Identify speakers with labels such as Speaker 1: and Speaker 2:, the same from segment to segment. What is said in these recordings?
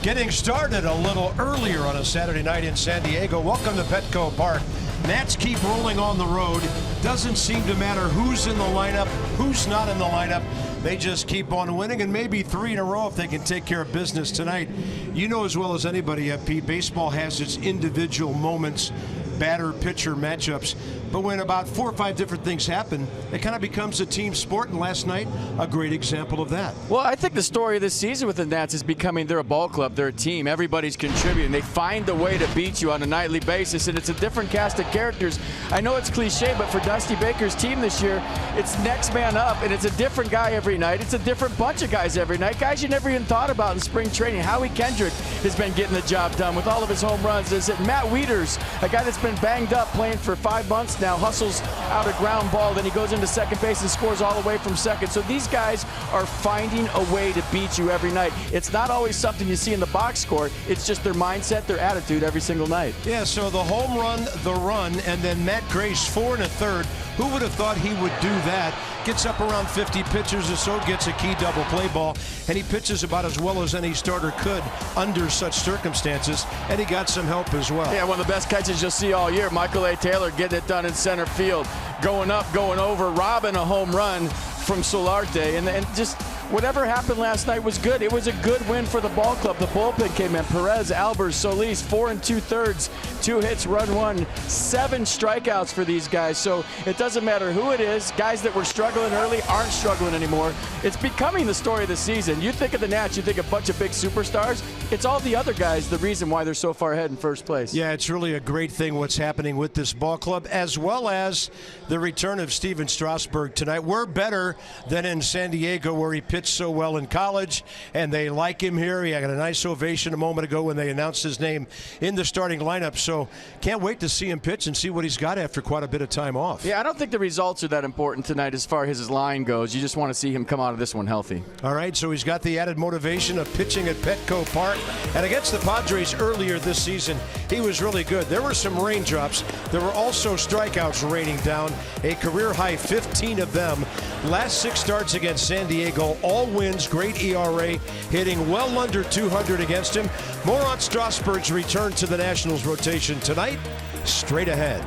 Speaker 1: Getting started a little earlier on a Saturday night in San Diego. Welcome to Petco Park. Nats keep rolling on the road. Doesn't seem to matter who's in the lineup, who's not in the lineup. They just keep on winning, and maybe 3 in a row if they can take care of business tonight. You know as well as anybody, Pete, baseball has its individual moments, batter-pitcher matchups. But when about 4 or 5 different things happen, it kind of becomes a team sport, and last night, a great example of that.
Speaker 2: Well, I think the story of this season with the Nats is becoming they're a ball club, they're a team. Everybody's contributing. They find a way to beat you on a nightly basis, and it's a different cast of characters. I know it's cliche, but for Dusty Baker's team this year, it's next man up, and it's a different guy every night. It's a different bunch of guys every night. Guys you never even thought about in spring training. Howie Kendrick has been getting the job done with all of his home runs. Is it Matt Wieters, a guy that's been banged up playing for 5 months now, hustles out a ground ball, then he goes into second base and scores all the way from second. So these guys are finding a way to beat you every night. It's not always something you see in the box score. It's just their mindset, their attitude every single night.
Speaker 1: Yeah, so the home run, the run, and then Matt Grace 4 1/3. Who would have thought he would do that? Gets up around 50 pitches or so, gets a key double play ball, and he pitches about as well as any starter could under such circumstances, and he got some help as well.
Speaker 2: Yeah, one of the best catches you'll see all year. Michael A. Taylor getting it done in center field, going up, going over, robbing a home run from Solarte, and just whatever happened last night was good. It was a good win for the ball club. The bullpen came in. Perez, Albers, Solis, 4 2/3, 2 hits, run 1, 7 strikeouts for these guys. So it doesn't matter who it is. Guys that were struggling early aren't struggling anymore. It's becoming the story of the season. You think of the Nats, you think a bunch of big superstars. It's all the other guys the reason why they're so far ahead in first place.
Speaker 1: Yeah, it's really a great thing what's happening with this ball club, as well as the return of Steven Strasburg tonight. We're better than in San Diego, where he pitched so well in college, and they like him here. He got a nice ovation a moment ago when they announced his name in the starting lineup. So can't wait to see him pitch and see what he's got after quite a bit of time off.
Speaker 2: Yeah, I don't think the results are that important tonight as far as his line goes. You just want to see him come out of this one healthy.
Speaker 1: All right, so he's got the added motivation of pitching at Petco Park. And against the Padres earlier this season, he was really good. There were some raindrops. There were also strikeouts raining down, a career-high 15 of them. Last 6 starts against San Diego, all wins, great ERA, hitting well under 200 against him. More on Strasburg's return to the Nationals rotation tonight, straight ahead.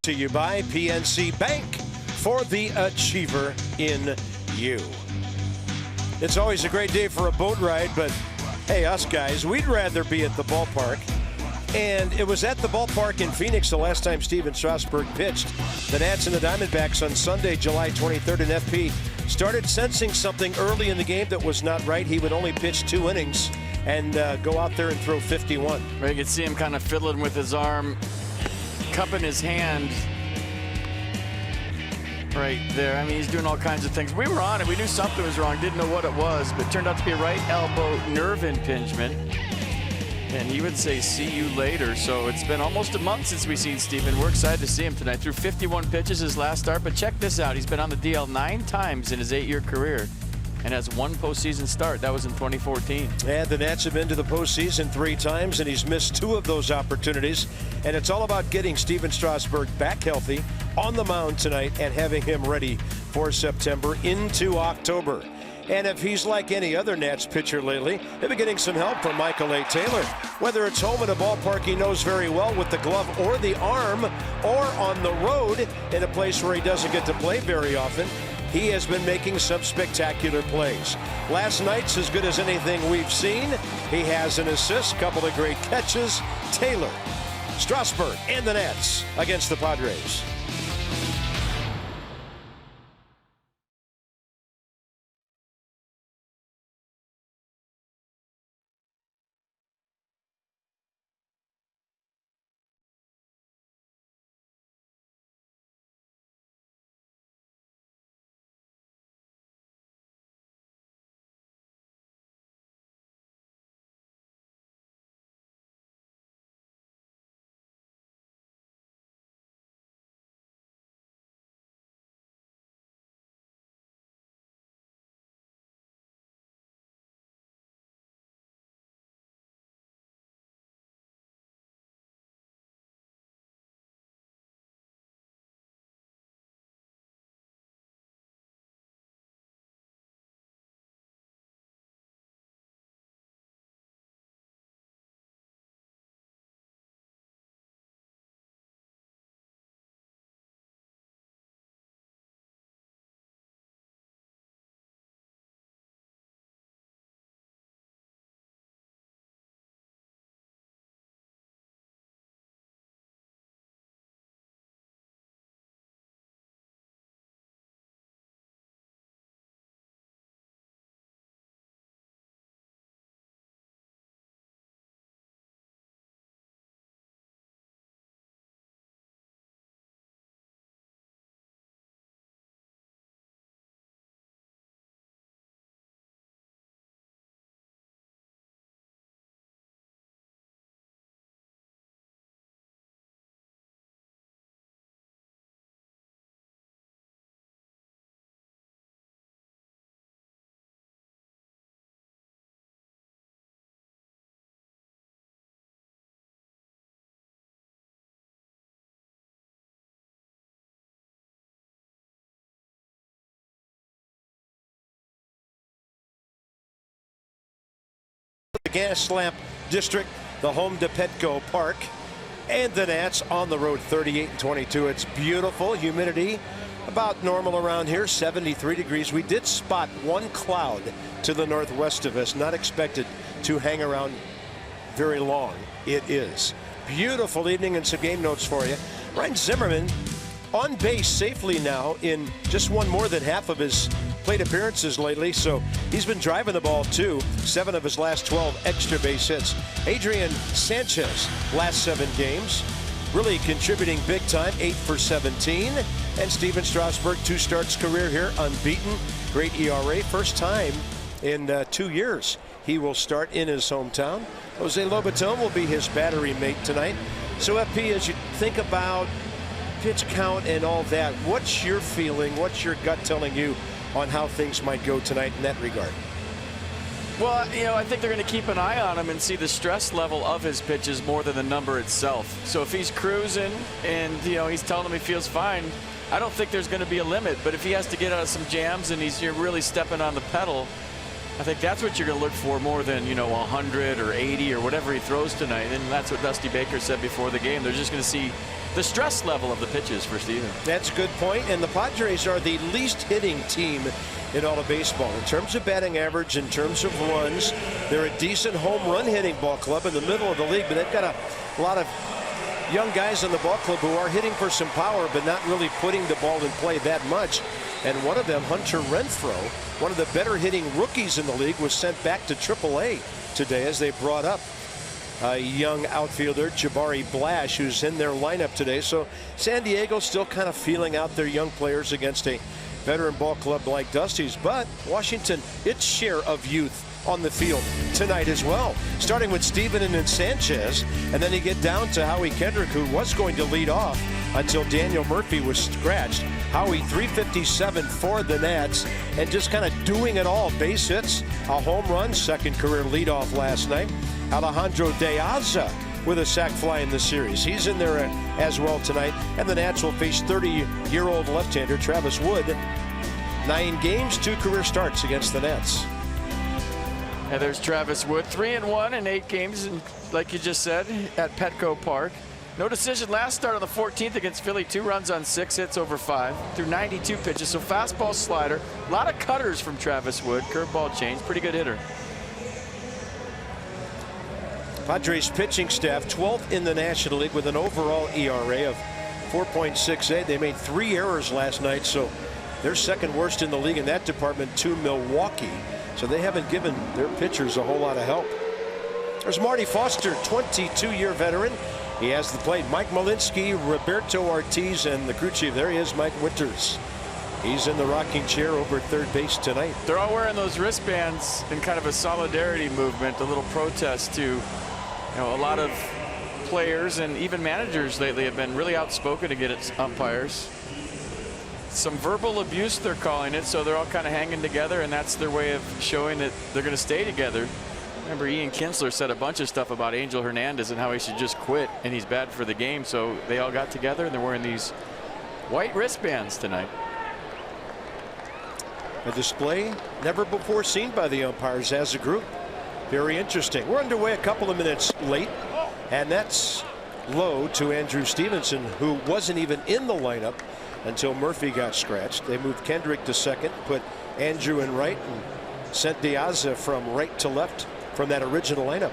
Speaker 1: To you by PNC Bank, for the achiever in you. It's always a great day for a boat ride, but hey, us guys, we'd rather be at the ballpark And it was at the ballpark in Phoenix the last time Steven Strasburg pitched. The Nats and the Diamondbacks on Sunday, July 23rd, and FP started sensing something early in the game that was not right. He would only pitch 2 innings and go out there and throw 51.
Speaker 2: You could see him kind of fiddling with his arm, cupping his hand right there. I mean, he's doing all kinds of things. We were on it. We knew something was wrong. Didn't know what it was, but it turned out to be a right elbow nerve impingement. And he would say, see you later. So it's been almost a month since we've seen Steven. We're excited to see him tonight. Threw 51 pitches his last start, but check this out. He's been on the DL 9 times in his 8-year career and has 1 postseason start. That was in 2014.
Speaker 1: And the Nats have been to the postseason 3 times, and he's missed 2 of those opportunities. And it's all about getting Steven Strasburg back healthy on the mound tonight and having him ready for September into October. And if he's like any other Nats pitcher lately, he'll be getting some help from Michael A. Taylor. Whether it's home at a ballpark he knows very well with the glove or the arm, or on the road in a place where he doesn't get to play very often, he has been making some spectacular plays. Last night's as good as anything we've seen. He has an assist, couple of great catches. Taylor, Strasburg, and the Nats against the Padres. The Gas Lamp District, the home to Petco Park, and the Nats on the road 38-22. It's beautiful. Humidity about normal around here, 73 degrees. We did spot 1 cloud to the northwest of us, not expected to hang around very long. It is beautiful evening, and some game notes for you. Ryan Zimmerman on base safely now in just one more than half of his plate appearances lately, so he's been driving the ball too. 7 of his last 12 extra base hits. Adrian Sanchez, last 7 games, really contributing big time, 8 for 17. And Steven Strasburg, 2 starts career here, unbeaten, great ERA, first time in 2 years he will start in his hometown. Jose Lobaton will be his battery mate tonight. So FP, as you think about pitch count and all that, what's your feeling, what's your gut telling you on how things might go tonight in that regard?
Speaker 2: Well, you know, I think they're going to keep an eye on him and see the stress level of his pitches more than the number itself. So if he's cruising and, you know, he's telling him he feels fine, I don't think there's going to be a limit. But if he has to get out of some jams and you're really stepping on the pedal, I think that's what you're going to look for more than, you know, 100 or 80 or whatever he throws tonight. And that's what Dusty Baker said before the game. They're just going to see the stress level of the pitches for Steven.
Speaker 1: That's a good point. And the Padres are the least hitting team in all of baseball. In terms of batting average, in terms of runs, they're a decent home run hitting ball club in the middle of the league, but they've got a lot of young guys in the ball club who are hitting for some power but not really putting the ball in play that much. And one of them, Hunter Renfroe, one of the better hitting rookies in the league, was sent back to AAA today as they brought up a young outfielder, Jabari Blash, who's in their lineup today. So San Diego still kind of feeling out their young players against a veteran ball club like Dusty's, but Washington, its share of youth on the field tonight as well, starting with Steven and Sanchez, and then you get down to Howie Kendrick, who was going to lead off until Daniel Murphy was scratched. Howie 357 for the Nats, and just kind of doing it all. Base hits, a home run, second career leadoff last night. Alejandro De Aza with a sac fly in the series. He's in there as well tonight, and the Nats will face 30-year-old left-hander Travis Wood. 9 games, 2 career starts against the Nats.
Speaker 2: And there's Travis Wood, 3-1 in 8 games, and like you just said, at Petco Park. No decision last start on the 14th against Philly. 2 runs on 6 hits over 5 through 92 pitches. So fastball, slider, a lot of cutters from Travis Wood. Curveball change, pretty good hitter.
Speaker 1: Padres pitching staff 12th in the National League with an overall ERA of 4.68. They made 3 errors last night, so they're second worst in the league in that department to Milwaukee. So they haven't given their pitchers a whole lot of help. There's Marty Foster, 22-year veteran. He has the plate. Mike Malinsky, Roberto Ortiz, and the crew chief. There he is, Mike Winters. He's in the rocking chair over at third base tonight.
Speaker 2: They're all wearing those wristbands in kind of a solidarity movement, a little protest to, a lot of players and even managers lately have been really outspoken against umpires. Some verbal abuse, they're calling it, so they're all kind of hanging together, and that's their way of showing that they're going to stay together. Remember, Ian Kinsler said a bunch of stuff about Angel Hernandez and how he should just quit, and he's bad for the game. So they all got together, and they're wearing these white wristbands tonight.
Speaker 1: A display never before seen by the umpires as a group. Very interesting. We're underway a couple of minutes late, and that's low to Andrew Stevenson, who wasn't even in the lineup until Murphy got scratched. They moved Kendrick to second, put Andrew in right, and sent De Aza from right to left from that original lineup.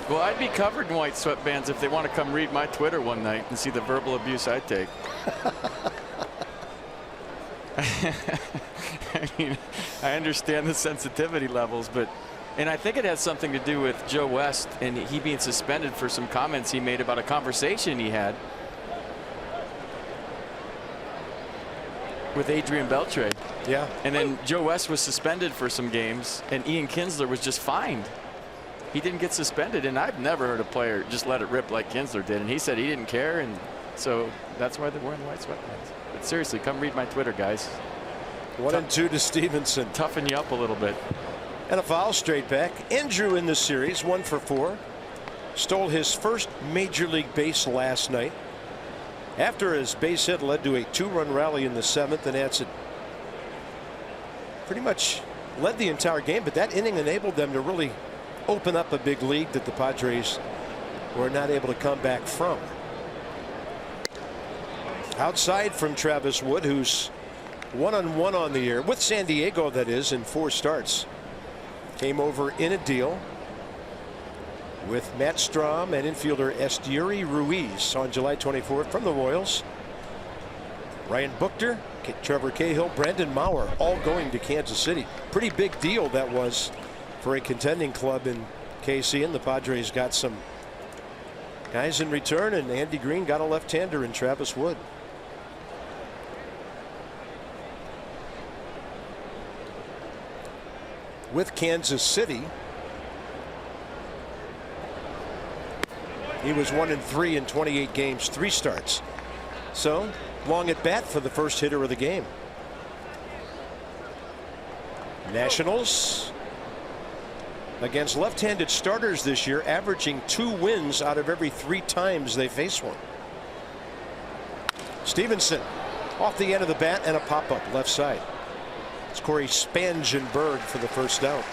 Speaker 2: Well, I'd be covered in white sweatbands if they want to come read my Twitter one night and see the verbal abuse I take. I mean, I understand the sensitivity levels, and I think it has something to do with Joe West and he being suspended for some comments he made about a conversation he had with Adrian Beltre.
Speaker 1: Yeah.
Speaker 2: And then Joe West was suspended for some games, and Ian Kinsler was just fined. He didn't get suspended, and I've never heard a player just let it rip like Kinsler did. And he said he didn't care, and so that's why they're wearing the white sweatpants. But seriously, come read my Twitter, guys.
Speaker 1: 1-2 to Stevenson.
Speaker 2: Toughen you up a little bit.
Speaker 1: And a foul straight back. Andrew in the series, 1 for 4. Stole his first major league base last night. After his base hit led to a 2-run rally in the 7th, and that's it. Pretty much led the entire game, but that inning enabled them to really open up a big lead that the Padres were not able to come back from. Outside from Travis Wood, who's 1-on-1 on the year with San Diego, that is, in 4 starts. Came over in a deal with Matt Strom and infielder Esteury Ruiz on July 24th from the Royals. Ryan Buchter, Trevor Cahill, Brandon Maurer, all going to Kansas City. Pretty big deal that was for a contending club in KC, and the Padres got some guys in return, and Andy Green got a left-hander in Travis Wood. With Kansas City, he was 1-3 in 28 games, 3 starts. So long at bat for the first hitter of the game. Nationals against left-handed starters this year, averaging 2 wins out of every 3 times they face one. Stevenson off the end of the bat and a pop-up left side. It's Corey Spangenberg for the first out.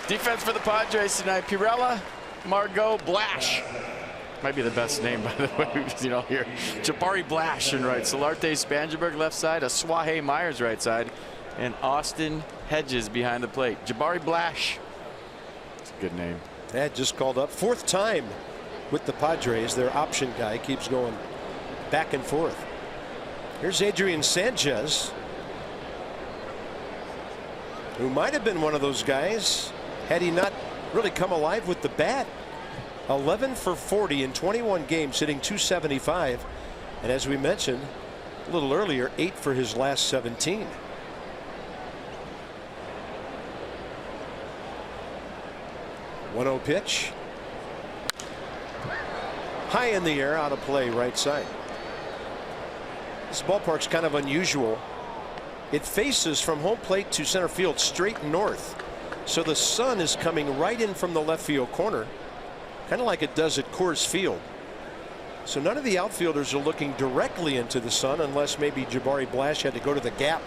Speaker 2: Defense for the Padres tonight. Pirela, Margot, Blash. Might be the best name, by the way, you know, here. Jabari Blash in right, Solarte Spangenberg left side, Aswahe Myers right side, and Austin Hedges behind the plate. Jabari Blash. It's a good name.
Speaker 1: That just called up. 4th time with the Padres. Their option guy keeps going back and forth. Here's Adrian Sanchez, who might have been one of those guys had he not really come alive with the bat. 11 for 40 in 21 games, hitting .275, and as we mentioned a little earlier, 8 for his last 17. One-oh pitch, high in the air, out of play, right side. This ballpark's kind of unusual. It faces from home plate to center field straight north, so the sun is coming right in from the left field corner, kind of like it does at Coors Field. So none of the outfielders are looking directly into the sun, unless maybe Jabari Blash had to go to the gap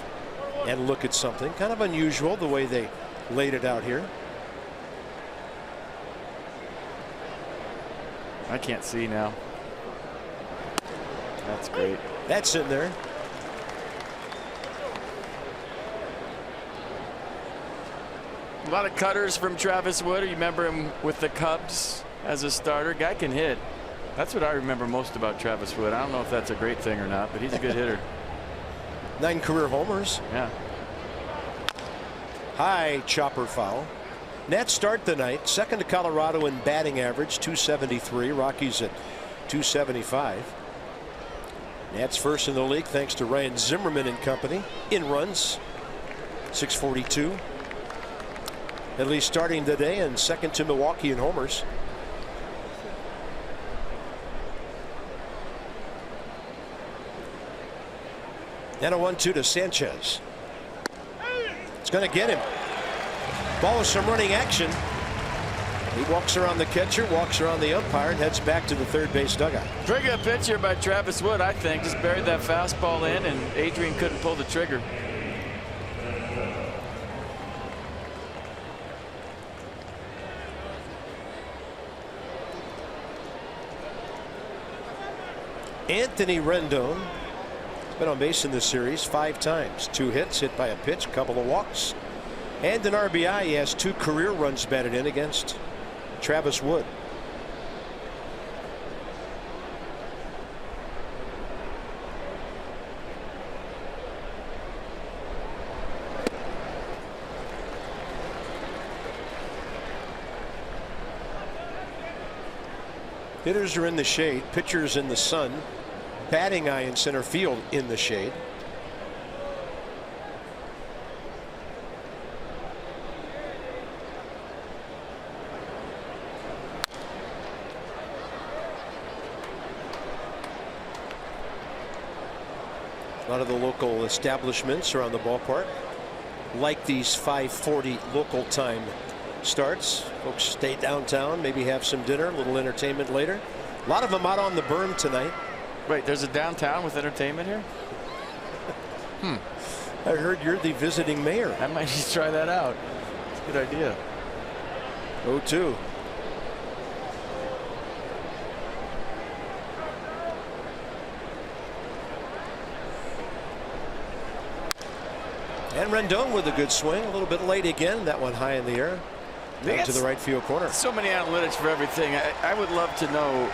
Speaker 1: and look at something. Kind of unusual the way they laid it out here.
Speaker 2: I can't see now. That's great.
Speaker 1: That's in there.
Speaker 2: A lot of cutters from Travis Wood. You remember him with the Cubs as a starter. Guy can hit. That's what I remember most about Travis Wood. I don't know if that's a great thing or not, but he's a good hitter.
Speaker 1: 9 career homers.
Speaker 2: Yeah.
Speaker 1: High chopper foul. Nats start the night second to Colorado in batting average, .273. Rockies at .275. Nats first in the league thanks to Ryan Zimmerman and company. In runs, .642. At least starting today, and second to Milwaukee in homers. And a 1-2 to Sanchez. It's going to get him. Ball with some running action. He walks around the catcher, walks around the umpire, and heads back to the third base dugout.
Speaker 2: Pretty good pitch here by Travis Wood, I think. Just buried that fastball in, and Adrian couldn't pull the trigger.
Speaker 1: Anthony Rendon has been on base in this series 5 times. 2 hits, hit by a pitch, couple of walks, and an RBI. He has 2 career runs batted in against Travis Wood. Hitters are in the shade, pitchers in the sun, batting eye in center field in the shade. A lot of the local establishments around the ballpark like these 5:40 local time starts. Folks stay downtown, maybe have some dinner, a little entertainment later. A lot of them out on the berm tonight.
Speaker 2: Wait, there's a downtown with entertainment here?
Speaker 1: I heard you're the visiting mayor.
Speaker 2: I might just try that out. It's a good idea.
Speaker 1: 0-2. And Rendon with a good swing, a little bit late again. That one high in the air, down to the right field corner.
Speaker 2: So many analytics for everything. I would love to know,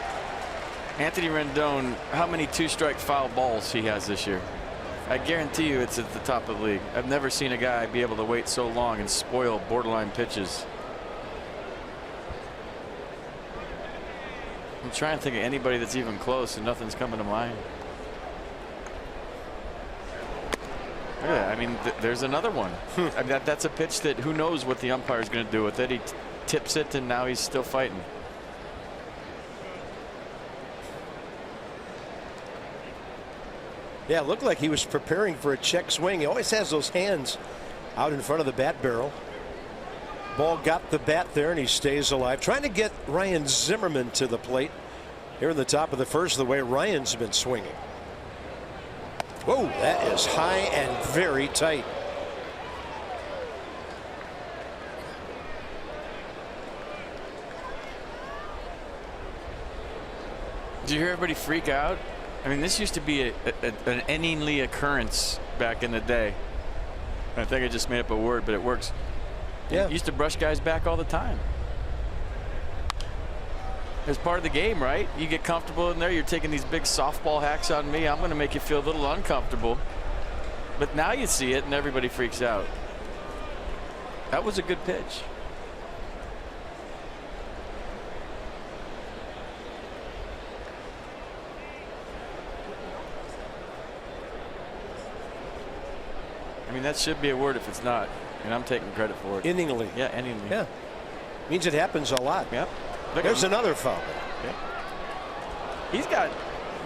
Speaker 2: Anthony Rendon, how many 2-strike foul balls he has this year. I guarantee you it's at the top of the league. I've never seen a guy be able to wait so long and spoil borderline pitches. I'm trying to think of anybody that's even close, and nothing's coming to mind. Look at that. I mean, there's another one. I mean, that's a pitch that who knows what the umpire is going to do with it. He tips it, and now he's still fighting.
Speaker 1: Yeah, it looked like he was preparing for a check swing. He always has those hands out in front of the bat barrel. Ball got the bat there, and he stays alive. Trying to get Ryan Zimmerman to the plate here in the top of the first, the way Ryan's been swinging. Whoa, that is high and very tight.
Speaker 2: Did you hear everybody freak out? I mean, this used to be an inningly occurrence back in the day. I think I just made up a word, but it works.
Speaker 1: Yeah.
Speaker 2: You used to brush guys back all the time. It's part of the game, right? You get comfortable in there. You're taking these big softball hacks on me. I'm going to make you feel a little uncomfortable. But now you see it, and everybody freaks out. That was a good pitch. I mean, that should be a word if it's not, and I'm taking credit for it.
Speaker 1: Inningly.
Speaker 2: Yeah, inningly.
Speaker 1: Yeah. Means it happens a lot.
Speaker 2: Yep.
Speaker 1: There's another foul.
Speaker 2: Yep. He's got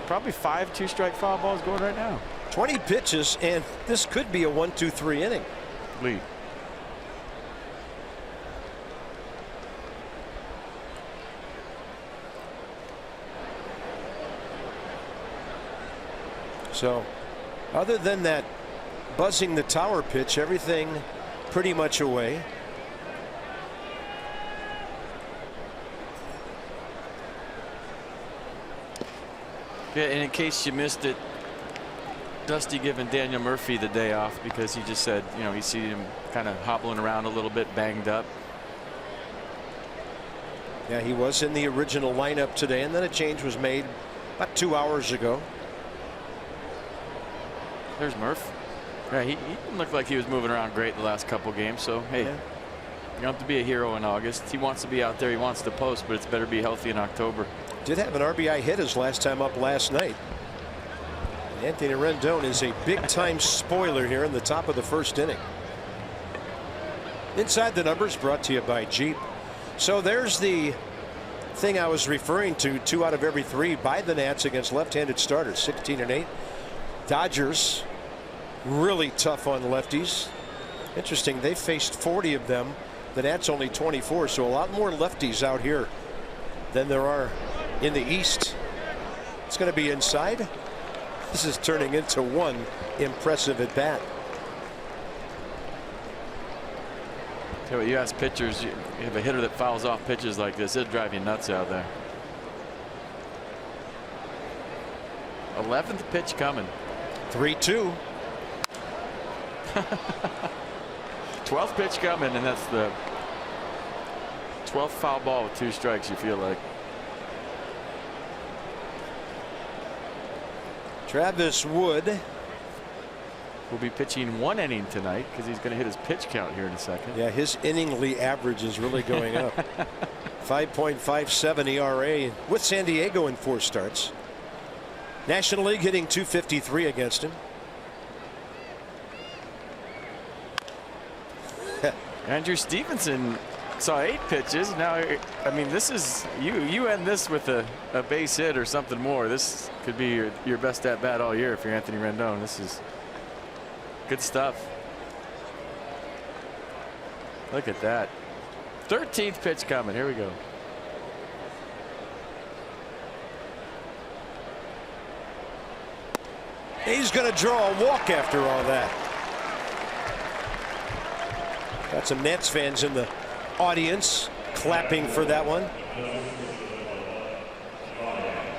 Speaker 2: probably 5 2-strike foul balls going right now.
Speaker 1: 20 pitches, and this could be a 1-2-3 inning.
Speaker 2: Lead.
Speaker 1: So, other than that buzzing the tower pitch, everything pretty much away.
Speaker 2: Yeah, and in case you missed it, Dusty giving Daniel Murphy the day off because he just said, you know, he seen him kind of hobbling around a little bit, banged up.
Speaker 1: Yeah, he was in the original lineup today, and then a change was made about 2 hours ago.
Speaker 2: There's Murph. Yeah, he didn't look like he was moving around great the last couple games. So, hey,
Speaker 1: yeah.
Speaker 2: You don't have to be a hero in August. He wants to be out there. He wants to post, but it's better be healthy in October.
Speaker 1: Did have an RBI hit his last time up last night. Anthony Rendon is a big-time spoiler here in the top of the first inning. Inside the Numbers brought to you by Jeep. So there's the thing I was referring to. 2 out of every 3 by the Nats against left-handed starters. 16-8. Dodgers really tough on lefties. Interesting, they faced 40 of them. The Nats only 24, so a lot more lefties out here than there are in the East. It's going to be inside. This is turning into one impressive at bat.
Speaker 2: So you ask pitchers, you have a hitter that fouls off pitches like this, it'll drive you nuts out there. 11th pitch coming.
Speaker 1: 3-2.
Speaker 2: 12th pitch coming, and that's the 12th foul ball with 2 strikes, you feel like.
Speaker 1: Travis Wood
Speaker 2: will be pitching 1 inning tonight because he's going to hit his pitch count here in a second.
Speaker 1: Yeah, his inningly average is really going up. 5.57 ERA with San Diego in 4 starts. National League hitting .253 against him.
Speaker 2: Andrew Stevenson saw 8 pitches. Now, I mean, this is you end this with a base hit or something more. This could be your best at bat all year if you're Anthony Rendon. This is good stuff. Look at that. 13th pitch coming. Here we go.
Speaker 1: He's going to draw a walk after all that. Got some Nets fans in the audience clapping for that one.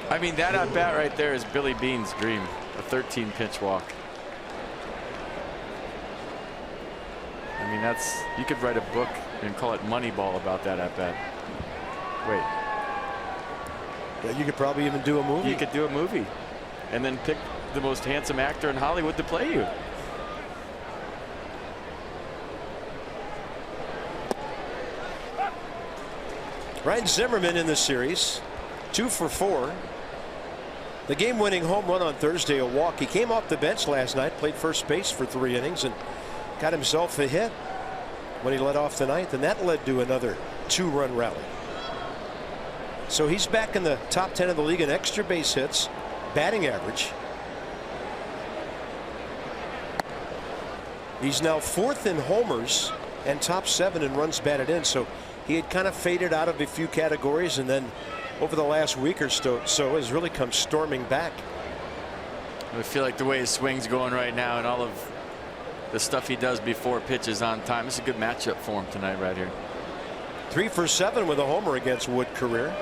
Speaker 2: I mean, that at bat right there is Billy Bean's dream. A 13 pitch walk. I mean, that's, you could write a book and call it Moneyball about that at bat. Wait.
Speaker 1: Yeah, you could probably even do a movie.
Speaker 2: You could do a movie and then pick the most handsome actor in Hollywood to play you.
Speaker 1: Ryan Zimmerman in the series, 2 for 4. The game-winning home run on Thursday, a walk. He came off the bench last night, played first base for 3 innings, and got himself a hit when he led off the ninth, and that led to another 2-run rally. So he's back in the top 10 of the league in extra base hits, batting average. He's now 4th in homers and top 7 in runs batted in. So he had kind of faded out of a few categories, and then over the last week or so has really come storming back.
Speaker 2: I feel like the way his swing's going right now and all of the stuff he does before pitches on time, it's a good matchup for him tonight right here.
Speaker 1: 3 for 7 with a homer against Wood career.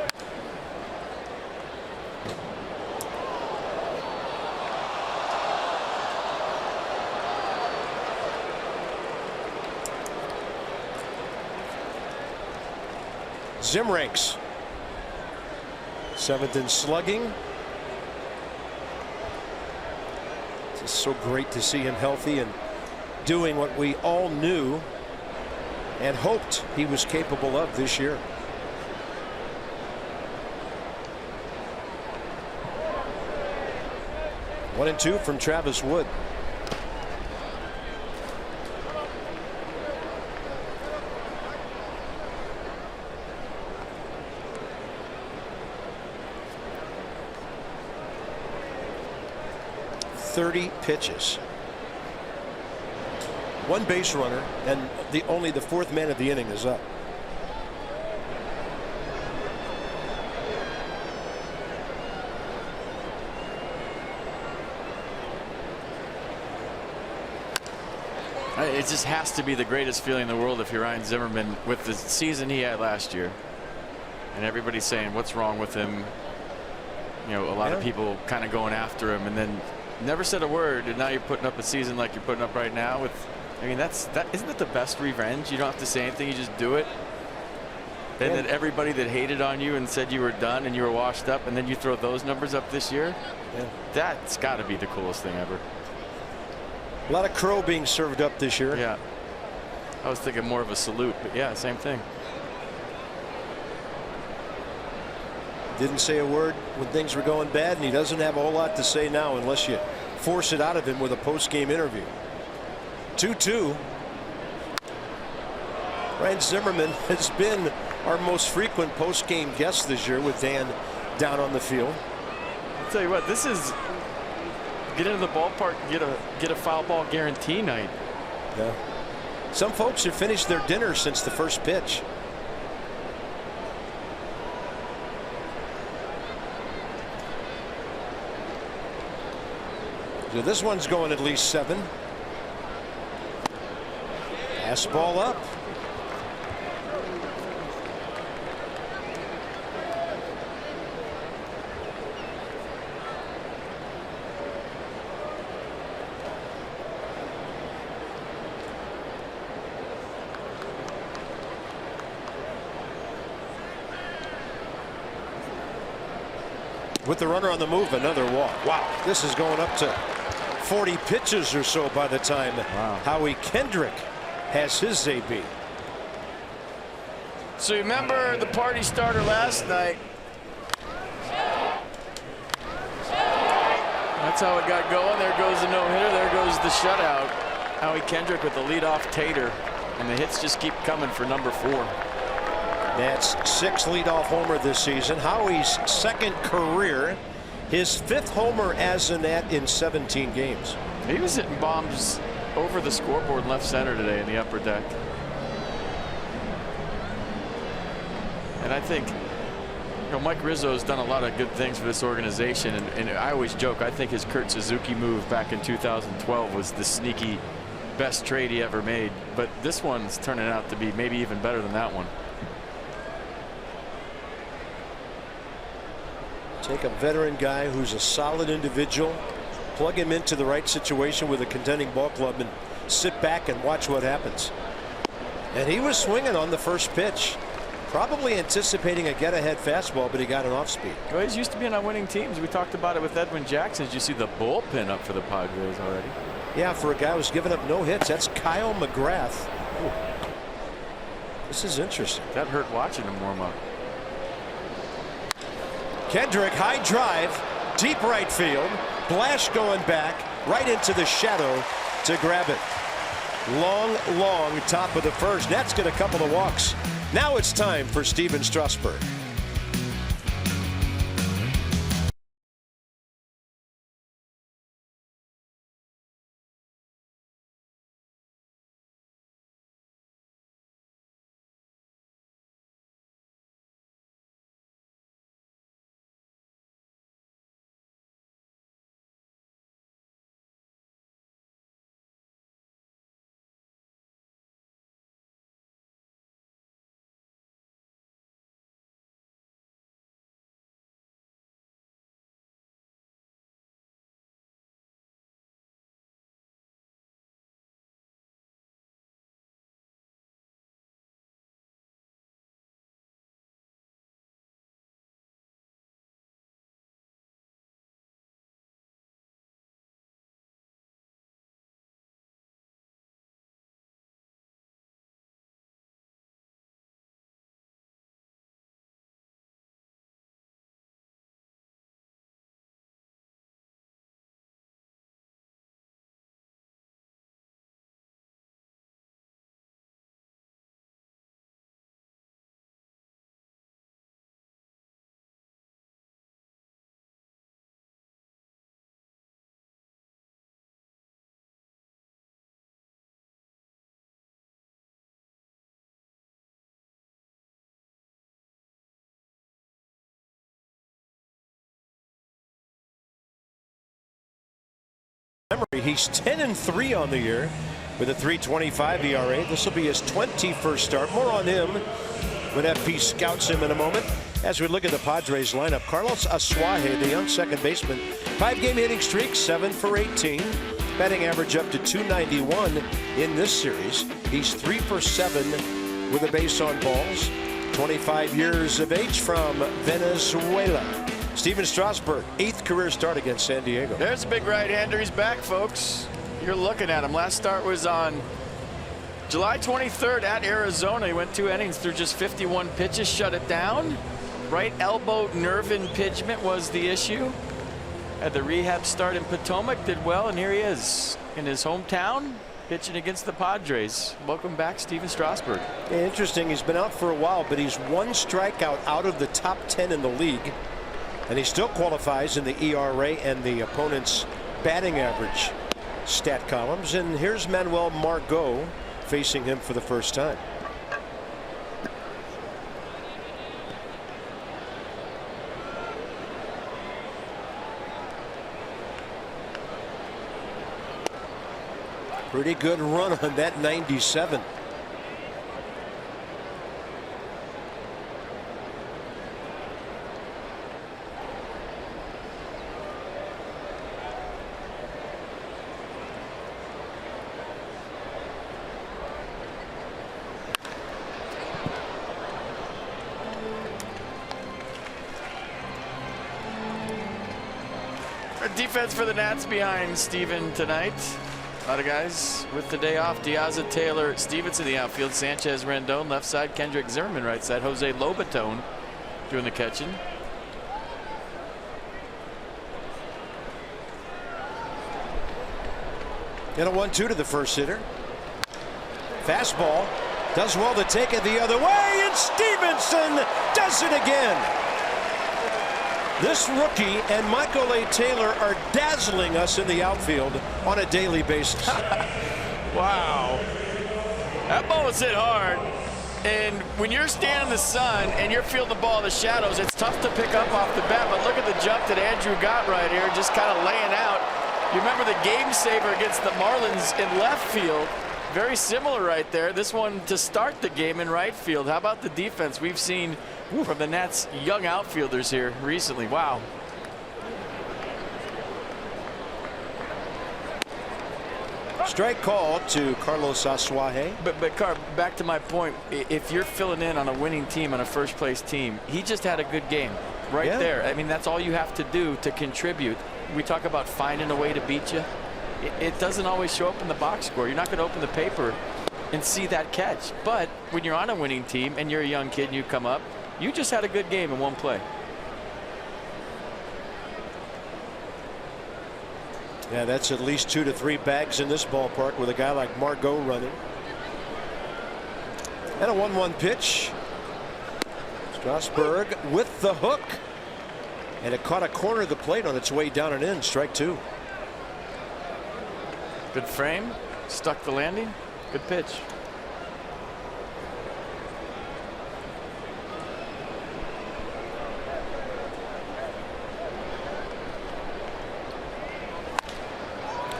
Speaker 1: Zimrinks, 7th in slugging. It's just so great to see him healthy and doing what we all knew and hoped he was capable of this year. One and two from Travis Wood. .30 pitches. One base runner, and only the 4th man of the inning is up.
Speaker 2: It just has to be the greatest feeling in the world if you're Ryan Zimmerman with the season he had last year. And everybody's saying, what's wrong with him? You know, a lot of people kind of going after him, and then never said a word, and now you're putting up a season like you're putting up right now. With, I mean, isn't that the best revenge? You don't have to say anything, you just do it. And then everybody that hated on you and said you were done and you were washed up, and then you throw those numbers up this year. That's got to be the coolest thing ever.
Speaker 1: A lot of crow being served up this year.
Speaker 2: Yeah, I was thinking more of a salute, but yeah, same thing.
Speaker 1: Didn't say a word when things were going bad, and he doesn't have a whole lot to say now unless you force it out of him with a post-game interview. 2-2. Ryan Zimmerman has been our most frequent post-game guest this year with Dan down on the field.
Speaker 2: I'll tell you what, this is get into the ballpark, get a foul ball guarantee night.
Speaker 1: Yeah. Some folks have finished their dinner since the first pitch. So this one's going at least 7. Fastball up. With the runner on the move, another walk. Wow, this is going up to 40 pitches or so by the time Howie Kendrick has his AB.
Speaker 2: So you remember the party starter last night. That's how it got going. There goes the no-hitter. There goes the shutout. Howie Kendrick with the leadoff tater, and the hits just keep coming for number 4.
Speaker 1: That's 6th leadoff homer this season. Howie's 2nd career, his 5th homer as a Nat in 17 games.
Speaker 2: He was hitting bombs over the scoreboard left center today in the upper deck. And I think, you know, Mike Rizzo's done a lot of good things for this organization, and I always joke, I think his Kurt Suzuki move back in 2012 was the sneaky best trade he ever made, but this one's turning out to be maybe even better than that one.
Speaker 1: Take a veteran guy who's a solid individual, plug him into the right situation with a contending ball club, and sit back and watch what happens. And he was swinging on the first pitch, probably anticipating a get-ahead fastball, but he got an off-speed.
Speaker 2: Well, he's used to being on winning teams. We talked about it with Edwin Jackson. Did you see the bullpen up for the Padres already?
Speaker 1: Yeah, for a guy who's given up no hits. That's Kyle McGrath. Ooh. This is interesting.
Speaker 2: That hurt watching him warm up.
Speaker 1: Kendrick, high drive, deep right field. Blash going back right into the shadow to grab it. Long top of the first. Nats get a couple of walks. Now it's time for Steven Strasburg. He's 10-3 on the year with a 3.25 ERA. This will be his 21st start. More on him when FP scouts him in a moment. As we look at the Padres lineup, Carlos Asuaje, the young second baseman, 5-game hitting streak, 7 for 18. Batting average up to 291 in this series. He's 3 for 7 with a base on balls. 25 years of age from Venezuela. Steven Strasburg, 8th career start against San Diego.
Speaker 2: There's a big right-hander. He's back, folks. You're looking at him. Last start was on July 23rd at Arizona. He went 2 innings through just 51 pitches, shut it down. Right elbow nerve impingement was the issue. Had the rehab start in Potomac, did well, and here he is in his hometown pitching against the Padres. Welcome back, Steven Strasburg.
Speaker 1: Yeah, interesting. He's been out for a while, but he's 1 strikeout out of the top 10 in the league. And he still qualifies in the ERA and the opponent's batting average stat columns. And here's Manuel Margot facing him for the first time. Pretty good run on that 97.
Speaker 2: Defense for the Nats behind Steven tonight. A lot of guys with the day off. Diaza, Taylor, Stevenson in the outfield. Sanchez, Rendon left side. Kendrick Zimmerman right side. Jose Lobaton doing the catching.
Speaker 1: And a 1-2 to the first hitter. Fastball does well to take it the other way, and Stevenson does it again. This rookie and Michael A. Taylor are dazzling us in the outfield on a daily basis.
Speaker 2: Wow. That ball was hit hard. And when you're standing in the sun and you're fielding the ball in the shadows, it's tough to pick up off the bat. But look at the jump that Andrew got right here, just kind of laying out. You remember the game saver against the Marlins in left field. Very similar right there. This one to start the game in right field. How about the defense we've seen from the Nats' young outfielders here recently? Wow.
Speaker 1: Strike call to Carlos Asuaje.
Speaker 2: But Carl, back to my point, if you're filling in on a winning team, on a first place team, he just had a good game right there. I mean, that's all you have to do to contribute. We talk about finding a way to beat you. It doesn't always show up in the box score. You're not going to open the paper and see that catch. But when you're on a winning team and you're a young kid and you come up, you just had a good game in one play.
Speaker 1: Yeah, that's at least 2 to 3 bags in this ballpark with a guy like Margot running. And a 1-1 pitch. Strasburg with the hook. And it caught a corner of the plate on its way down and in. Strike 2.
Speaker 2: Good frame. Stuck the landing. Good pitch.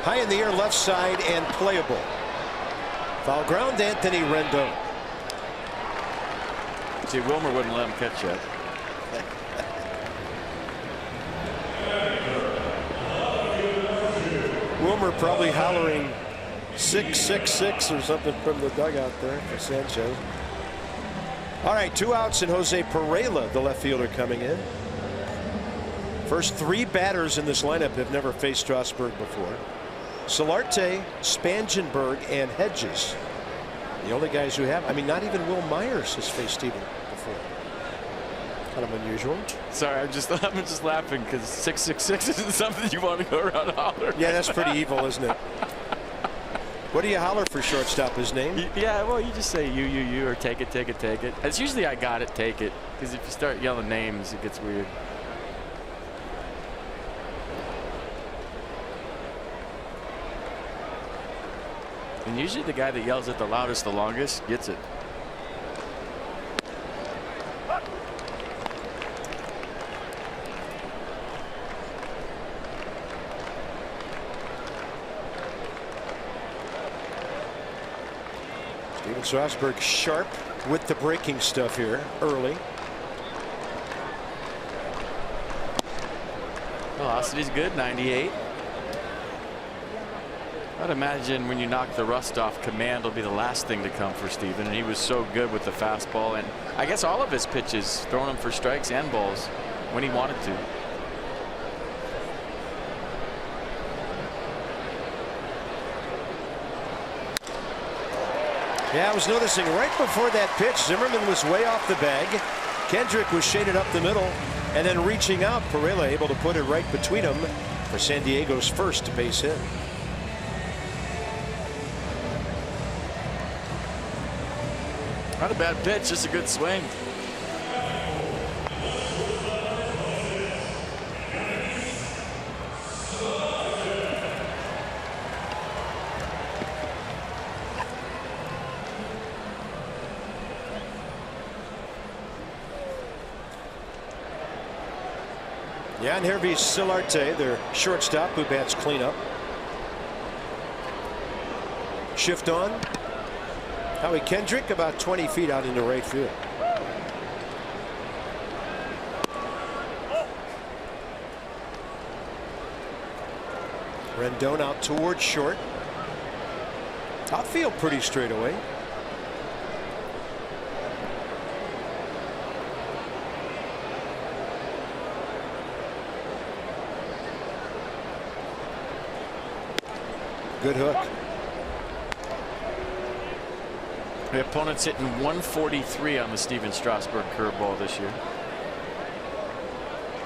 Speaker 1: High in the air, left side, and playable. Foul ground, Anthony Rendon.
Speaker 2: See, Wilmer wouldn't let him catch that.
Speaker 1: Wilmer probably hollering 666 or something from the dugout there for Sanchez. All right, 2 outs and Jose Pereira, the left fielder, coming in. First 3 batters in this lineup have never faced Strasburg before. Solarte, Spangenberg, and Hedges. The only guys who have. I mean, not even Will Myers has faced Steven before. Kind of unusual.
Speaker 2: Sorry, I'm just laughing because 666 isn't something you want to go around hollering.
Speaker 1: Yeah, that's pretty evil, isn't it? What do you holler for shortstop? His name?
Speaker 2: Yeah, well, you just say you, or take it. It's usually I got it, take it. Because if you start yelling names, it gets weird. And usually the guy that yells it the loudest, the longest, gets it.
Speaker 1: Strasburg sharp with the breaking stuff here early.
Speaker 2: Velocity's good, 98. I'd imagine when you knock the rust off, command will be the last thing to come for Steven, and he was so good with the fastball, and I guess all of his pitches, throwing them for strikes and balls when he wanted to.
Speaker 1: Yeah, I was noticing right before that pitch, Zimmerman was way off the bag. Kendrick was shaded up the middle, and then reaching out, Pereira able to put it right between them for San Diego's first base hit.
Speaker 2: Not a bad pitch, just a good swing.
Speaker 1: Yeah, and Hervé Silarte, their shortstop, who bats cleanup. Shift on. Howie Kendrick about 20 feet out into right field. Rendon out towards short. Outfield pretty straight away. Good hook.
Speaker 2: The opponent's hitting 143 on the Steven Strasburg curveball this year.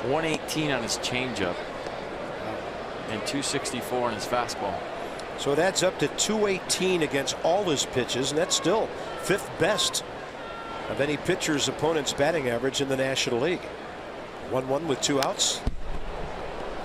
Speaker 2: 118 on his changeup. And 264 on his fastball.
Speaker 1: So that's up to 218 against all his pitches, and that's still 5th best of any pitcher's opponent's batting average in the National League. 1-1 with 2 outs.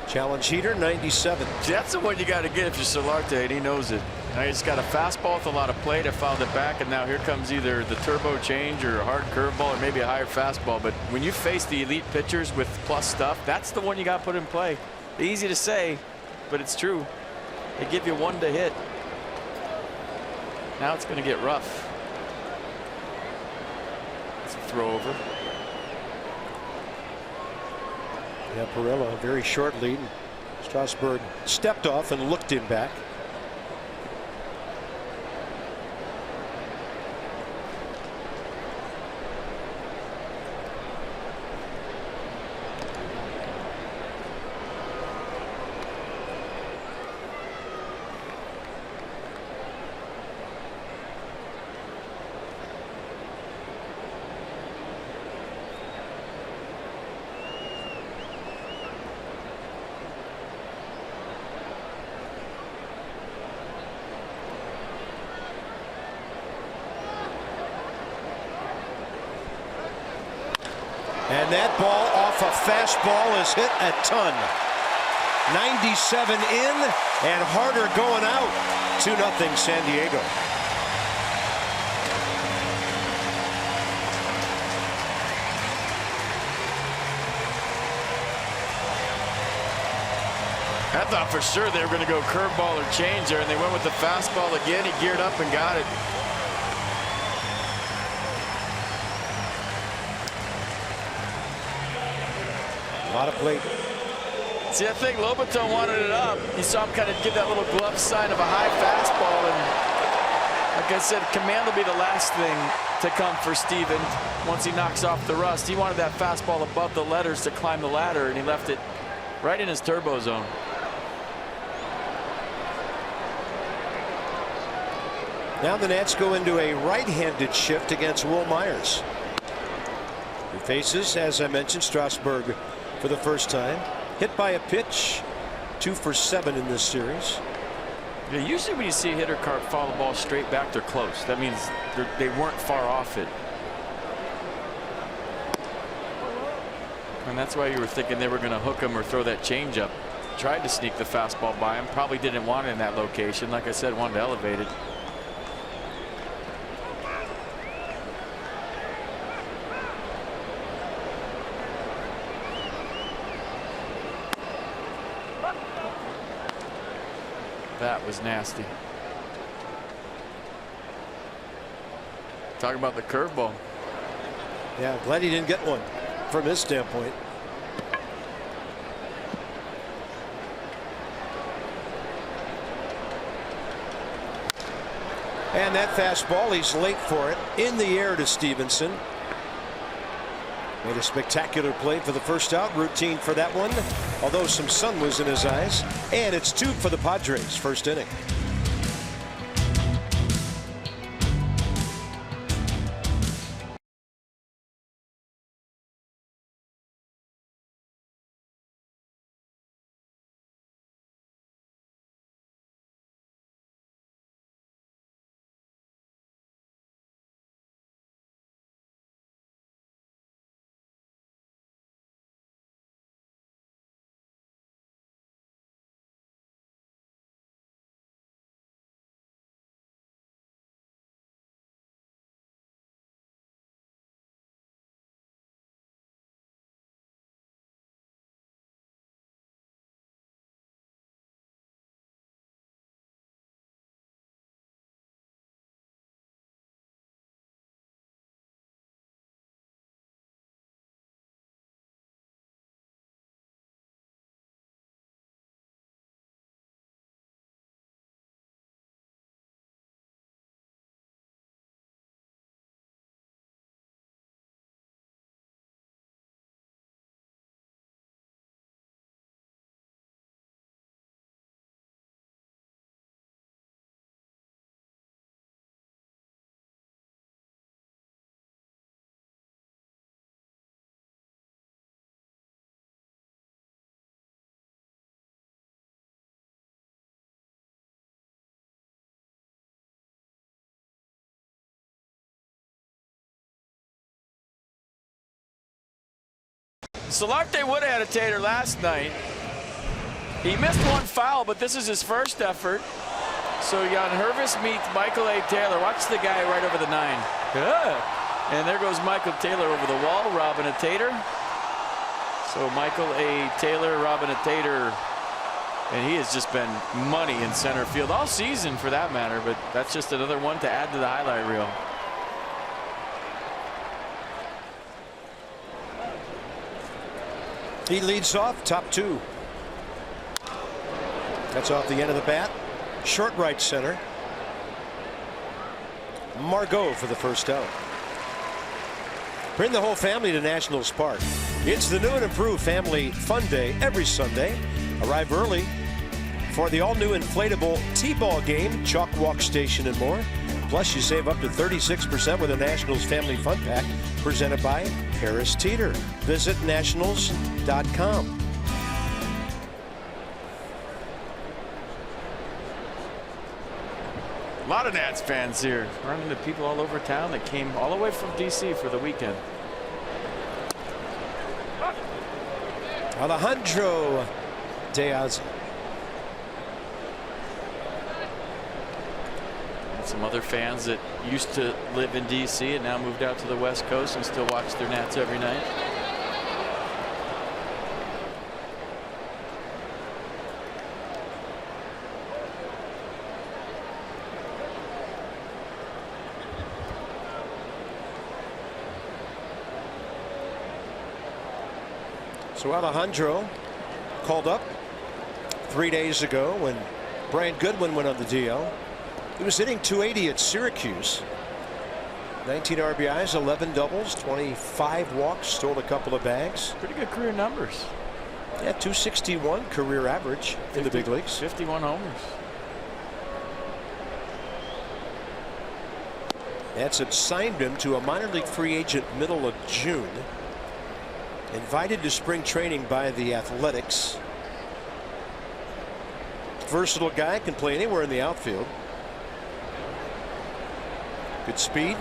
Speaker 1: Challenge heater, 97.
Speaker 2: See, that's the one you got to get if you're Silarte, and he knows it. Now he's got a fastball with a lot of play that fouled it back, and now here comes either the turbo change or a hard curveball or maybe a higher fastball. But when you face the elite pitchers with plus stuff, that's the one you got to put in play. Easy to say, but it's true. They give you one to hit. Now it's going to get rough. It's a throw over.
Speaker 1: Yeah, Pereira, a very short lead. Strasburg stepped off and looked him back. And that ball off a fastball is hit a ton. 97 in and Harder going out. 2-0 San Diego.
Speaker 2: I thought for sure they were going to go curveball or change there, and they went with the fastball again. He geared up and got it.
Speaker 1: A lot of plate.
Speaker 2: See, I think Lobaton wanted it up. You saw him kind of give that little glove sign of a high fastball, and like I said, command will be the last thing to come for Steven once he knocks off the rust. He wanted that fastball above the letters to climb the ladder, and he left it right in his turbo zone.
Speaker 1: Now the Nats go into a right-handed shift against Will Myers. He faces, as I mentioned, Strasburg for the first time. Hit by a pitch, 2 for 7 in this series.
Speaker 2: Yeah, usually when you see a hitter follow the ball straight back, they're close. That means they weren't far off it. And that's why you were thinking they were going to hook him or throw that changeup. Tried to sneak the fastball by him. Probably didn't want it in that location. Like I said, wanted to elevate it. That was nasty. Talking about the curveball.
Speaker 1: Yeah, glad he didn't get one from his standpoint. And that fastball, he's late for it. In the air to Stevenson. Made a spectacular play for the first out. Routine for that one, although some sun was in his eyes. And it's 2 for the Padres, first inning.
Speaker 2: Solarte would have had a tater last night. He missed one foul, but this is his first effort. So Jan Hervis meets Michael A. Taylor. Watch the guy right over the 9. And there goes Michael Taylor over the wall, robbing a tater. So Michael A. Taylor robbing a tater. And he has just been money in center field all season for that matter, but that's just another one to add to the highlight reel.
Speaker 1: He leads off, top 2. That's off the end of the bat. Short right center. Margot for the first out. Bring the whole family to Nationals Park. It's the new and improved Family Fun Day every Sunday. Arrive early for the all-new inflatable T-ball game, chalk walk station, and more. Plus, you save up to 36% with a Nationals Family Fun Pack presented by Harris Teeter. Visit nationals.com.
Speaker 2: A lot of Nats fans here. Running into people all over town that came all the way from D.C. for the weekend.
Speaker 1: Alejandro Diaz.
Speaker 2: And some other fans that used to live in D.C. and now moved out to the West Coast and still watch their Nats every night.
Speaker 1: So Alejandro called up 3 days ago when Brian Goodwin went on the DL. He was hitting .280 at Syracuse. 19 RBIs, 11 doubles, 25 walks, stole a couple of bags.
Speaker 2: Pretty good career numbers.
Speaker 1: Yeah, .261 career average in the big leagues.
Speaker 2: 51 homers.
Speaker 1: That's it. Signed him to a minor league free agent middle of June. Invited to spring training by the Athletics. Versatile guy, can play anywhere in the outfield. Good speed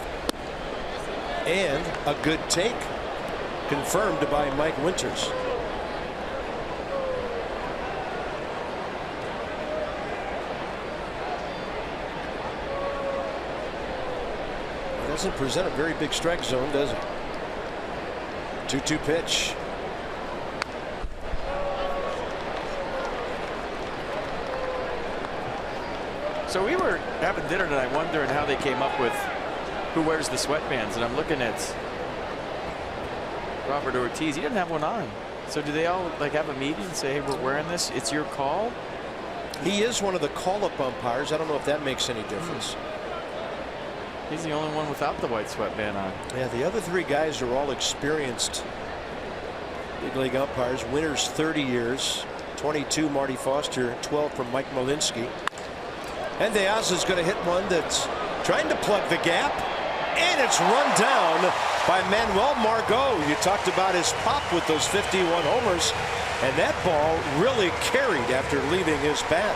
Speaker 1: and a good take, confirmed by Mike Winters. Doesn't present a very big strike zone, does it? 2-2 pitch.
Speaker 2: So we were having dinner tonight wondering how they came up with who wears the sweatbands, and I'm looking at Robert Ortiz. He didn't have one on. So do they all like have a meeting and say, hey, we're wearing this, it's your call?
Speaker 1: He is one of the call-up umpires. I don't know if that makes any difference.
Speaker 2: He's the only one without the white sweatband on.
Speaker 1: Yeah, the other three guys are all experienced big league umpires. Winters 30 years, 22 Marty Foster, 12 from Mike Malinsky. And De Asa is going to hit one that's trying to plug the gap, and it's run down by Manuel Margot. You talked about his pop with those 51 homers, and that ball really carried after leaving his bat.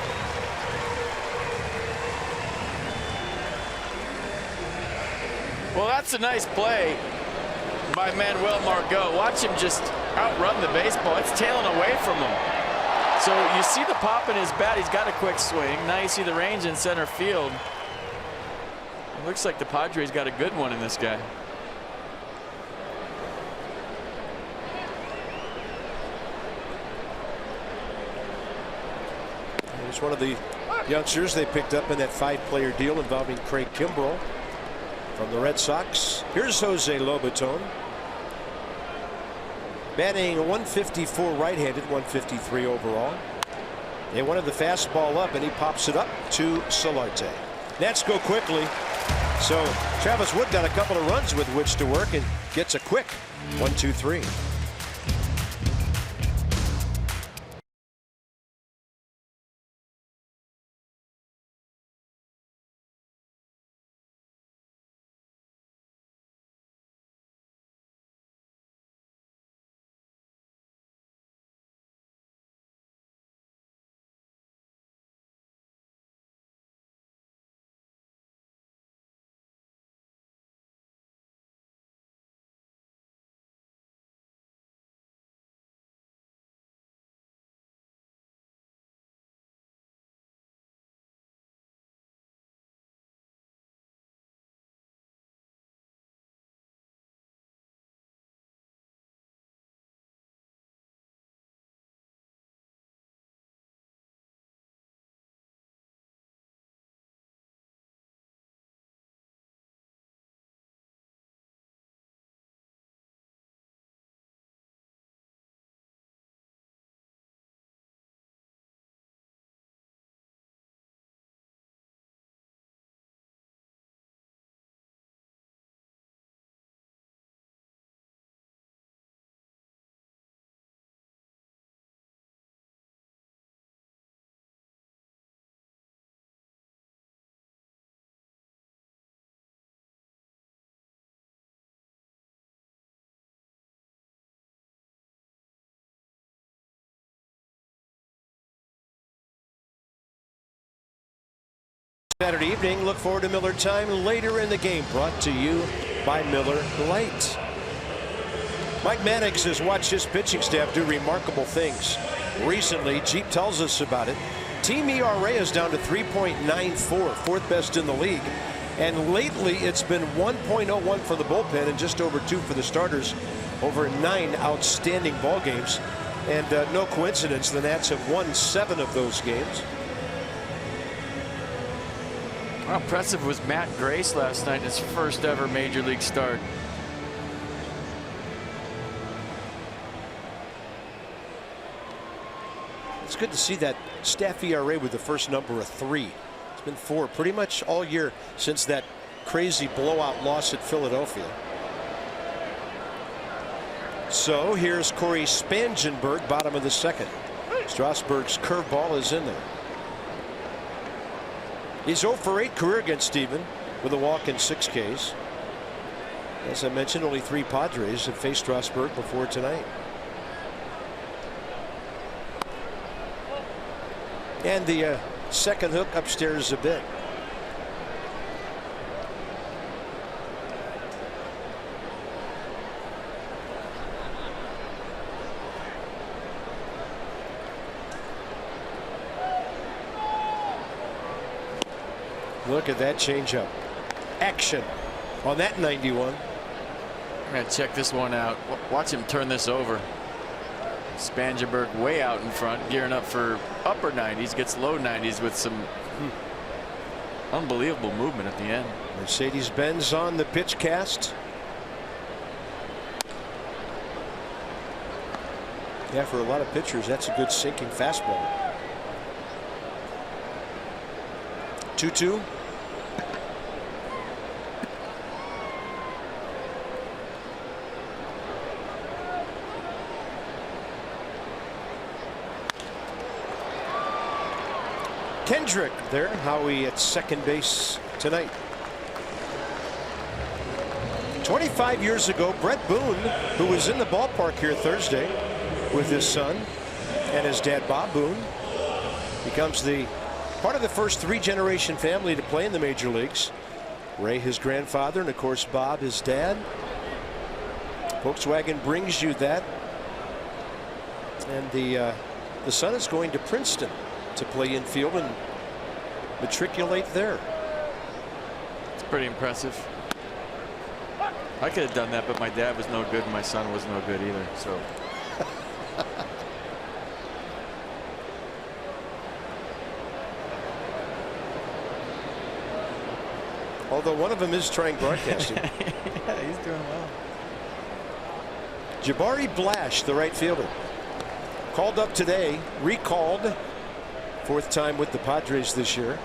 Speaker 2: Well, that's a nice play by Manuel Margot. Watch him just outrun the baseball. It's tailing away from him. So you see the pop in his bat. He's got a quick swing. Now you see the range in center field. It looks like the Padres got a good one in this guy.
Speaker 1: He's one of the youngsters they picked up in that 5-player deal involving Craig Kimbrell from the Red Sox. Here's Jose Lobaton. Batting 154 right-handed, 153 overall. They wanted the fastball up, and he pops it up to Solarte. Nats go quickly. So Travis Wood got a couple of runs with which to work and gets a quick 1-2-3. Saturday evening, look forward to Miller Time later in the game, brought to you by Miller Lite. Mike Mannix has watched his pitching staff do remarkable things. Recently, Jeep tells us about it. Team ERA is down to 3.94, fourth best in the league. And lately, it's been 1.01 for the bullpen and just over 2 for the starters over 9 outstanding ball games. And no coincidence, the Nats have won 7 of those games.
Speaker 2: How impressive was Matt Grace last night in his first ever major league start.
Speaker 1: It's good to see that staff ERA with the first number of 3. It's been 4 pretty much all year since that crazy blowout loss at Philadelphia. So here's Corey Spangenberg, bottom of the second. Strasburg's curveball is in there. He's 0 for 8 career against Steven with a walk and 6 Ks. As I mentioned, only 3 Padres have faced Strasburg before tonight. And the second hook upstairs a bit. Look at that changeup. Action on that 91.
Speaker 2: I'm going to check this one out. Watch him turn this over. Spangenberg way out in front, gearing up for upper 90s, gets low 90s with some Unbelievable movement at the end.
Speaker 1: Mercedes-Benz on the pitch cast. Yeah, for a lot of pitchers, that's a good sinking fastball. 2-2. Kendrick there. Howie at second base tonight. 25 years ago, Brett Boone, who was in the ballpark here Thursday with his son and his dad Bob Boone, becomes the part of the first three-generation family to play in the major leagues. Ray, his grandfather, and of course Bob, his dad. Volkswagen brings you that, and the son is going to Princeton to play infield and matriculate there.
Speaker 2: It's pretty impressive. I could have done that, but my dad was no good and my son was no good either. So
Speaker 1: although one of them is trying broadcasting.
Speaker 2: Yeah, he's doing well.
Speaker 1: Jabari Blash, the right fielder, called up today, recalled, fourth time with the Padres this year,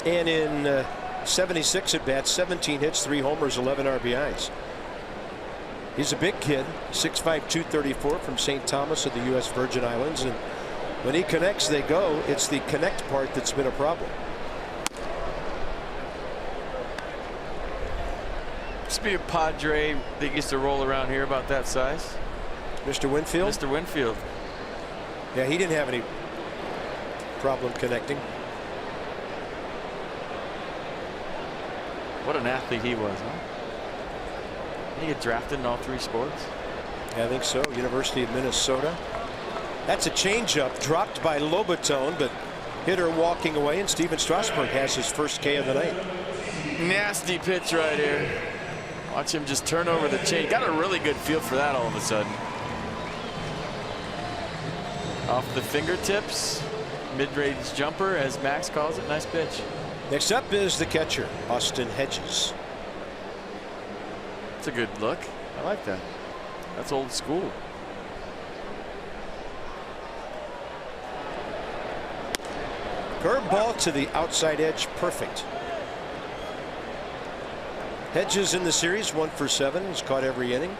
Speaker 1: and in 76 at bats, 17 hits, 3 homers, 11 RBIs. He's a big kid, 6'5", 234 from St. Thomas of the U.S. Virgin Islands, and when he connects, they go. It's the connect part that's been a problem.
Speaker 2: Must be a Padre that used to roll around here about that size.
Speaker 1: Mr. Winfield?
Speaker 2: Mr. Winfield.
Speaker 1: Yeah, he didn't have any problem connecting.
Speaker 2: What an athlete he was, huh? Did he get drafted in all 3 sports?
Speaker 1: I think so. University of Minnesota. That's a changeup dropped by Lobaton, but hitter walking away, and Steven Strasburg has his first K of the night.
Speaker 2: Nasty pitch right here. Watch him just turn over the chain. Got a really good feel for that all of a sudden. Off the fingertips, mid-range jumper, as Max calls it. Nice pitch.
Speaker 1: Next up is the catcher, Austin Hedges.
Speaker 2: It's a good look. I like that. That's old school.
Speaker 1: Curveball to the outside edge, perfect. Hedges in the series, 1 for 7. He's caught every inning.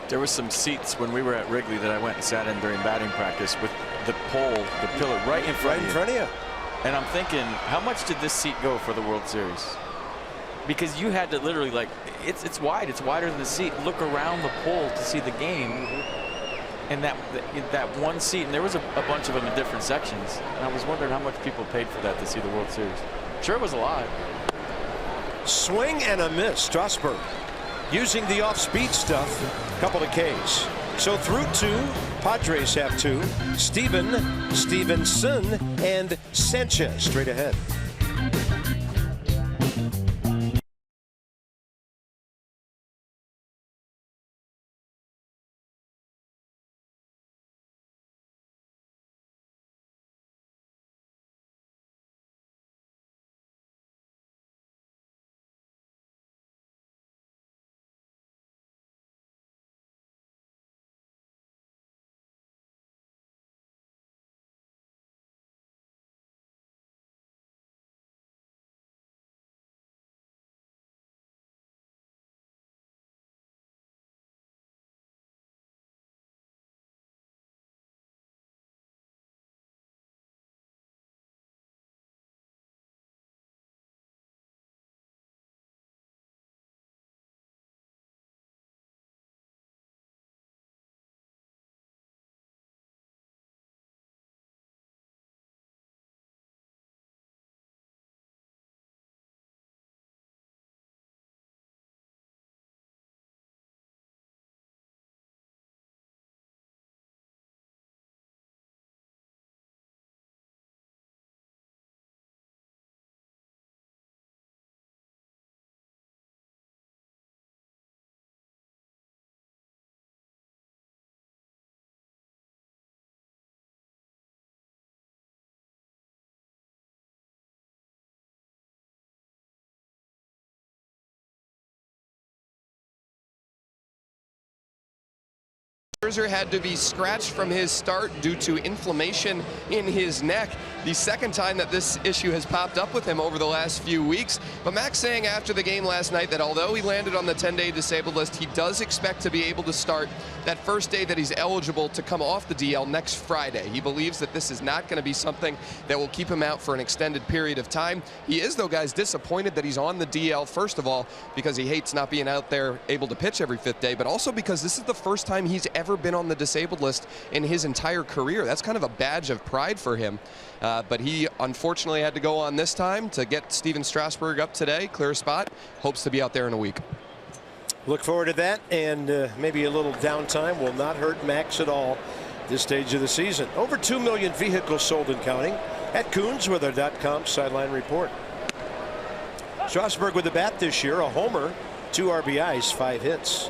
Speaker 2: There was some seats when we were at Wrigley that I went and sat in during batting practice with the pole, the pillar right in front of you. And I'm thinking, how much did this seat go for the World Series? Because you had to literally, like, it's wide. It's wider than the seat. Look around the pole to see the game. And that one seat, and there was a bunch of them in different sections. And I was wondering how much people paid for that to see the World Series. Sure, it was a lot.
Speaker 1: Swing and a miss. Strasburg using the off-speed stuff. Couple of Ks. So through 2, Padres have 2. Stevenson, and Sanchez straight ahead.
Speaker 3: Scherzer had to be scratched from his start due to inflammation in his neck. The second time that this issue has popped up with him over the last few weeks. But Max saying after the game last night that although he landed on the 10-day disabled list, he does expect to be able to start that first day that he's eligible to come off the DL next Friday. He believes that this is not going to be something that will keep him out for an extended period of time. He is, though, guys, disappointed that he's on the DL, first of all, because he hates not being out there able to pitch every 5th day, but also because this is the first time he's ever been on the disabled list in his entire career. That's kind of a badge of pride for him. But he unfortunately had to go on this time to get Steven Strasburg up today, clear a spot. Hopes to be out there in a week.
Speaker 1: Look forward to that, and maybe a little downtime will not hurt Max at all this stage of the season. Over 2 million vehicles sold and counting. At Coons with our .com sideline report. Strasburg with the bat this year, a homer, 2 RBIs, 5 hits.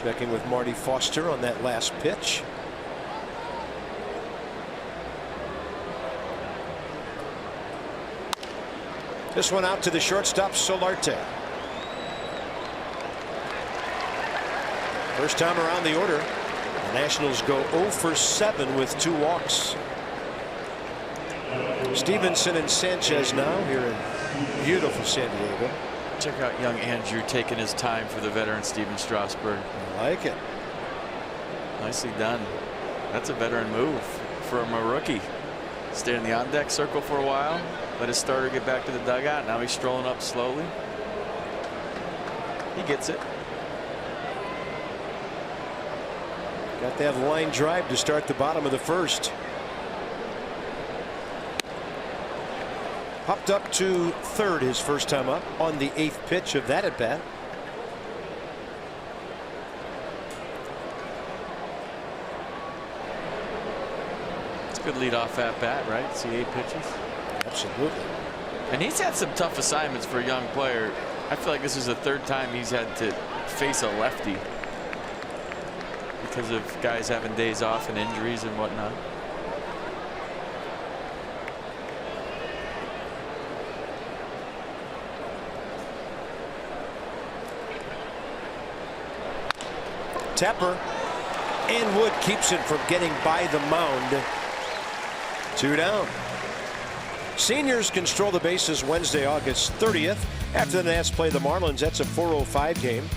Speaker 1: Checking with Marty Foster on that last pitch. This one out to the shortstop, Solarte. First time around the order. The Nationals go 0 for 7 with 2 walks. Stevenson and Sanchez now here in beautiful San Diego.
Speaker 2: Check out young Andrew taking his time for the veteran Steven Strasburg.
Speaker 1: I like it.
Speaker 2: Nicely done. That's a veteran move from a rookie. Stayed in the on-deck circle for a while. Let his starter get back to the dugout. Now he's strolling up slowly. He gets it.
Speaker 1: Got that line drive to start the bottom of the first. Popped up to third his first time up on the 8th pitch of that at bat.
Speaker 2: It's a good leadoff at bat, right? See 8 pitches.
Speaker 1: Absolutely.
Speaker 2: And he's had some tough assignments for a young player. I feel like this is the 3rd time he's had to face a lefty because of guys having days off and injuries and whatnot.
Speaker 1: Tepper and Wood keeps it from getting by the mound. 2 down. Seniors can stroll the bases Wednesday, August 30th. After the Nats play the Marlins, that's a 4:05 game.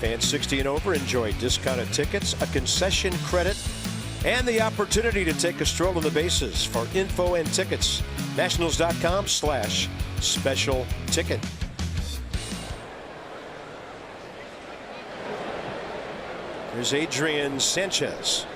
Speaker 1: Fans 60 and over enjoy discounted tickets, a concession credit, and the opportunity to take a stroll on the bases. For info and tickets, nationals.com/special ticket. There's Adrian Sanchez.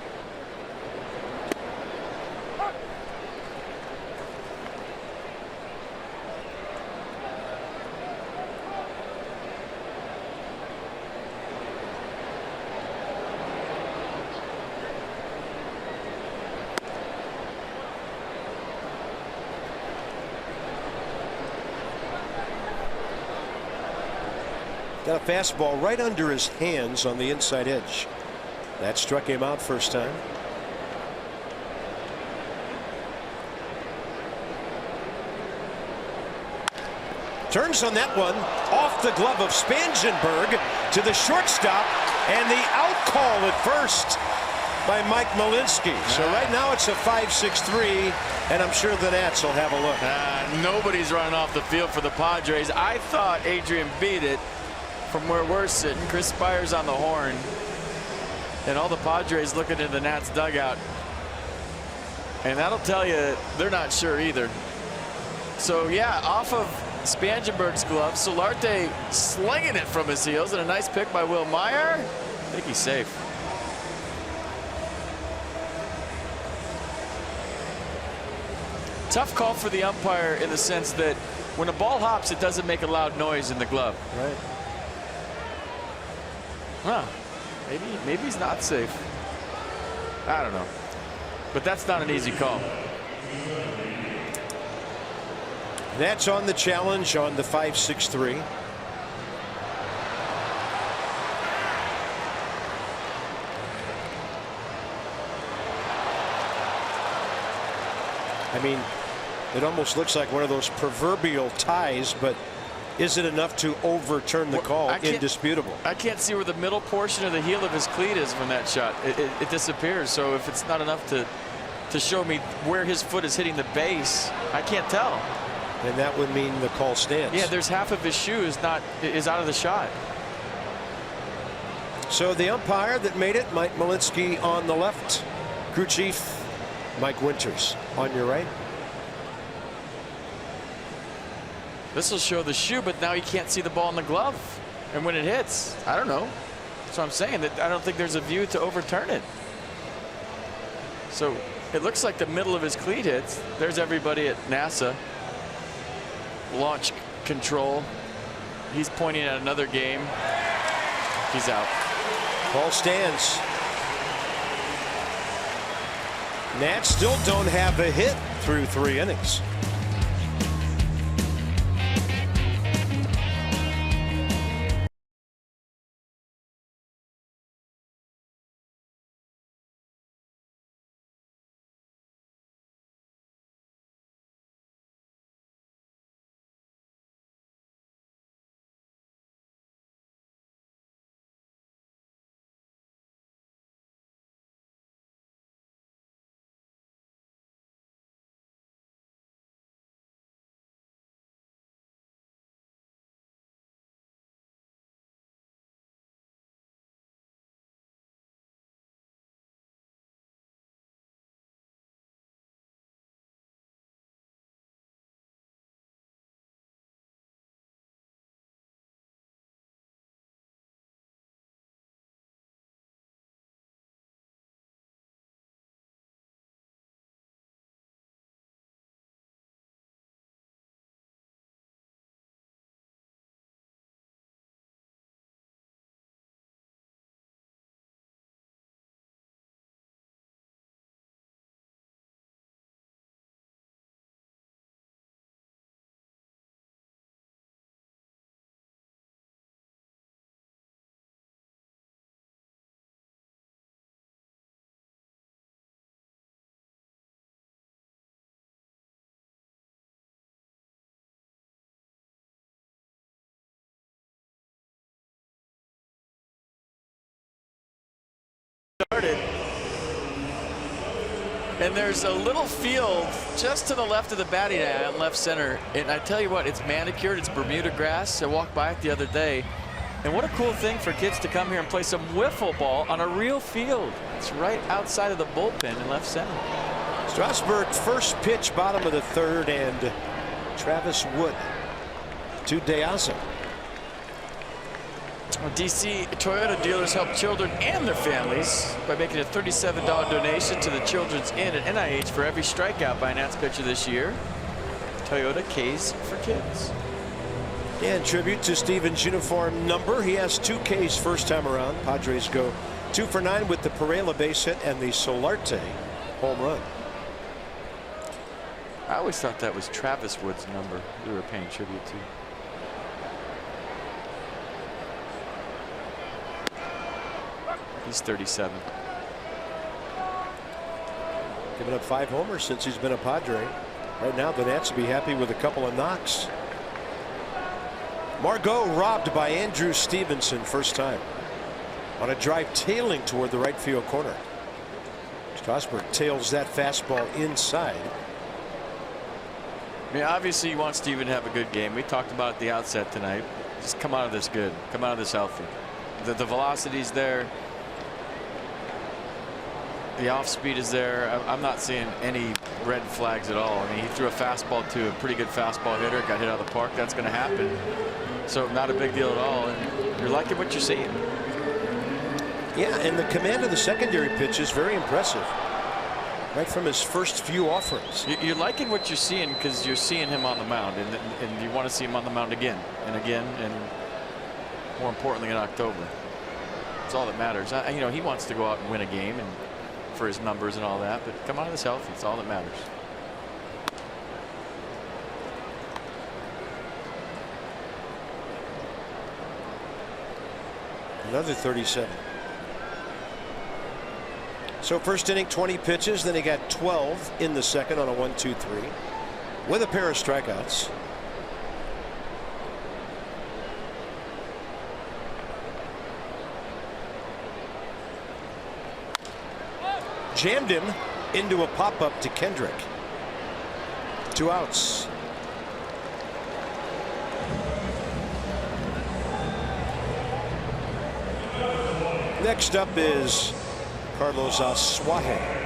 Speaker 1: Got a fastball right under his hands on the inside edge. That struck him out first time. Turns on that one off the glove of Spangenberg to the shortstop, and the out call at first by Mike Malinsky. So right now it's a 5-6-3, and I'm sure the Nats will have a look.
Speaker 2: Nobody's running off the field for the Padres. I thought Adrian beat it from where we're sitting. Chris Spires on the horn, and all the Padres looking into the Nats dugout, and that'll tell you they're not sure either. So yeah, off of Spangenberg's glove, Solarte slinging it from his heels, and a nice pick by Will Meyer. I think he's safe. Tough call for the umpire in the sense that when a ball hops, it doesn't make a loud noise in the glove.
Speaker 1: Right.
Speaker 2: Huh. Maybe he's not safe. I don't know. But that's not an easy call.
Speaker 1: That's on the challenge on the 5-6-3. I mean, it almost looks like one of those proverbial ties, but Is it enough to overturn the call? Indisputable.
Speaker 2: I can't see where the middle portion of the heel of his cleat is from that shot. It disappears. So if it's not enough to show me where his foot is hitting the base, I can't tell.
Speaker 1: And that would mean the call stands.
Speaker 2: Yeah, there's half of his shoe is out of the shot.
Speaker 1: So the umpire that made it, Mike Malinsky on the left, crew chief Mike Winters on your right.
Speaker 2: This will show the shoe, but now you can't see the ball in the glove. And when it hits, I don't know. That's what I'm saying. That I don't think there's a view to overturn it. So it looks like the middle of his cleat hits. There's everybody at NASA. Launch control. He's pointing at another game. He's out.
Speaker 1: Ball stands. Nats still don't have a hit through 3 innings.
Speaker 2: Started. And there's a little field just to the left of the batting eye on left center. And I tell you what, it's manicured. It's Bermuda grass. I walked by it the other day. And what a cool thing for kids to come here and play some wiffle ball on a real field. It's right outside of the bullpen in left center.
Speaker 1: Strasburg, first pitch, bottom of the 3rd, and Travis Wood to DeAza.
Speaker 2: DC Toyota dealers help children and their families by making a $37 donation to the Children's Inn at NIH for every strikeout by a Nats pitcher this year. Toyota Ks for kids.
Speaker 1: And tribute to Steven's uniform number. He has 2 Ks first time around. Padres go 2 for 9 with the Perella base hit and the Solarte home run.
Speaker 2: I always thought that was Travis Wood's number we were paying tribute to. He's 37.
Speaker 1: Giving up 5 homers since he's been a Padre. Right now, the Nats will be happy with a couple of knocks. Margot robbed by Andrew Stevenson first time on a drive tailing toward the right field corner. Strasburg tails that fastball inside.
Speaker 2: I mean, obviously you want Steven to have a good game. We talked about it at the outset tonight. Just come out of this good. Come out of this healthy. The velocity's there. The off speed is there. I'm not seeing any red flags at all. I mean, he threw a fastball to a pretty good fastball hitter, got hit out of the park. That's going to happen. So not a big deal at all. And you're liking what you're seeing.
Speaker 1: Yeah, and the command of the secondary pitch is very impressive. Right from his first few offerings.
Speaker 2: You're liking what you're seeing because you're seeing him on the mound, and you want to see him on the mound again and again, and more importantly in October. That's all that matters. You know, he wants to go out and win a game and for his numbers and all that, but come out of this healthy. It's all that matters.
Speaker 1: Another 37. So first inning 20 pitches, then he got 12 in the second on a 1-2-3 with a pair of strikeouts. Jammed him into a pop-up to Kendrick. 2 outs. Next up is Carlos Asuaje.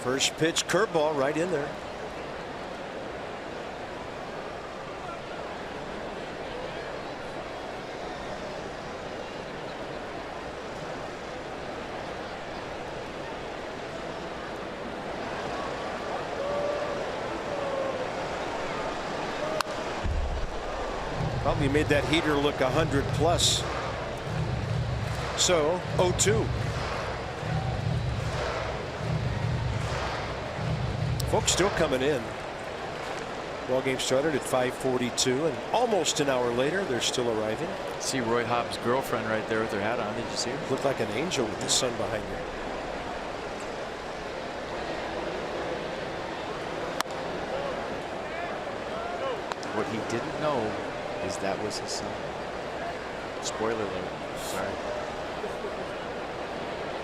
Speaker 1: First pitch curveball right in there. Probably made that heater look 100 plus. So 0-2. Folks still coming in. Ball game started at 5:42, and almost an hour later, they're still arriving.
Speaker 2: See Roy Hobbs' girlfriend right there with her hat on. Did you see her?
Speaker 1: Looked like an angel with the sun behind her.
Speaker 2: What he didn't know is that was his son. Spoiler alert. Sorry.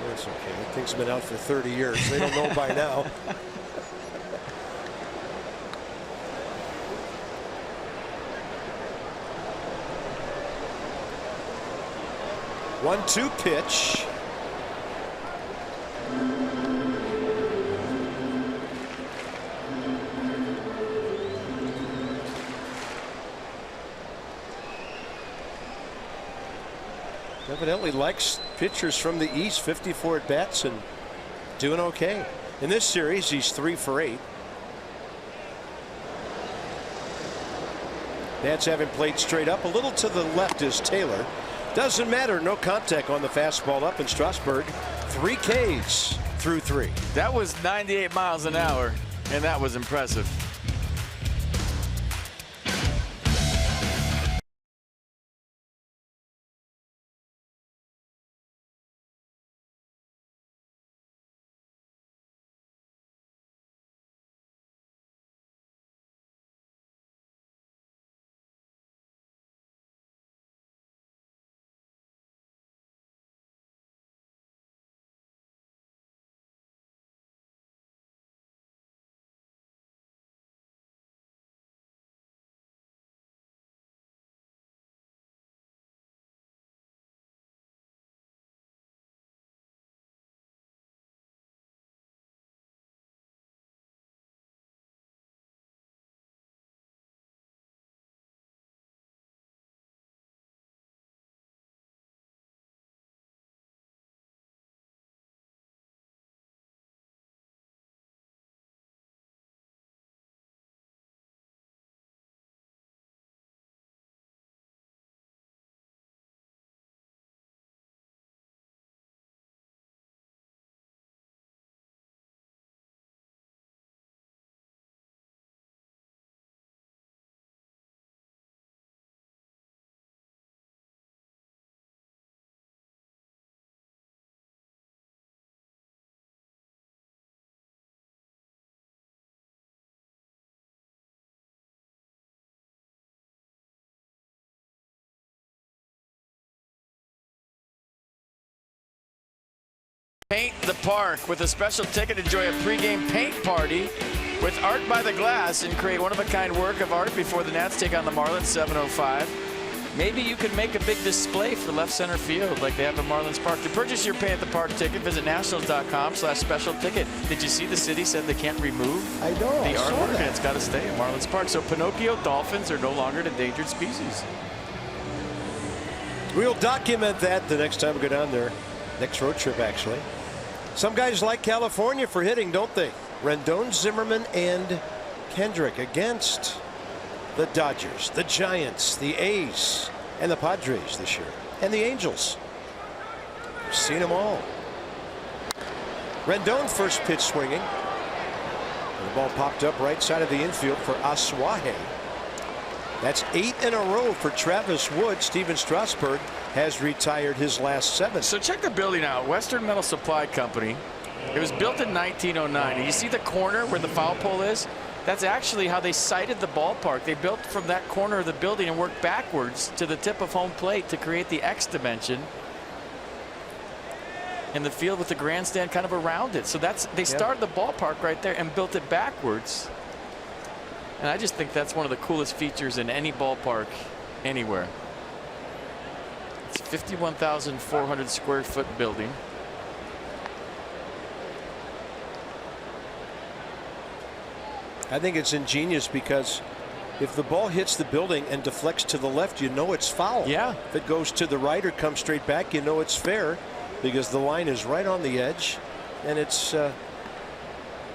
Speaker 1: That's okay. That thing's been out for 30 years. They don't know by now. 1-2 pitch. Evidently likes pitchers from the East. 54 at bats and doing okay. In this series, he's 3 for 8. Nats haven't played straight up. A little to the left is Taylor. Doesn't matter. No contact on the fastball up in Strasburg. 3 Ks through 3.
Speaker 2: That was 98 miles an hour, and that was impressive. Paint the park with a special ticket. Enjoy a pregame paint party with Art by the Glass and create one-of-a-kind work of art before the Nats take on the Marlins 7:05. Maybe you could make a big display for left center field like they have at Marlins Park. To purchase your Paint the Park ticket, visit nationals.com/special ticket. Did you see the city said they can't remove
Speaker 1: the
Speaker 2: artwork and it's got to stay at Marlins Park? So Pinocchio dolphins are no longer an endangered species.
Speaker 1: We'll document that the next time we go down there. Next road trip, actually. Some guys like California for hitting, don't they? Rendon, Zimmerman, and Kendrick against the Dodgers, the Giants, the A's, and the Padres this year, and the Angels. We've seen them all. Rendon first pitch swinging. And the ball popped up right side of the infield for Asuaje. That's 8 in a row for Travis Wood. Steven Strasburg has retired his last 7.
Speaker 2: So check the building out. Western Metal Supply Company. It was built in 1909. And you see the corner where the foul pole is? That's actually how they sited the ballpark. They built from that corner of the building and worked backwards to the tip of home plate to create the X dimension in the field with the grandstand kind of around it. So they started the ballpark right there and built it backwards. And I just think that's one of the coolest features in any ballpark anywhere. It's a 51,400 square foot building.
Speaker 1: I think it's ingenious because if the ball hits the building and deflects to the left, you know it's foul.
Speaker 2: Yeah.
Speaker 1: If it goes to the right or comes straight back, you know it's fair because the line is right on the edge. And it's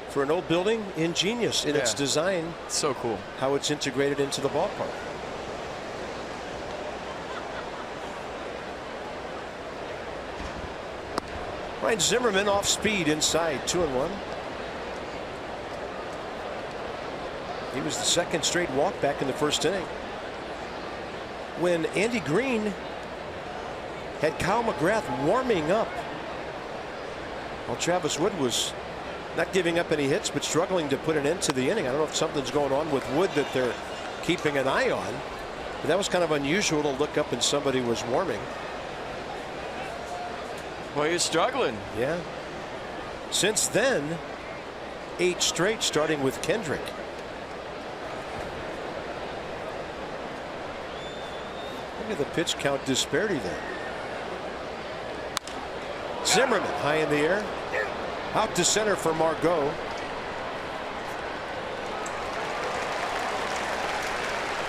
Speaker 1: for an old building, ingenious in its design.
Speaker 2: So cool
Speaker 1: how it's integrated into the ballpark. Ryan Zimmerman off speed inside, 2-1. He was the second straight walk back in the first inning. When Andy Green had Kyle McGrath warming up, while Travis Wood was not giving up any hits but struggling to put an end to the inning. I don't know if something's going on with Wood that they're keeping an eye on, but that was kind of unusual to look up and somebody was warming.
Speaker 2: Well, he was struggling.
Speaker 1: Yeah. Since then, 8 straight, starting with Kendrick. Look at the pitch count disparity there. Zimmerman high in the air. Out to center for Margot.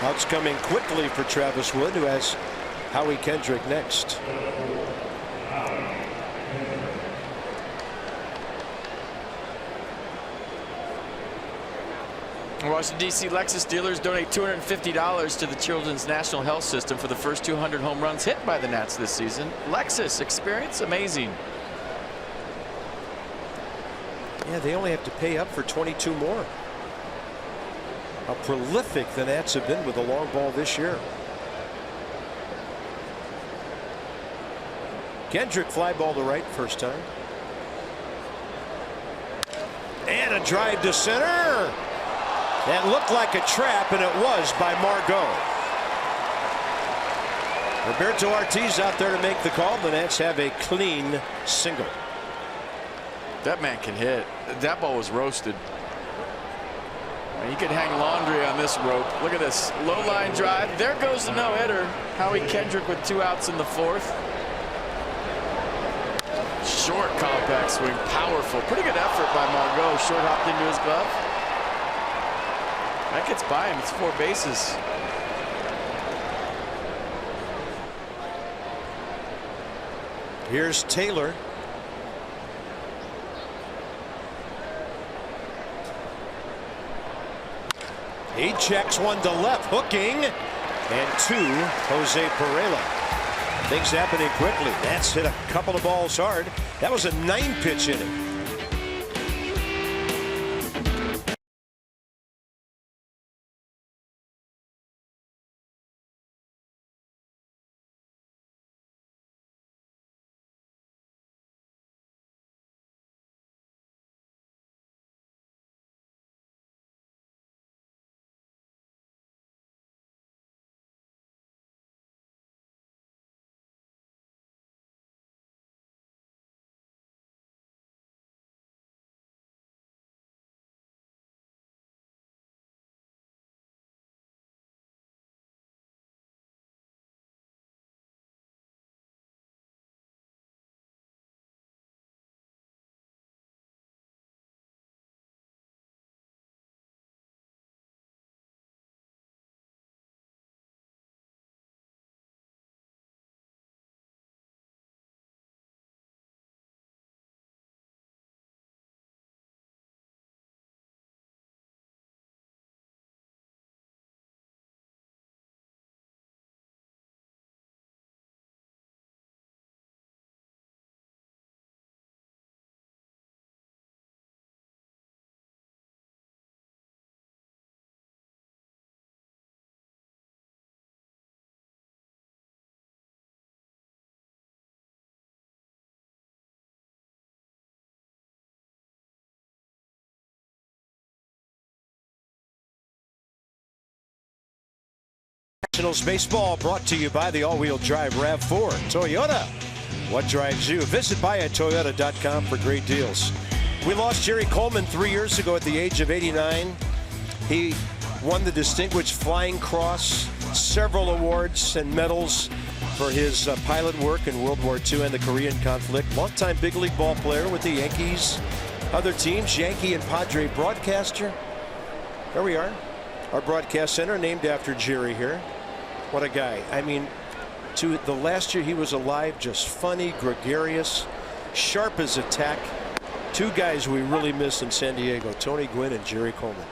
Speaker 1: Outs coming quickly for Travis Wood, who has Howie Kendrick next.
Speaker 2: Washington, D.C. Lexus dealers donate $250 to the Children's National Health System for the first 200 home runs hit by the Nats this season. Lexus, experience amazing.
Speaker 1: Yeah, they only have to pay up for 22 more. How prolific the Nats have been with the long ball this year. Kendrick fly ball to right first time. And a drive to center. That looked like a trap, and it was by Margot. Roberto Ortiz out there to make the call. The Nats have a clean single.
Speaker 2: That man can hit. That ball was roasted. He could hang laundry on this rope. Look at this low line drive. There goes the no-hitter. Howie Kendrick with 2 outs in the 4th. Short compact swing, powerful. Pretty good effort by Margot. Short hopped into his glove. That gets by him. It's 4 bases.
Speaker 1: Here's Taylor. He checks one to left, hooking, and 2, Jose Pereira. Things happening quickly. That's hit a couple of balls hard. That was a 9-pitch inning. Nationals baseball brought to you by the all-wheel drive RAV4 Toyota. What drives you? Visit buyatoyota.com for great deals. We lost Jerry Coleman 3 years ago at the age of 89. He won the Distinguished Flying Cross, several awards and medals for his pilot work in World War II and the Korean conflict. Longtime big league ball player with the Yankees, other teams, Yankee and Padre broadcaster. There we are. Our broadcast center named after Jerry here. What a guy. I mean, to the last year he was alive, just funny, gregarious, sharp as a tack. Two guys we really miss in San Diego, Tony Gwynn and Jerry Coleman.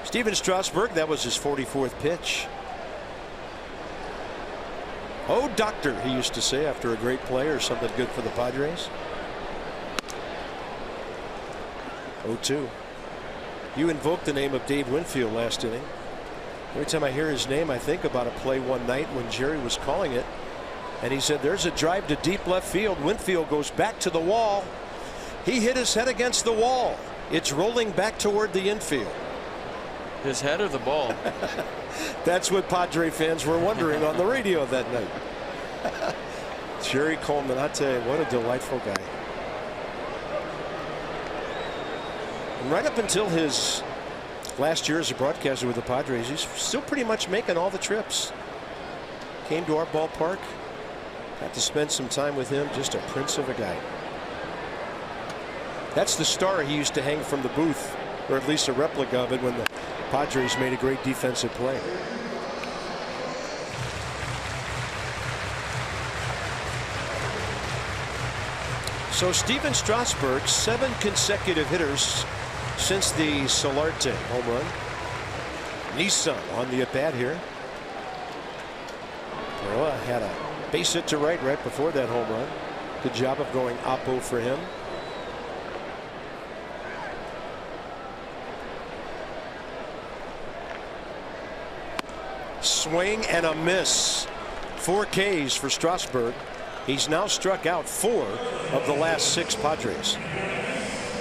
Speaker 1: Steven Strasburg, that was his 44th pitch. Oh, doctor, he used to say after a great play or something good for the Padres. 0-2. You invoked the name of Dave Winfield last inning. Every time I hear his name, I think about a play one night when Jerry was calling it. And he said, there's a drive to deep left field. Winfield goes back to the wall. He hit his head against the wall. It's rolling back toward the infield.
Speaker 2: His head or the ball?
Speaker 1: That's what Padre fans were wondering on the radio that night. Jerry Coleman, I tell you, what a delightful guy. And right up until his last year as a broadcaster with the Padres, he's still pretty much making all the trips. Came to our ballpark. Got to spend some time with him. Just a prince of a guy. That's the star he used to hang from the booth, or at least a replica of it, when the Padres made a great defensive play. So Steven Strasburg, 7 consecutive hitters since the Solarte home run. Nissan on the at-bat here. Well, had a base hit to right before that home run. Good job of going oppo for him. Swing and a miss. 4 Ks for Strasburg. He's now struck out 4 of the last 6 Padres.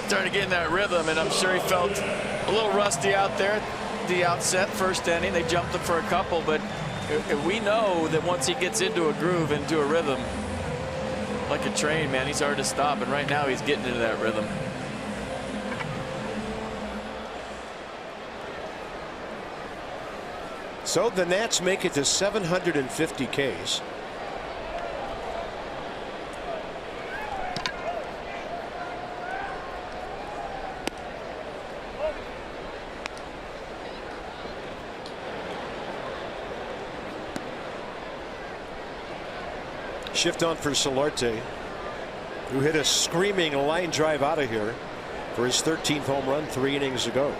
Speaker 2: Starting to get in that rhythm, and I'm sure he felt a little rusty out there at the outset. First inning, they jumped him for a couple, but we know that once he gets into a groove, into a rhythm, like a train, man, he's hard to stop. And right now, he's getting into that rhythm.
Speaker 1: So the Nats make it to 750 Ks. Shift on for Solarte, who hit a screaming line drive out of here for his 13th home run 3 innings ago.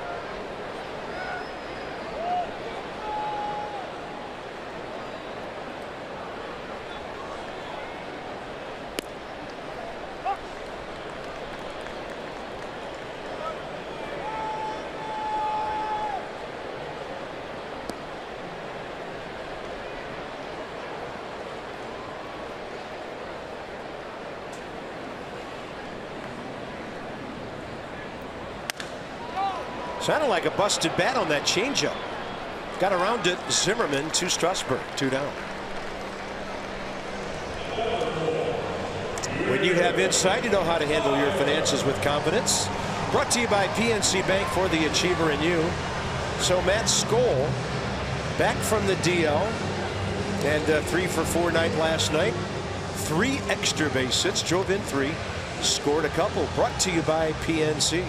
Speaker 1: Sounded like a busted bat on that changeup. Got around it. Zimmerman to Strasburg. 2 down. When you have insight, you know how to handle your finances with confidence. Brought to you by PNC Bank, for the achiever in you. So Matt Skoll back from the DL, and 3 for 4 night last night. 3 extra base hits, drove in 3, scored a couple. Brought to you by PNC.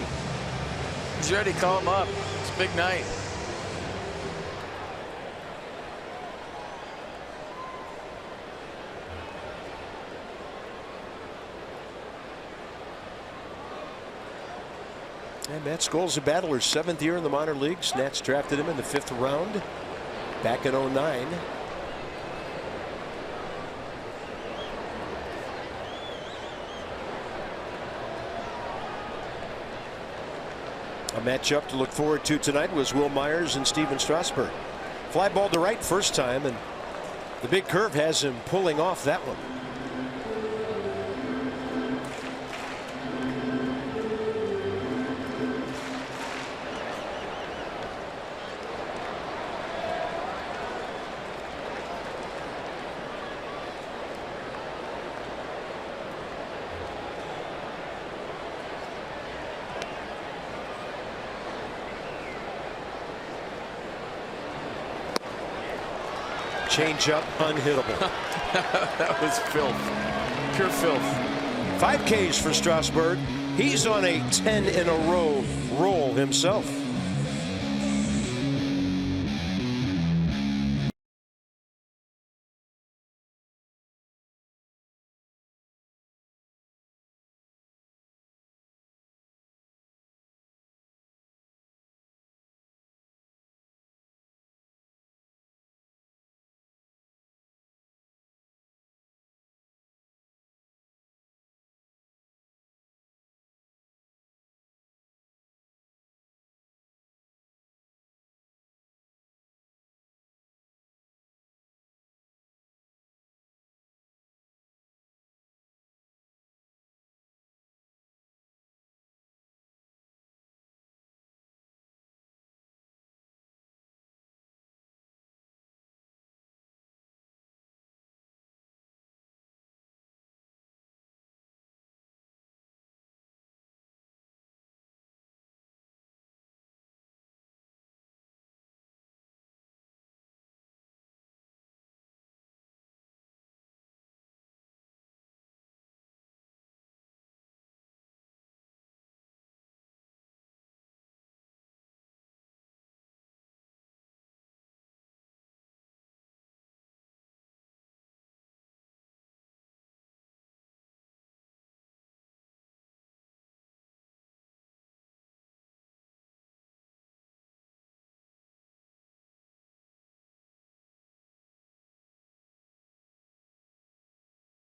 Speaker 2: He's ready. Call him up. It's a big night.
Speaker 1: And Matt Skoll's a battler. 7th year in the minor leagues. Nats drafted him in the 5th round back in 09. A matchup to look forward to tonight was Will Myers and Steven Strasburg. Fly ball to right first time, and the big curve has him pulling off that one. Changeup unhittable.
Speaker 2: That was filth. Pure filth.
Speaker 1: 5 Ks for Strasburg. He's on a 10 in a row roll himself.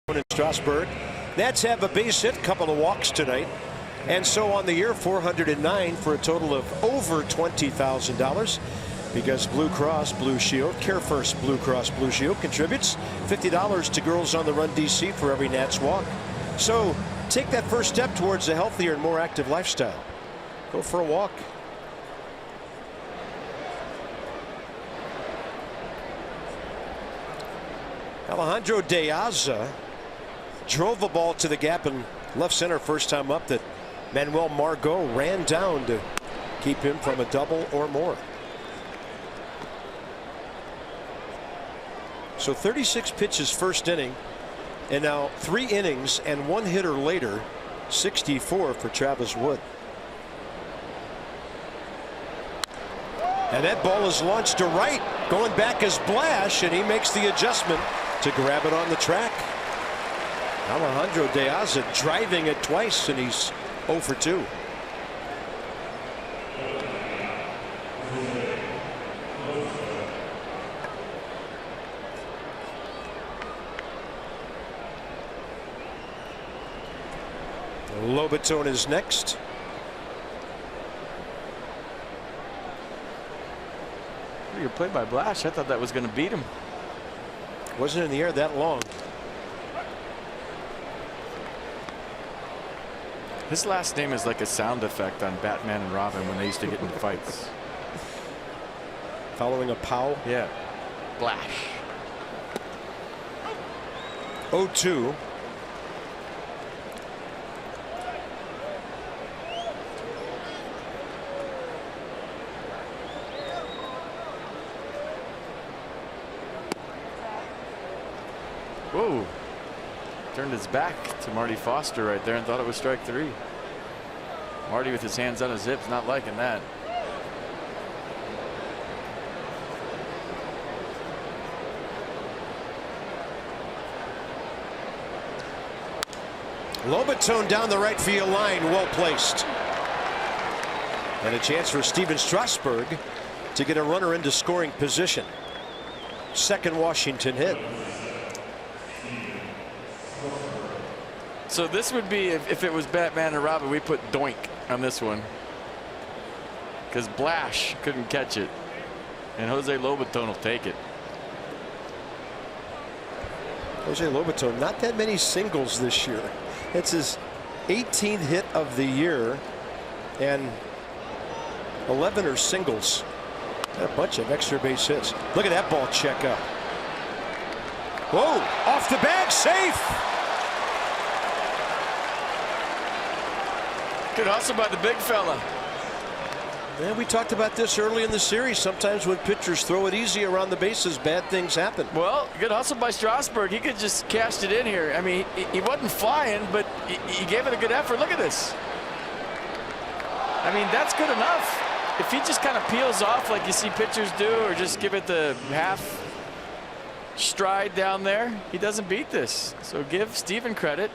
Speaker 1: In Strasburg. Nats have a base hit, couple of walks tonight, and so on the year 409 for a total of over $20,000 because Blue Cross Blue Shield, Care First Blue Cross Blue Shield contributes $50 to Girls on the Run DC for every Nats walk. So take that first step towards a healthier and more active lifestyle. Go for a walk. Alejandro De Aza drove a ball to the gap in left center first time up that Manuel Margot ran down to keep him from a double or more. So 36 pitches first inning, and now 3 innings and 1 hitter later, 64 for Travis Wood. And that ball is launched to right, going back as Blash, and he makes the adjustment to grab it on the track. Alejandro De Aza driving it twice, and he's 0 for 2. Lobaton is next.
Speaker 2: Pretty good play by Blash. I thought that was going to beat him.
Speaker 1: Wasn't in the air that long.
Speaker 2: His last name is like a sound effect on Batman and Robin when they used to get into fights.
Speaker 1: Following a pow.
Speaker 2: Yeah. Blash.
Speaker 1: 0-2.
Speaker 2: Whoa. Turned his back to Marty Foster right there and thought it was strike 3. Marty with his hands on his hips, not liking that.
Speaker 1: Lobaton down the right field line, well placed. And a chance for Steven Strasburg to get a runner into scoring position. Second Washington hit.
Speaker 2: So this would be if it was Batman and Robin, we put doink on this one. Because Blash couldn't catch it. And Jose Lobaton will take it.
Speaker 1: Jose Lobaton, not that many singles this year. It's his 18th hit of the year, and 11 are singles. A bunch of extra base hits. Look at that ball check up. Whoa, off the bag, safe.
Speaker 2: Good hustle by the big fella.
Speaker 1: And we talked about this early in the series. Sometimes when pitchers throw it easy around the bases, bad things happen.
Speaker 2: Well, good hustle by Strasburg. He could just cashed it in here. I mean, he wasn't flying, but he gave it a good effort. Look at this. I mean, that's good enough. If he just kind of peels off like you see pitchers do, or just give it the half stride down there, he doesn't beat this. So give Steven credit.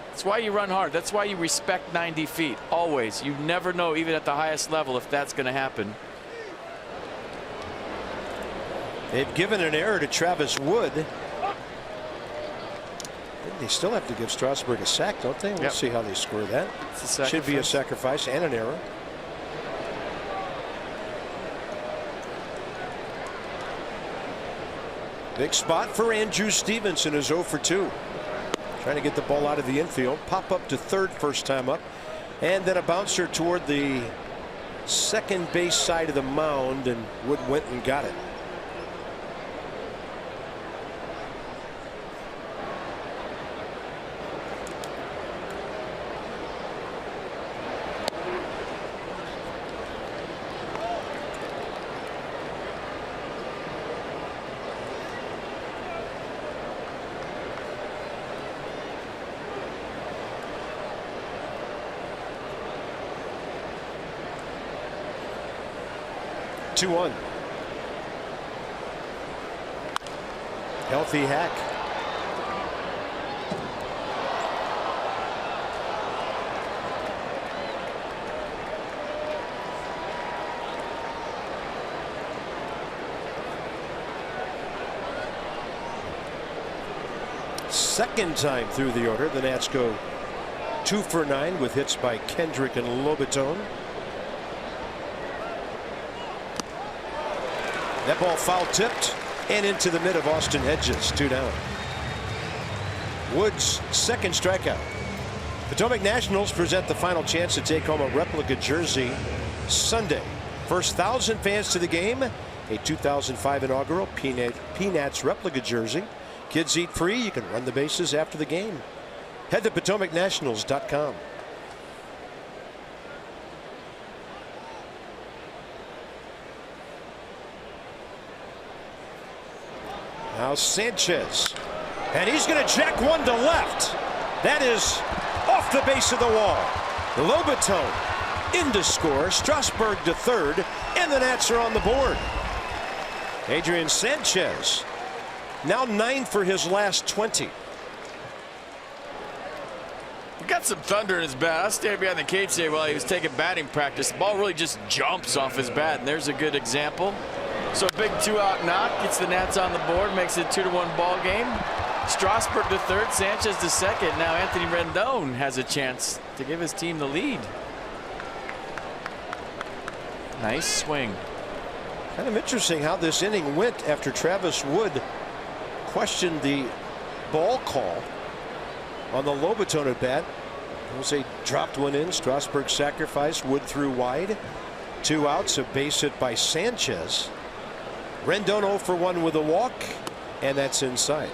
Speaker 2: That's why you run hard. That's why you respect 90 feet. Always. You never know, even at the highest level, if that's going to happen.
Speaker 1: They've given an error to Travis Wood. They still have to give Strasburg a sack, don't they? We'll see how they score that. Should be a sacrifice and an error. Big spot for Andrew Stevenson, is 0 for 2. Trying to get the ball out of the infield. Pop up to third first time up. And then a bouncer toward the second base side of the mound, and Wood went and got it. Two-one. Healthy Hack. Second time through the order, the Nats go 2 for 9 with hits by Kendrick and Lobaton. That ball foul tipped and into the mid of Austin Hedges. 2 down. Wood's second strikeout. Potomac Nationals present the final chance to take home a replica jersey Sunday. First 1,000 fans to the game, a 2005 inaugural Peanuts replica jersey. Kids eat free. You can run the bases after the game. Head to PotomacNationals.com. Now Sanchez, and he's going to jack one to left. That is off the base of the wall. Lobaton in to score. Strasburg to third, and the Nats are on the board. Adrian Sanchez now 9 for his last 20.
Speaker 2: He got some thunder in his bat. I was standing behind the cage today while he was taking batting practice. The ball really just jumps off his bat, and there's a good example. So a big 2-out knock gets the Nats on the board, makes it a 2-1 ball game. Strasburg to third, Sanchez to second. Now Anthony Rendon has a chance to give his team the lead. Nice swing.
Speaker 1: Kind of interesting how this inning went after Travis Wood questioned the ball call on the Lobaton at bat. Jose dropped one in. Strasburg sacrifice. Wood threw wide. 2 outs, a base hit by Sanchez. Rendon 0 for 1 with a walk, and that's inside.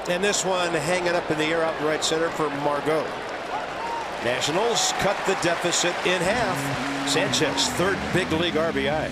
Speaker 1: And this one hanging up in the air out in right center for Margot. Nationals cut the deficit in half. Sanchez, third big league RBI.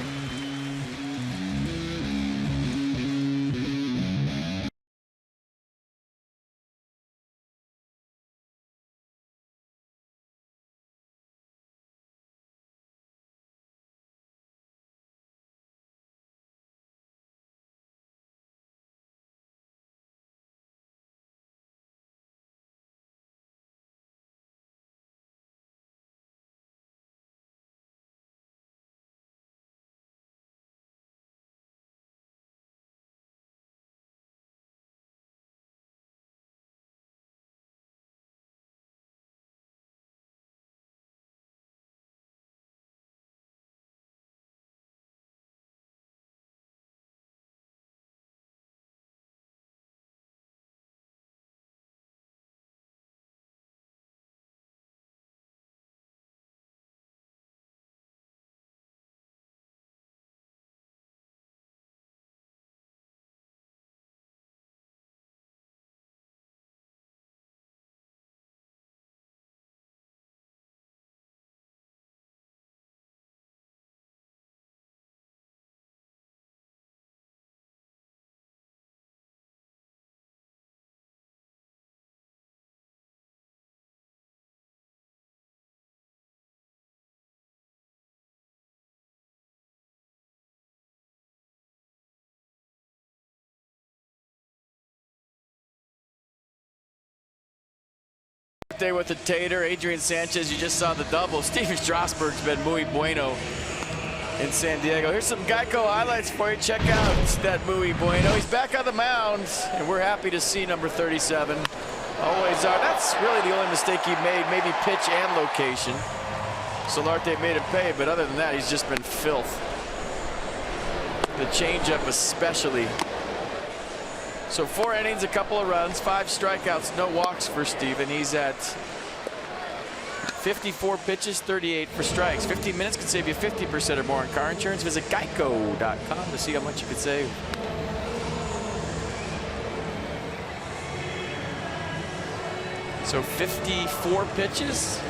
Speaker 2: Day with the tater. Adrian Sanchez, you just saw the double. Steven Strasburg's been muy bueno in San Diego. Here's some Geico highlights for you. Check out that muy bueno. He's back on the mound, and we're happy to see number 37. Always are. That's really the only mistake he made, maybe pitch and location. Solarte made him pay, but other than that, he's just been filth. The changeup especially. So 4 innings, a couple of runs, 5 strikeouts, no walks for Steven. He's at 54 pitches, 38 for strikes. 15 minutes could save you 50% or more on car insurance. Visit geico.com to see how much you could save. So 54 pitches.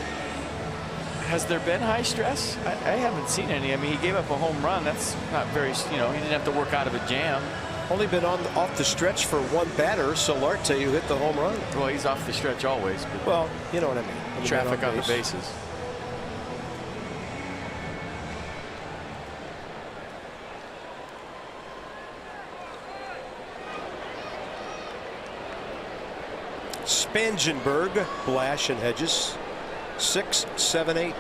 Speaker 2: Has there been high stress? I haven't seen any. I mean, he gave up a home run. That's not very, he didn't have to work out of a jam.
Speaker 1: Only been off the stretch for one batter, Solarte, who hit the home run.
Speaker 2: Well, he's off the stretch always. But
Speaker 1: well, you know what I mean.
Speaker 2: Traffic on the bases.
Speaker 1: Spangenberg, Blash, and Hedges. 6, 7, 8.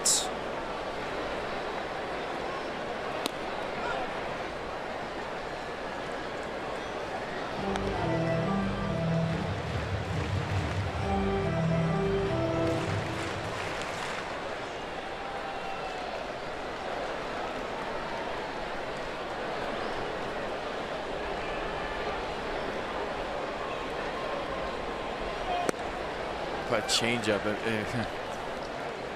Speaker 2: But changeup.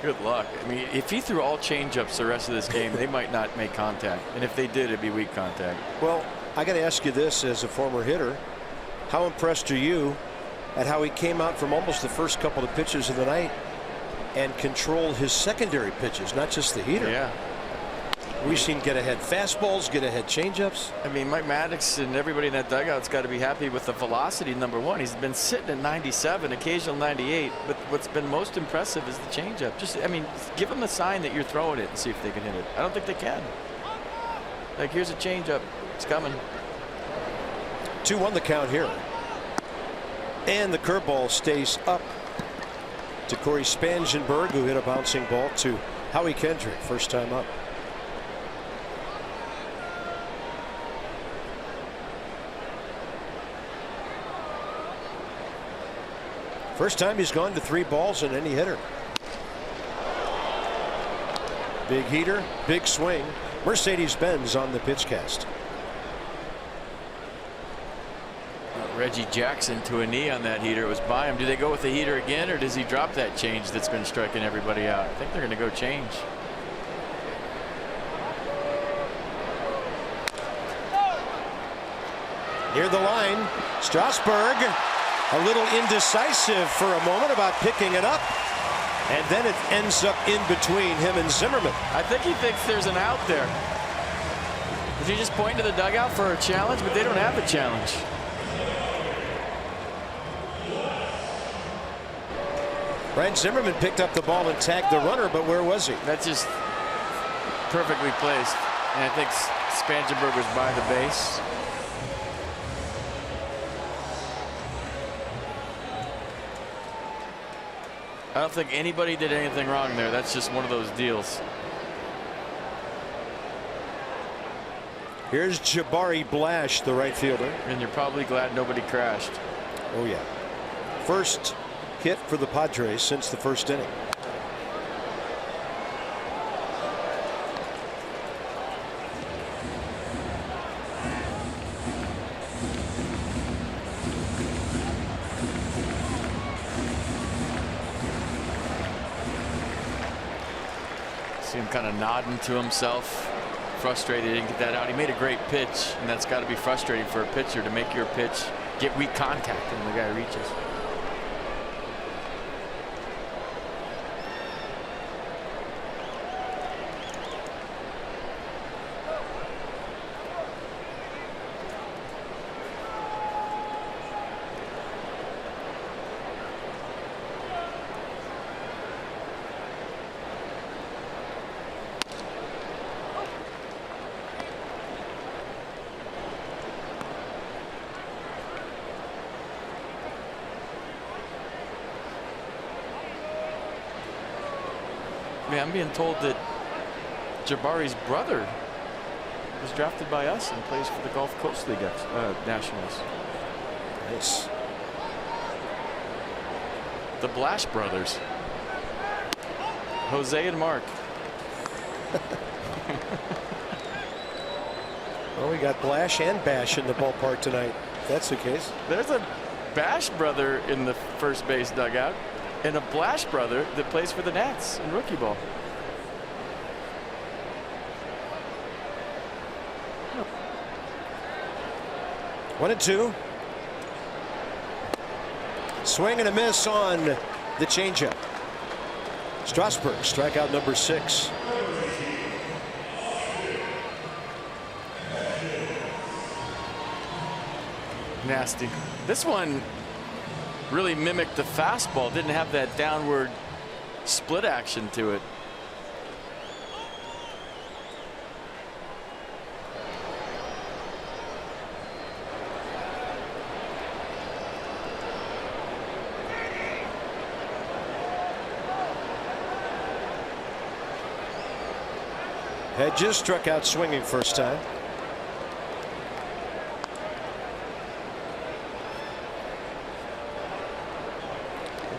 Speaker 2: Good luck. I mean, if he threw all changeups the rest of this game, they might not make contact. And if they did, it'd be weak contact.
Speaker 1: Well, I got to ask you this as a former hitter. How impressed are you at how he came out from almost the first couple of pitches of the night and controlled his secondary pitches, not just the heater?
Speaker 2: Yeah.
Speaker 1: We've seen get ahead fastballs, get ahead changeups.
Speaker 2: I mean, Mike Maddox and everybody in that dugout's got to be happy with the velocity, number one. He's been sitting at 97, occasional 98, but what's been most impressive is the changeup. Just, I mean, give them a sign that you're throwing it and see if they can hit it. I don't think they can. Like, here's a changeup. It's coming.
Speaker 1: 2-1 the count here. And the curveball stays up to Corey Spangenberg, who hit a bouncing ball to Howie Kendrick, first time up. First time he's gone to 3 balls in any hitter. Big heater, big swing. Mercedes-Benz on the pitch cast.
Speaker 2: Reggie Jackson to a knee on that heater. It was by him. Do they go with the heater again, or does he drop that change that's been striking everybody out? I think they're going to go change.
Speaker 1: Near the line, Strasburg a little indecisive for a moment about picking it up, and then it ends up in between him and Zimmerman.
Speaker 2: I think he thinks there's an out there. Is he just pointing to the dugout for a challenge? But they don't have a challenge.
Speaker 1: Ryan Zimmerman picked up the ball and tagged the runner, but where was he?
Speaker 2: That's just perfectly placed. And I think Spangenberg was by the base. I don't think anybody did anything wrong there. That's just one of those deals.
Speaker 1: Here's Jabari Blash, the right fielder.
Speaker 2: And you're probably glad nobody crashed.
Speaker 1: Oh, yeah. First hit for the Padres since the first inning.
Speaker 2: See him kind of nodding to himself, frustrated he didn't get that out. He made a great pitch, and that's got to be frustrating for a pitcher to make your pitch get weak contact and the guy reaches. Man, I'm being told that Jabari's brother was drafted by us and plays for the Gulf Coast League Nationals.
Speaker 1: Nice.
Speaker 2: The Blash brothers. Jose and Mark.
Speaker 1: Well, we got Blash and Bash in the ballpark tonight. If that's the case.
Speaker 2: There's a Bash brother in the first base dugout and a Blash brother that plays for the Nats in rookie ball.
Speaker 1: One and two. Swing and a miss on the changeup. Strasburg, strikeout number 6.
Speaker 2: Nasty. This one really mimicked the fastball. Didn't have that downward split action to it.
Speaker 1: Hedges struck out swinging first time.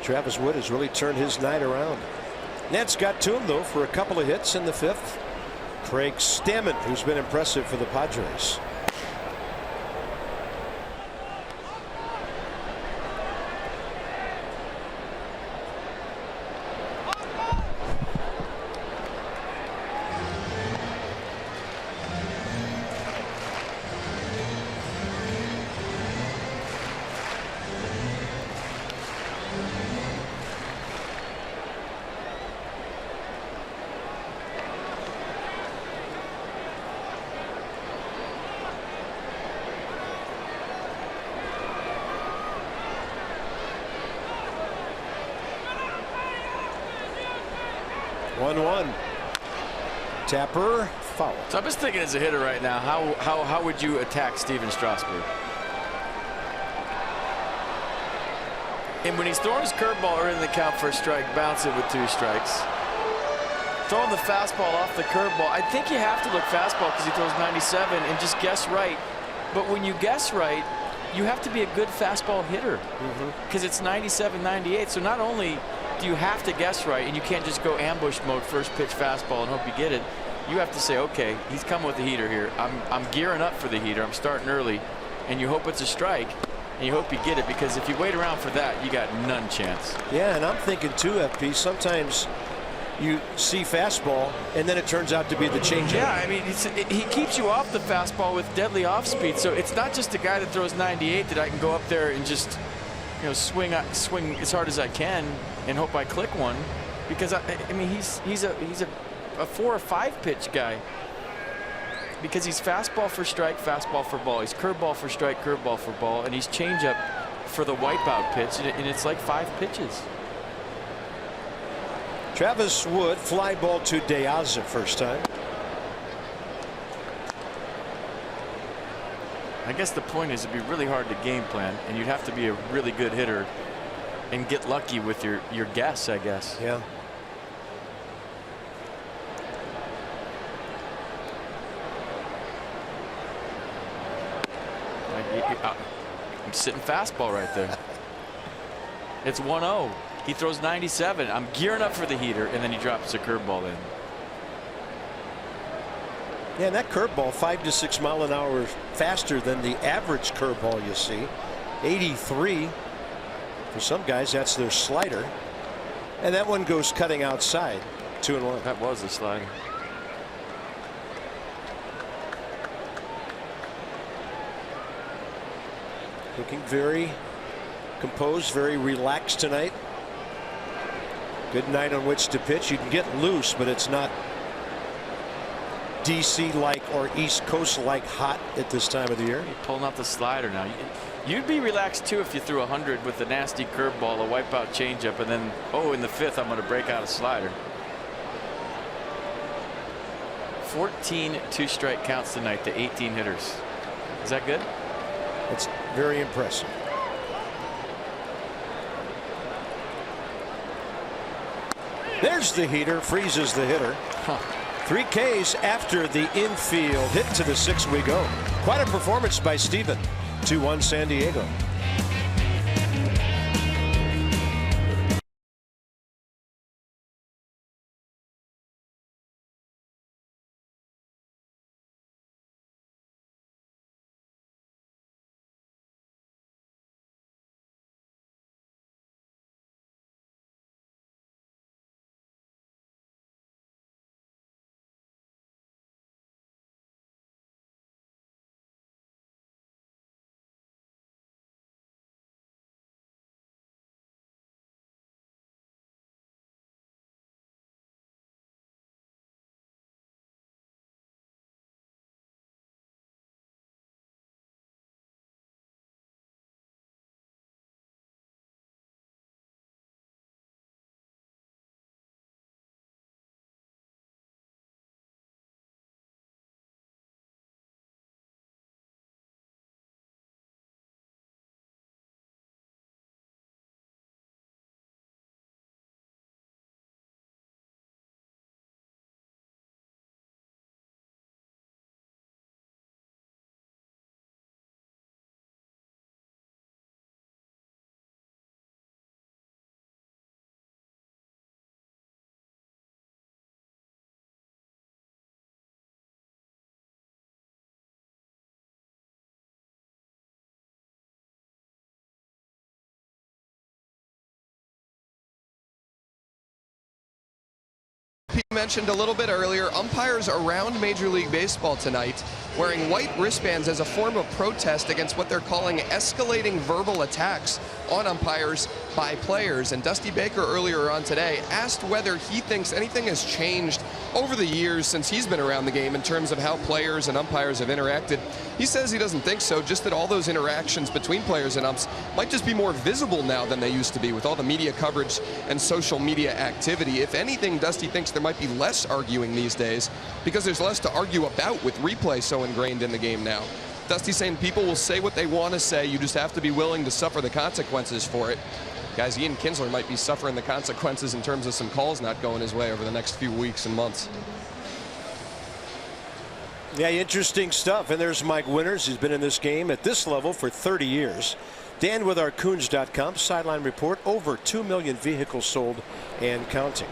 Speaker 1: Travis Wood has really turned his night around. Nets got to him though for a couple of hits in the 5th. Craig Stammen, who's been impressive for the Padres. Tapper, foul.
Speaker 2: So I'm just thinking as a hitter right now, how would you attack Steven Strasburg? And when he's throwing his curveball early in the count for a strike, bounce it with 2 strikes. Throwing the fastball off the curveball. I think you have to look fastball because he throws 97 and just guess right. But when you guess right, you have to be a good fastball hitter because it's 97, 98. So not only do you have to guess right, and you can't just go ambush mode, first pitch fastball, and hope you get it. You have to say, okay, he's coming with the heater here. I'm gearing up for the heater. I'm starting early, and you hope it's a strike, and you hope you get it, because if you wait around for that, you got none chance.
Speaker 1: Yeah, and I'm thinking too, FP, sometimes you see fastball, and then it turns out to be the changeup.
Speaker 2: Yeah, I mean, he keeps you off the fastball with deadly off speed, so it's not just a guy that throws 98 that I can go up there and just, you know, swing as hard as I can and hope I click one, because I mean he's a 4 or 5 pitch guy, because he's fastball for strike, fastball for ball. He's curveball for strike, curveball for ball, and he's changeup for the wipeout pitch, and it's like 5 pitches.
Speaker 1: Travis Wood, fly ball to De Aza first time.
Speaker 2: I guess the point is it'd be really hard to game plan, and you'd have to be a really good hitter and get lucky with your guess, I guess.
Speaker 1: Yeah.
Speaker 2: I'm sitting fastball right there. It's 1-0. He throws 97. I'm gearing up for the heater, and then he drops a curveball in.
Speaker 1: Yeah, and that curveball 5 to 6 mile an hour faster than the average curveball you see. 83. For some guys, that's their slider. And that one goes cutting outside. 2-1.
Speaker 2: That was a slider.
Speaker 1: Looking very composed, very relaxed tonight. Good night on which to pitch. You can get loose, but it's not DC-like or East Coast-like hot at this time of the year.
Speaker 2: You're pulling out the slider now. You'd be relaxed too if you threw 100 with a nasty curveball, a wipeout changeup, and then, oh, in the 5th, I'm going to break out a slider. 14 2-strike counts tonight to 18 hitters. Is that good?
Speaker 1: It's very impressive. There's the heater, freezes the hitter. 3 Ks after the infield hit to the 6th we go. Quite a performance by Steven. 2-1 San Diego.
Speaker 3: Pete mentioned a little bit earlier, umpires around Major League Baseball tonight wearing white wristbands as a form of protest against what they're calling escalating verbal attacks on umpires by players. And Dusty Baker earlier on today asked whether he thinks anything has changed over the years since he's been around the game in terms of how players and umpires have interacted. He says he doesn't think so, just that all those interactions between players and umps might just be more visible now than they used to be with all the media coverage and social media activity. If anything, Dusty thinks there might be less arguing these days because there's less to argue about with replay so ingrained in the game now. Dusty's saying people will say what they want to say, you just have to be willing to suffer the consequences for it. Guys, Ian Kinsler might be suffering the consequences in terms of some calls not going his way over the next few weeks and months.
Speaker 1: Yeah, interesting stuff. And there's Mike Winters. He's been in this game at this level for 30 years. Dan with our Coons.com sideline report. Over 2 million vehicles sold and counting.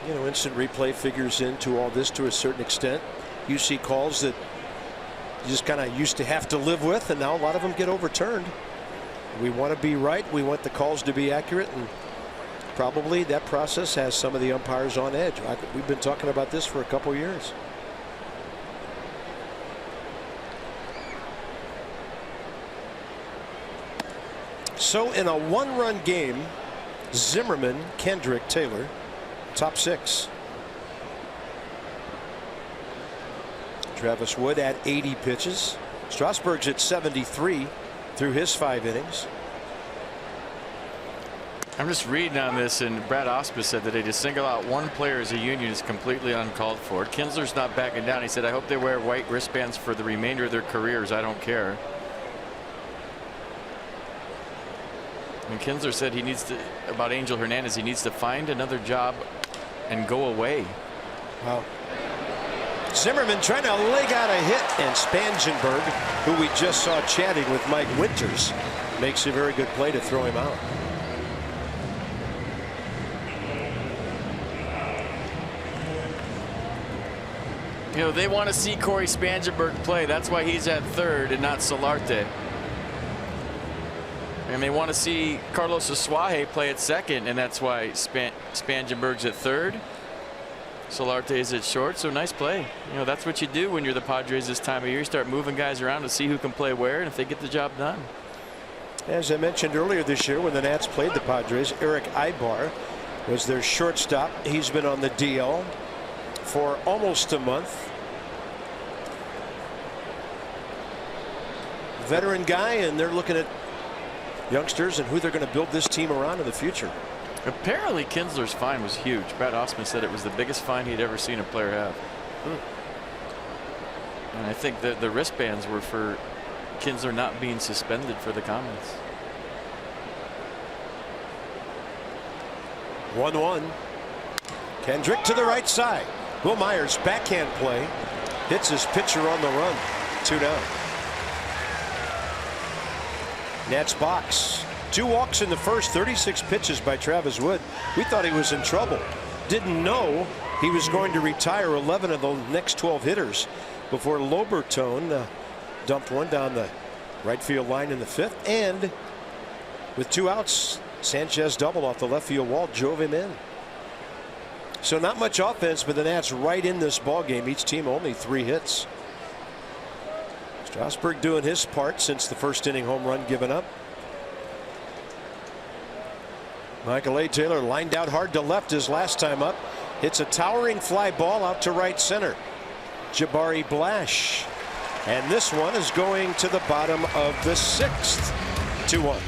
Speaker 1: You know, instant replay figures into all this to a certain extent. You see calls that you just kind of used to have to live with, and now a lot of them get overturned. We want to be right. We want the calls to be accurate, and probably that process has some of the umpires on edge. We've been talking about this for a couple years. So in a one-run game, Zimmerman, Kendrick, Taylor, top 6. Travis Wood at 80 pitches. Strasburg's at 73 through his 5 innings.
Speaker 2: I'm just reading on this, and Brad Osmus said that to single out one player as a union is completely uncalled for. Kinsler's not backing down. He said, I hope they wear white wristbands for the remainder of their careers. I don't care. And Kinsler said he needs to, about Angel Hernandez, he needs to find another job and go away.
Speaker 1: Wow. Zimmerman trying to leg out a hit, and Spangenberg, who we just saw chatting with Mike Winters, makes a very good play to throw him out.
Speaker 2: You know, they want to see Corey Spangenberg play. That's why he's at third and not Solarte. And they want to see Carlos Asuaje play at second, and that's why Spangenberg's at third. Solarte is at short, so nice play. You know, that's what you do when you're the Padres this time of year. You start moving guys around to see who can play where and if they get the job done.
Speaker 1: As I mentioned earlier this year, when the Nats played the Padres, Eric Ibar was their shortstop. He's been on the DL for almost a month. Veteran guy, and they're looking at youngsters and who they're going to build this team around in the future.
Speaker 2: Apparently Kinsler's fine was huge. Brad Osman said it was the biggest fine he'd ever seen a player have. And I think the wristbands were for Kinsler not being suspended for the comments.
Speaker 1: 1-1. Kendrick to the right side. Will Myers backhand play. Hits his pitcher on the run. 2 down. Nats box. 2 walks in the first. 36 pitches by Travis Wood. We thought he was in trouble. Didn't know he was going to retire 11 of the next 12 hitters before Lobertone dumped one down the right field line in the 5th. And with 2 outs, Sanchez doubled off the left field wall, drove him in. So not much offense, but the Nats right in this ball game. Each team only 3 hits. Strasburg doing his part since the first inning home run given up. Michael A. Taylor lined out hard to left his last time up. Hits a towering fly ball out to right center. Jabari Blash. And this one is going to the bottom of the 6th. 2-1.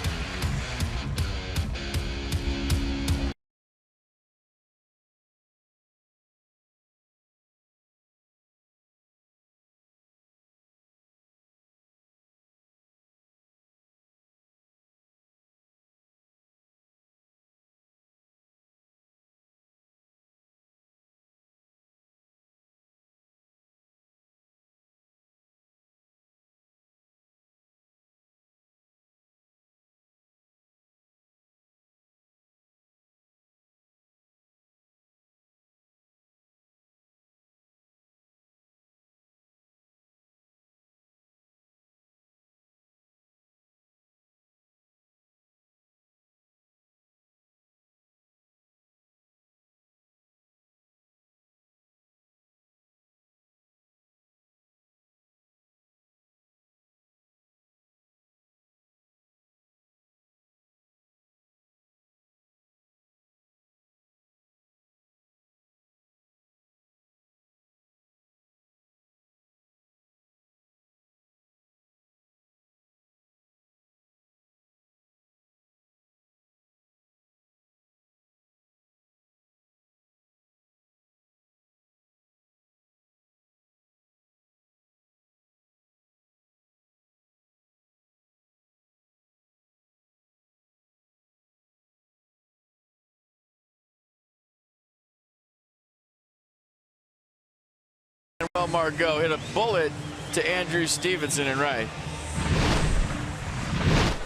Speaker 2: Well, Margot hit a bullet to Andrew Stevenson in right.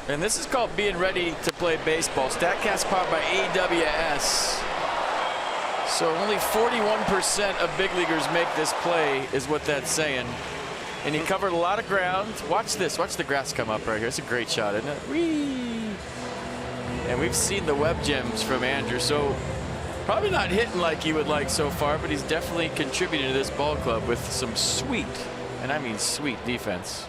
Speaker 2: And this is called being ready to play baseball. StatCast powered by AWS. So only 41% of big leaguers make this play is what that's saying. And he covered a lot of ground. Watch this. Watch the grass come up right here. It's a great shot, isn't it? Whee! And we've seen the web gems from Andrew. So probably not hitting like he would like so far, but he's definitely contributing to this ball club with some sweet, and I mean sweet, defense.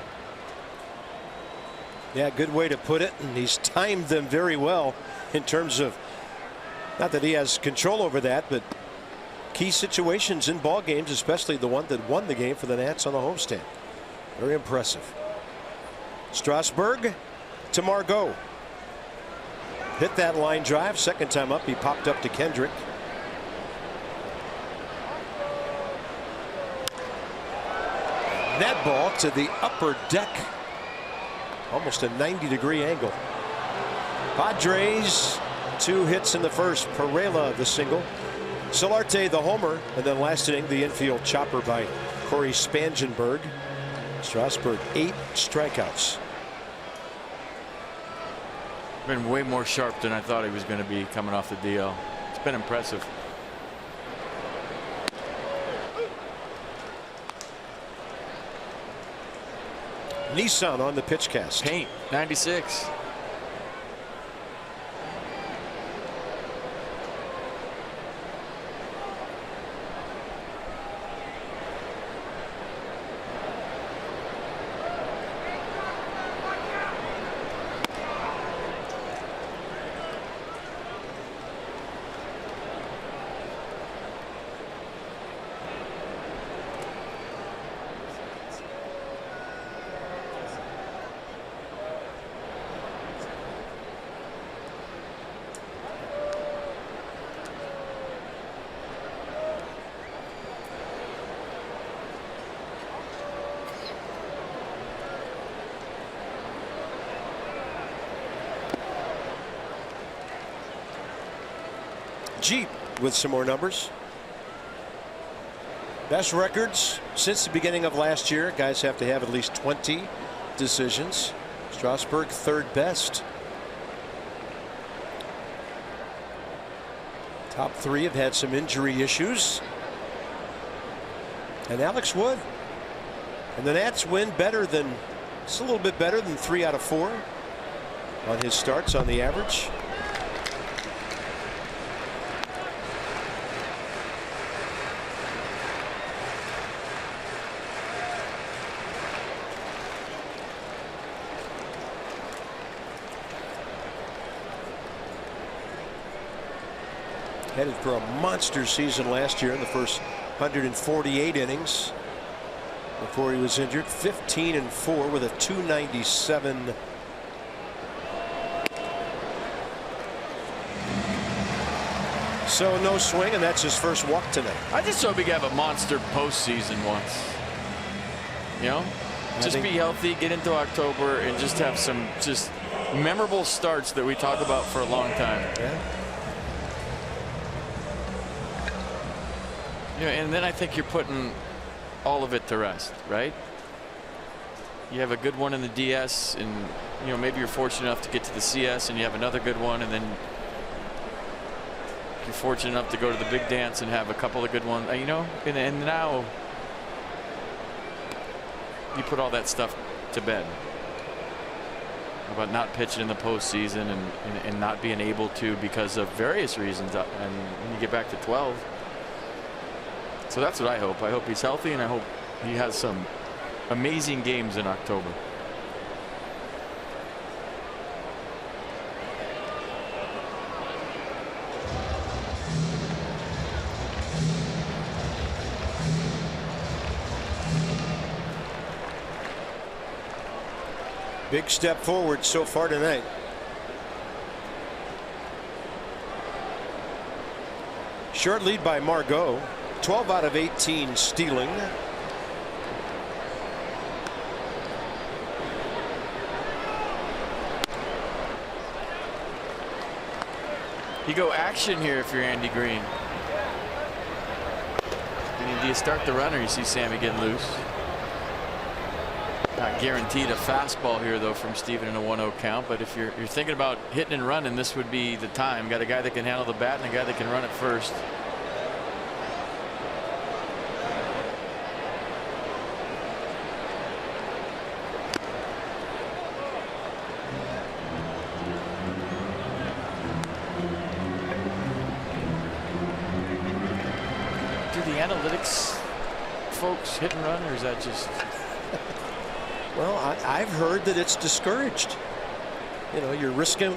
Speaker 1: Yeah, good way to put it. And he's timed them very well in terms of, not that he has control over that, but key situations in ball games, especially the one that won the game for the Nats on the homestand. Very impressive. Strasburg to Margot. Hit that line drive. Second time up, he popped up to Kendrick. That ball to the upper deck. Almost a 90-degree angle. Padres, 2 hits in the first. Pereira the single. Solarte the homer. And then last inning, the infield chopper by Corey Spangenberg. Strasburg, 8 strikeouts.
Speaker 2: Been way more sharp than I thought he was going to be coming off the DL. It's been impressive.
Speaker 1: Nissan on the pitch cast.
Speaker 2: Paint, 96.
Speaker 1: Jeep with some more numbers. Best records since the beginning of last year. Guys have to have at least 20 decisions. Strasburg third best. Top three have had some injury issues. And Alex Wood. And the Nats win better than, it's a little bit better than 3 out of 4 on his starts on the average. Headed for a monster season last year in the first 148 innings before he was injured. 15-4 with a 297. So no swing, and that's his first walk tonight.
Speaker 2: I just hope he can have a monster postseason once. You know, just be healthy, get into October, and just have some just memorable starts that we talk about for a long time.
Speaker 1: Yeah.
Speaker 2: You know, and then I think you're putting all of it to rest, right? You have a good one in the DS, and you know, maybe you're fortunate enough to get to the CS, and you have another good one, and then you're fortunate enough to go to the big dance and have a couple of good ones. You know, and now you put all that stuff to bed about not pitching in the postseason and not being able to because of various reasons, and when you get back to 12. So that's what I hope. I hope he's healthy, and I hope he has some amazing games in October.
Speaker 1: Big step forward so far tonight. Short lead by Margot. 12 out of 18 stealing.
Speaker 2: You go action here if you're Andy Green. Do you start the runner? You see Sammy getting loose. Not guaranteed a fastball here though from Steven in a 1-0 count, but if you're thinking about hitting and running, this would be the time. Got a guy that can handle the bat and a guy that can run it first. Analytics folks hit and run, or is that just
Speaker 1: well, I've heard that it's discouraged. You know, you're risking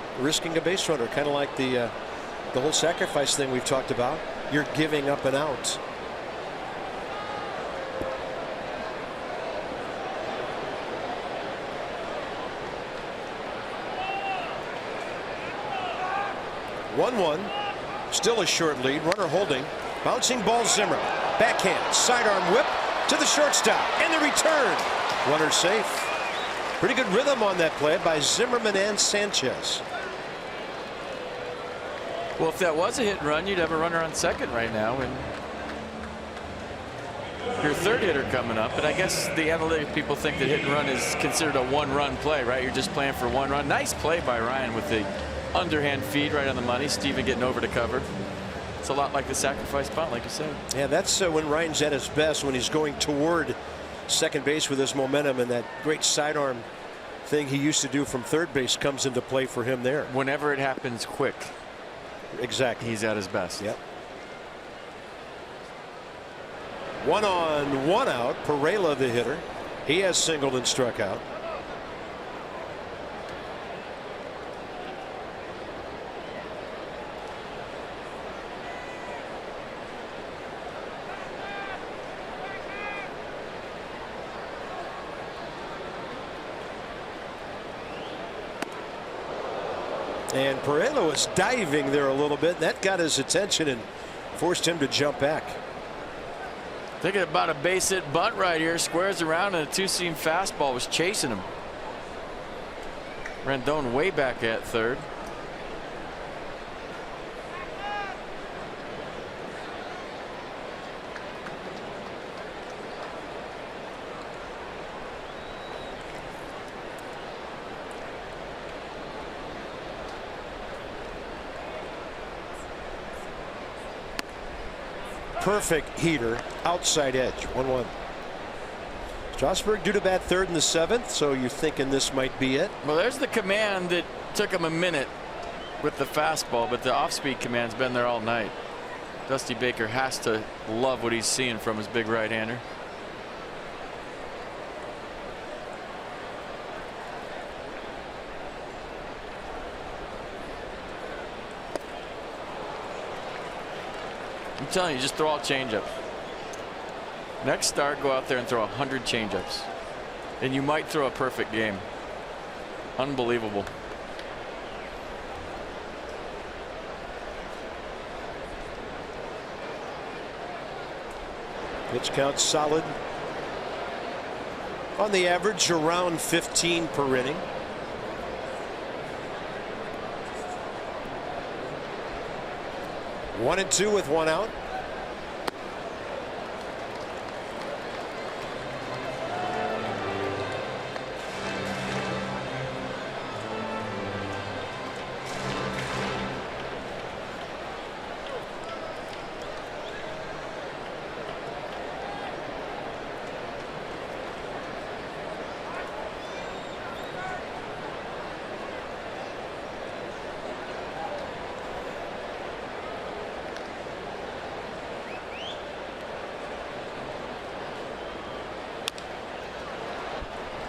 Speaker 1: a base runner, kind of like the whole sacrifice thing we've talked about. You're giving up an out. One. Still a short lead. Runner holding. Bouncing ball, Zimmer. Backhand, sidearm whip to the shortstop, and the return. Runner safe. Pretty good rhythm on that play by Zimmerman and Sanchez.
Speaker 2: Well, if that was a hit and run, you'd have a runner on second right now, and your third hitter coming up. But I guess the analytic people think that hit and run is considered a one-run play, right? You're just playing for one run. Nice play by Ryan with the underhand feed right on the money. Steven getting over to cover. It's a lot like the sacrifice bunt, like you said.
Speaker 1: Yeah, that's when Ryan's at his best, when he's going toward second base with his momentum, and that great sidearm thing he used to do from third base comes into play for him there.
Speaker 2: Whenever it happens quick.
Speaker 1: Exactly.
Speaker 2: He's at his best.
Speaker 1: Yep. 1 on 1 out. Pereira the hitter. He has singled and struck out. And Pereira was diving there a little bit. That got his attention and forced him to jump back.
Speaker 2: Thinking about a base hit bunt right here. Squares around, and a two-seam fastball was chasing him. Rendon way back at third.
Speaker 1: perfect heater, outside edge, 1-1. Strasburg due to bat third in the 7th, so you're thinking this might be it.
Speaker 2: Well, there's the command that took him a minute with the fastball, but the off-speed command's been there all night. Dusty Baker has to love what he's seeing from his big right-hander. I'm telling you, just throw out changeups. Next start, go out there and throw 100 changeups, and you might throw a perfect game. Unbelievable.
Speaker 1: Pitch count solid. On the average, around 15 per inning. One and two with one out.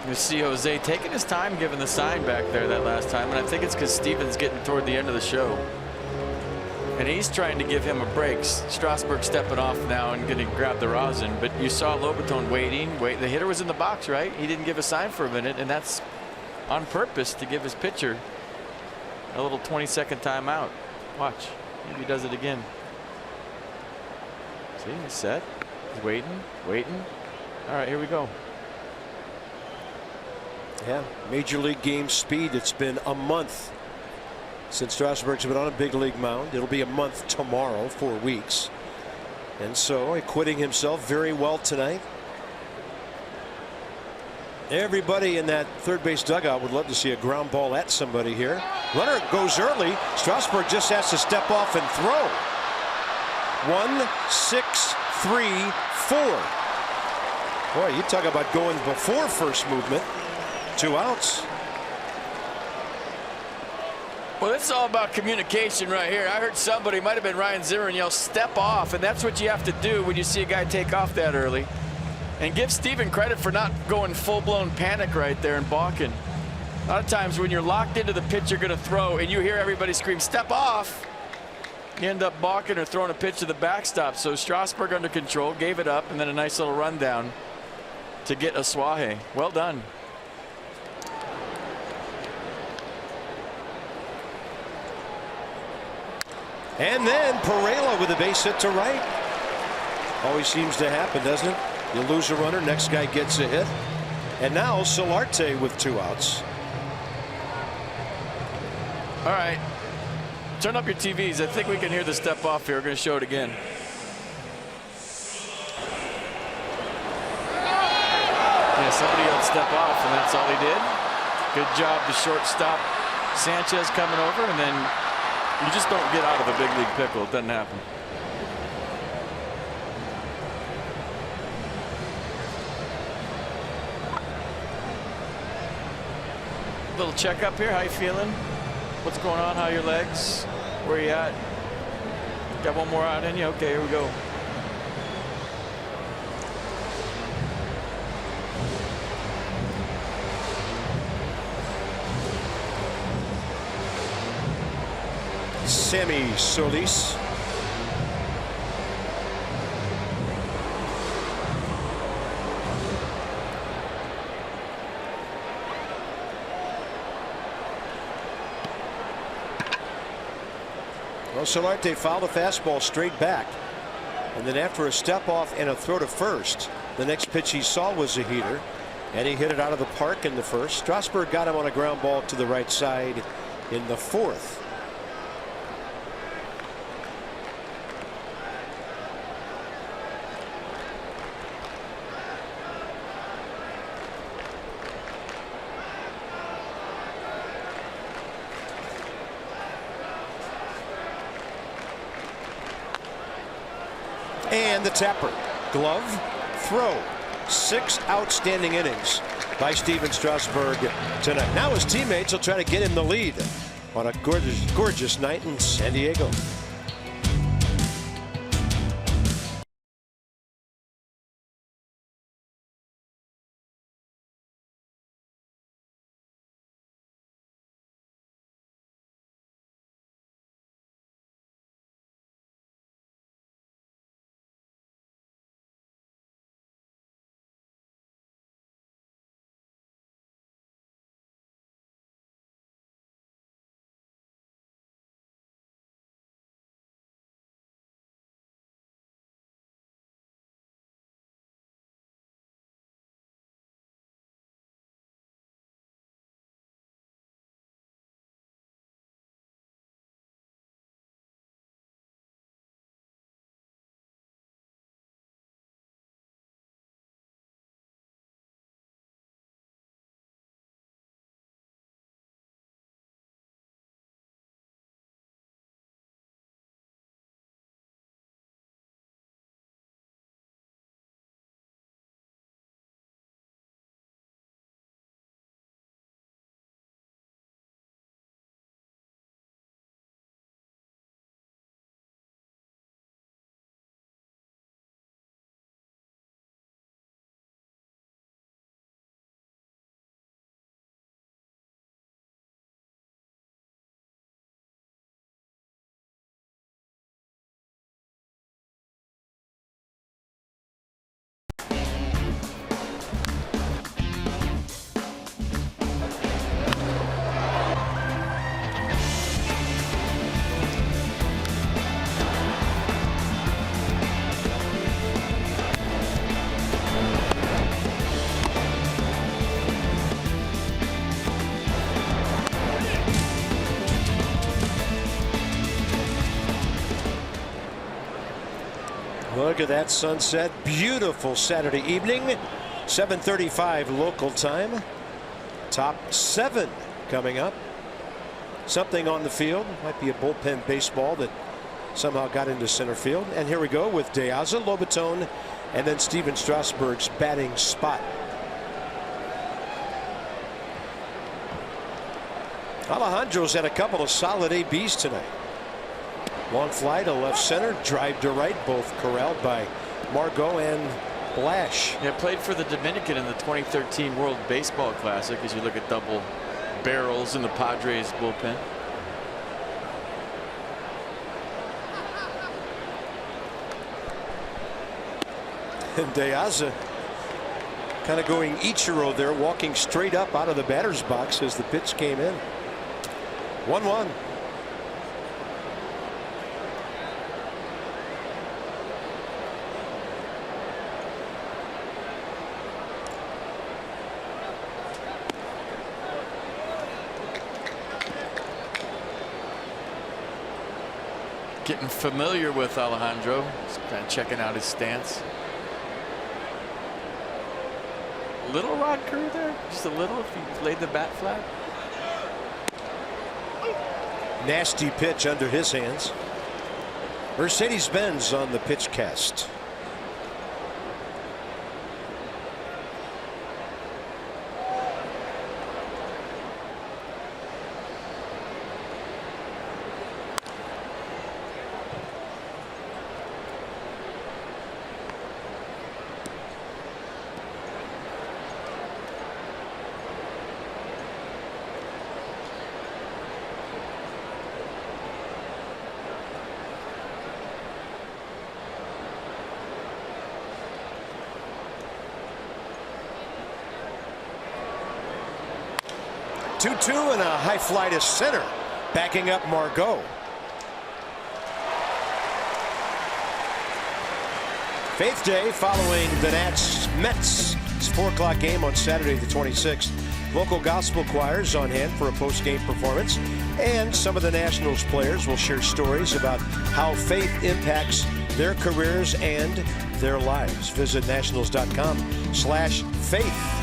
Speaker 2: You see Jose taking his time giving the sign back there that last time, and I think it's because Steven's getting toward the end of the show. And he's trying to give him a break. Strasburg stepping off now and going to grab the rosin, but you saw Lobaton waiting. The hitter was in the box, right? He didn't give a sign for a minute, and that's on purpose to give his pitcher a little 20-second timeout. Watch. Maybe he does it again. See, he's set. He's waiting, waiting. All right, here we go.
Speaker 1: Yeah, major league game speed. It's been a month since Strasburg's been on a big league mound. It'll be a month tomorrow, 4 weeks. And so acquitting himself very well tonight. Everybody in that third base dugout would love to see a ground ball at somebody here. Runner goes early. Strasburg just has to step off and throw. 1, 6, 3, 4. Boy, you talk about going before first movement. 2 outs.
Speaker 2: Well, it's all about communication right here. I heard somebody, might have been Ryan Zimmerman, yell, "Step off," and that's what you have to do when you see a guy take off that early. And give Steven credit for not going full-blown panic right there and balking. A lot of times when you're locked into the pitch you're going to throw and you hear everybody scream, "Step off," you end up balking or throwing a pitch to the backstop. So Strasburg under control, gave it up, and then a nice little rundown to get Asuaje. Well done.
Speaker 1: And then Pereira with a base hit to right. Always seems to happen, doesn't it? You lose a runner, next guy gets a hit. And now Solarte with 2 outs.
Speaker 2: All right. Turn up your TVs. I think we can hear the step off here. We're going to show it again. Yeah, somebody else step off, and that's all he did. Good job, the shortstop Sanchez coming over, and then you just don't get out of a big league pickle. It doesn't happen. Little checkup here. How you feeling? What's going on? How are your legs? Where you at? Got one more out in you? Okay, here we go.
Speaker 1: Sammy Solis. Well, Solarte fouled a fastball straight back. And then after a step off and a throw to first, the next pitch he saw was a heater. And he hit it out of the park in the first. Strasburg got him on a ground ball to the right side in the 4th. And the tapper. Glove, throw. 6 outstanding innings by Steven Strasburg tonight. Now his teammates will try to get him the lead on a gorgeous night in San Diego. Look at that sunset. Beautiful Saturday evening. 7:35 local time. Top 7 coming up. Something on the field. Might be a bullpen baseball that somehow got into center field. And here we go with De Aza, Lobatone, and then Steven Strasburg's batting spot. Alejandro's had a couple of solid ABs tonight. Long fly to left center, drive to right, both corralled by Margot and Blash.
Speaker 2: Yeah, played for the Dominican in the 2013 World Baseball Classic as you look at double barrels in the Padres bullpen.
Speaker 1: And De Aza kind of going Ichiro there, walking straight up out of the batter's box as the pitch came in. 1-1.
Speaker 2: Getting familiar with Alejandro. Just kind of checking out his stance. Little rod curve there, just a little if he laid the bat flat.
Speaker 1: Nasty pitch under his hands. Mercedes-Benz on the pitch cast. Two and a high fly to center, backing up Margot. Faith Day following the Mets. It's a 4 o'clock game on Saturday the 26th. Local gospel choirs on hand for a post-game performance, and some of the Nationals players will share stories about how faith impacts their careers and their lives. Visit nationals.com/faith.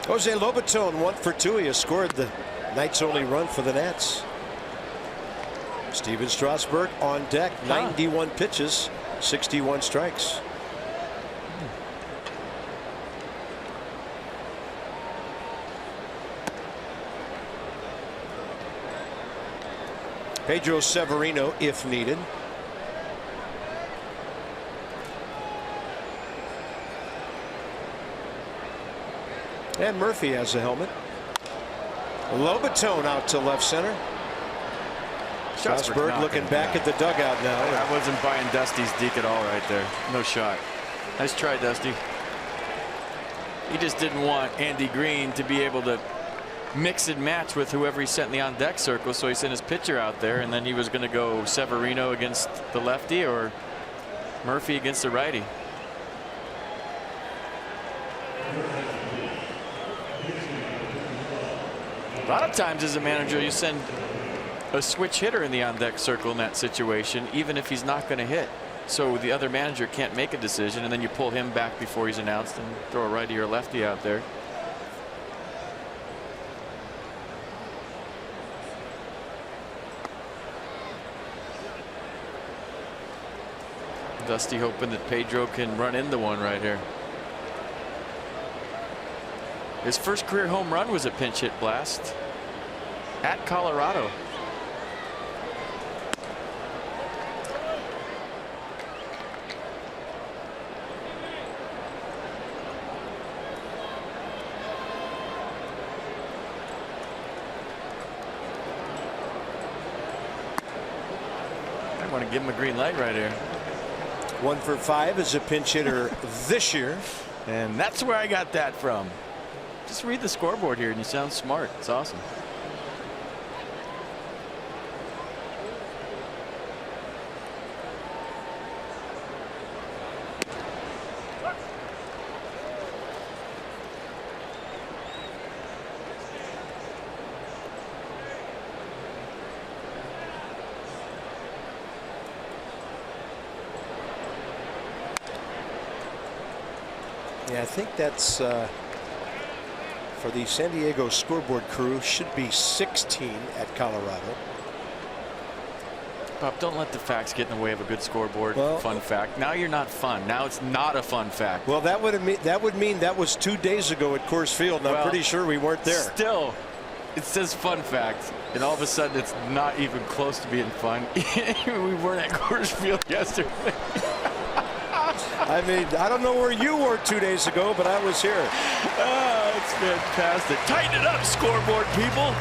Speaker 1: Jose Lobatone 1 for 2. He has scored the night's only run for the Nats. Steven Strasburg on deck. 91 pitches, 61 strikes. Pedro Severino if needed. And Murphy has the helmet. Lobatone out to left center. Strasburg looking back at the dugout now.
Speaker 2: I wasn't buying Dusty's deke at all right there. No shot. Nice try, Dusty. He just didn't want Andy Green to be able to mix and match with whoever he sent in the on deck circle, so he sent his pitcher out there, and then he was going to go Severino against the lefty or Murphy against the righty. A lot of times as a manager you send a switch hitter in the on deck circle in that situation, even if he's not going to hit, so the other manager can't make a decision, and then you pull him back before he's announced and throw a righty or lefty out there. Dusty hoping that Pedro can run into one right here. His first career home run was a pinch hit blast at Colorado. I want to give him a green light right here.
Speaker 1: 1 for 5 as a pinch hitter this year.
Speaker 2: And that's where I got that from. Just read the scoreboard here and you sound smart. It's awesome.
Speaker 1: Yeah, I think that's for the San Diego scoreboard crew should be 16 at Colorado.
Speaker 2: Bob, don't let the facts get in the way of a good scoreboard.
Speaker 1: Well,
Speaker 2: fun fact. Now you're not fun. Now it's not a fun fact.
Speaker 1: Well, that would mean that was 2 days ago at Coors Field, and I'm pretty sure we weren't there.
Speaker 2: Still, it says fun fact, and all of a sudden it's not even close to being fun. We weren't at Coors Field yesterday.
Speaker 1: I mean, I don't know where you were 2 days ago, but I was here.
Speaker 2: Oh, it's fantastic. Tighten it up, scoreboard people.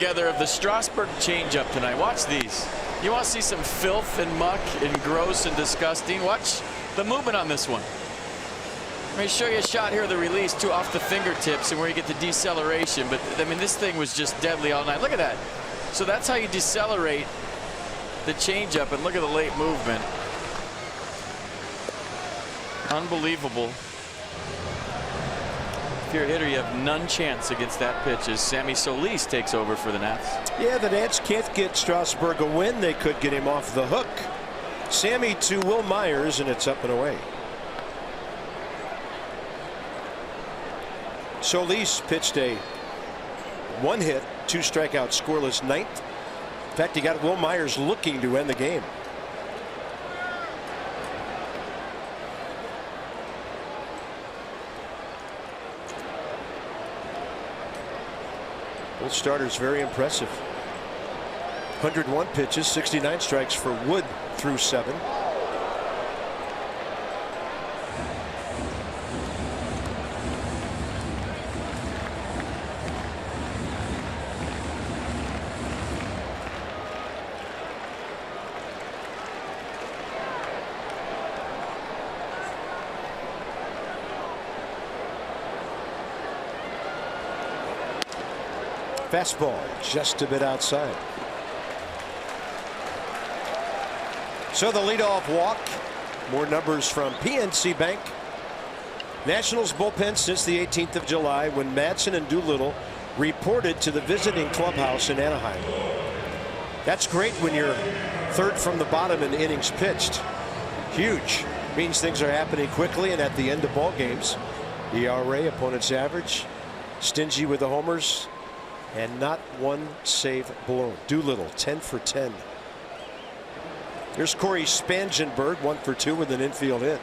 Speaker 2: together of the Strasburg changeup tonight. Watch these. You want to see some filth and muck and gross and disgusting? Watch the movement on this one. Let me show you a shot here of the release too, off the fingertips and where you get the deceleration. But I mean, this thing was just deadly all night. Look at that. So that's how you decelerate the changeup, and look at the late movement. Unbelievable. If you're a hitter, you have none chance against that pitch as Sammy Solis takes over for the Nats.
Speaker 1: Yeah, the Nats can't get Strasburg a win. They could get him off the hook. Sammy to Will Myers, and it's up and away. Solis pitched a 1-hit, 2-strikeout, scoreless ninth. In fact, he got Will Myers looking to end the game. Both starters very impressive. 101 pitches, 69 strikes for Wood through 7. Fastball just a bit outside. So the leadoff walk. More numbers from PNC Bank. Nationals bullpen since the 18th of July when Madsen and Doolittle reported to the visiting clubhouse in Anaheim. That's great when you're third from the bottom in innings pitched. Huge. Means things are happening quickly and at the end of ball games. ERA, opponent's average. Stingy with the homers. And not one save blown. Doolittle 10 for 10. Here's Corey Spangenberg 1 for 2 with an infield hit.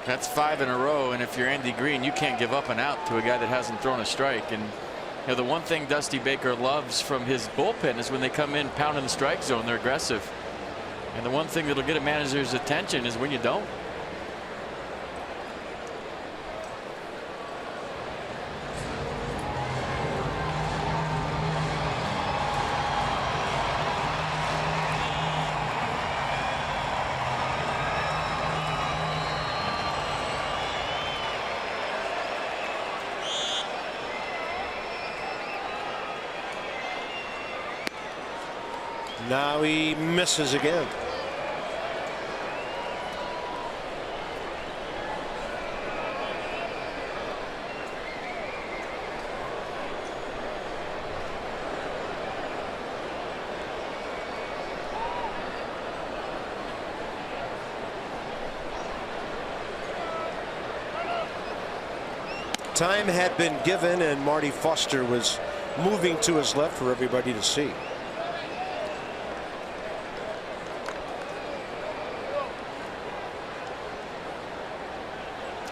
Speaker 2: That's 5 in a row, and if you're Andy Green, you can't give up an out to a guy that hasn't thrown a strike. And you know, the one thing Dusty Baker loves from his bullpen is when they come in pounding the strike zone, they're aggressive. And the one thing that'll get a manager's attention is when you don't.
Speaker 1: Now he misses again. Time had been given and Marty Foster was moving to his left for everybody to see.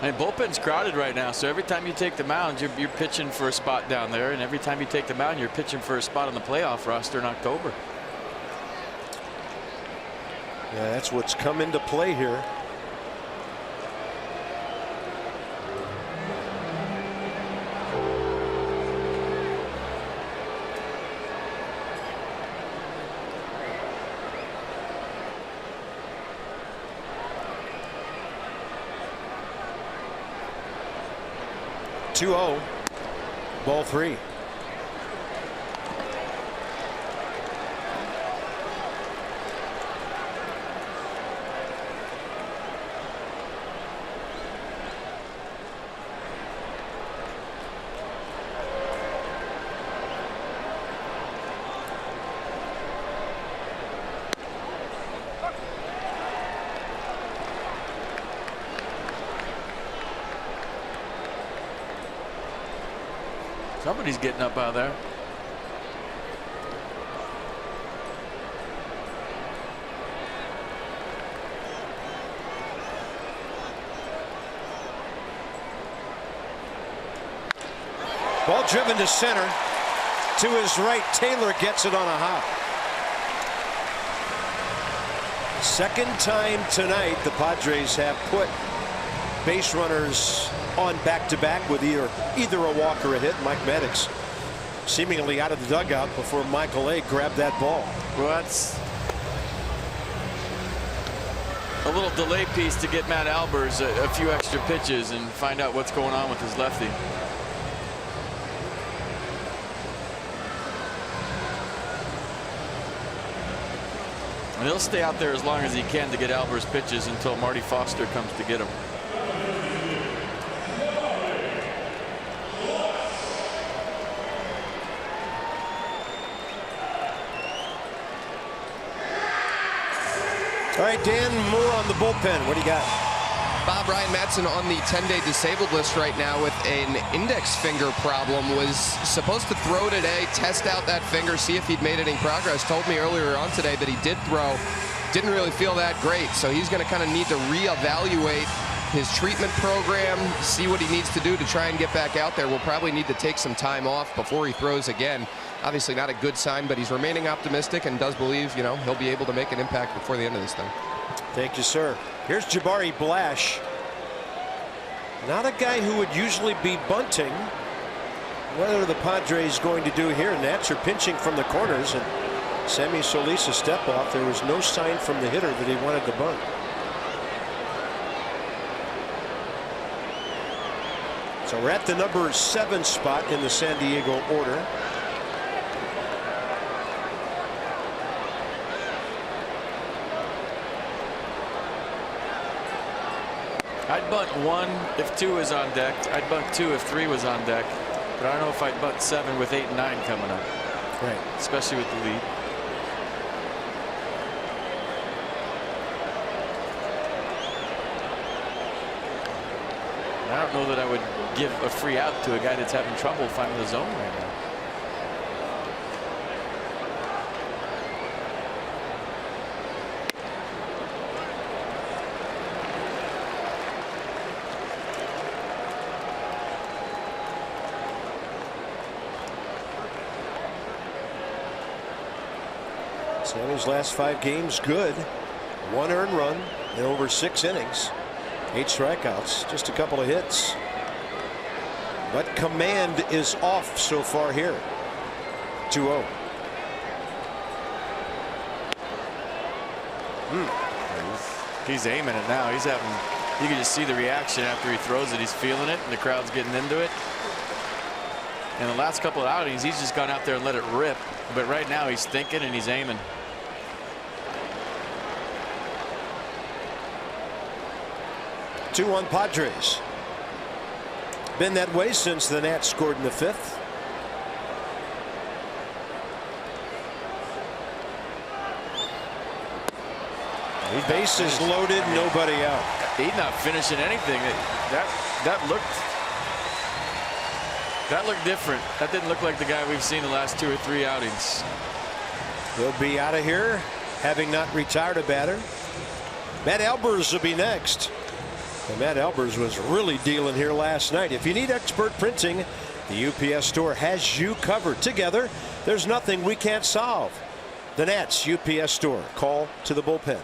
Speaker 2: And bullpen's crowded right now, so every time you take the mound, you're pitching for a spot down there, and every time you take the mound, you're pitching for a spot on the playoff roster in October.
Speaker 1: Yeah, that's what's come into play here. .2-0, ball 3.
Speaker 2: Somebody's getting up out there.
Speaker 1: Ball driven to center. To his right, Taylor gets it on a hop. Second time tonight the Padres have put base runners on back-to-back with either a walk or a hit. Mike Maddox seemingly out of the dugout before Michael A. grabbed that ball.
Speaker 2: Well, that's a little delay piece to get Matt Albers a few extra pitches and find out what's going on with his lefty. And he'll stay out there as long as he can to get Albers pitches until Marty Foster comes to get him.
Speaker 1: All right, Dan, more on the bullpen. What do you got?
Speaker 3: Bob, Ryan Madsen on the 10-day disabled list right now with an index finger problem. Was supposed to throw today, test out that finger, see if he'd made any progress. Told me earlier on today that he did throw. Didn't really feel that great, so he's going to kind of need to reevaluate his treatment program, see what he needs to do to try and get back out there. We'll probably need to take some time off before he throws again. Obviously not a good sign, but he's remaining optimistic and does believe, you know, he'll be able to make an impact before the end of this thing.
Speaker 1: Thank you, sir. Here's Jabari Blash. Not a guy who would usually be bunting. What are the Padres going to do here? Nats are pinching from the corners, and Sammy Solis a step off. There was no sign from the hitter that he wanted to bunt. So we're at the number 7 spot in the San Diego order.
Speaker 2: I'd bunt 1 if 2 is on deck. I'd bunt 2 if 3 was on deck. But I don't know if I'd bunt 7 with 8 and 9 coming up.
Speaker 1: Right.
Speaker 2: Especially with the lead. I don't know that I would give a free out to a guy that's having trouble finding the zone right now.
Speaker 1: Sammy's last 5 games good. 1 earned run in over 6 innings. 8 strikeouts, just a couple of hits. But command is off so far here. 2-0.
Speaker 2: He's aiming it now. He's having, you can just see the reaction after he throws it. He's feeling it, and the crowd's getting into it. In the last couple of outings, he's just gone out there and let it rip. But right now, he's thinking and he's aiming.
Speaker 1: 2-1 Padres. Been that way since the Nats scored in the 5th. Bases loaded, nobody out.
Speaker 2: He's not finishing anything. That looked different. That didn't look like the guy we've seen the last 2 or 3 outings.
Speaker 1: He'll be out of here, having not retired a batter. Matt Albers will be next. And Matt Albers was really dealing here last night. If you need expert printing, the UPS store has you covered. Together, there's nothing we can't solve. The Nats UPS store. Call to the bullpen.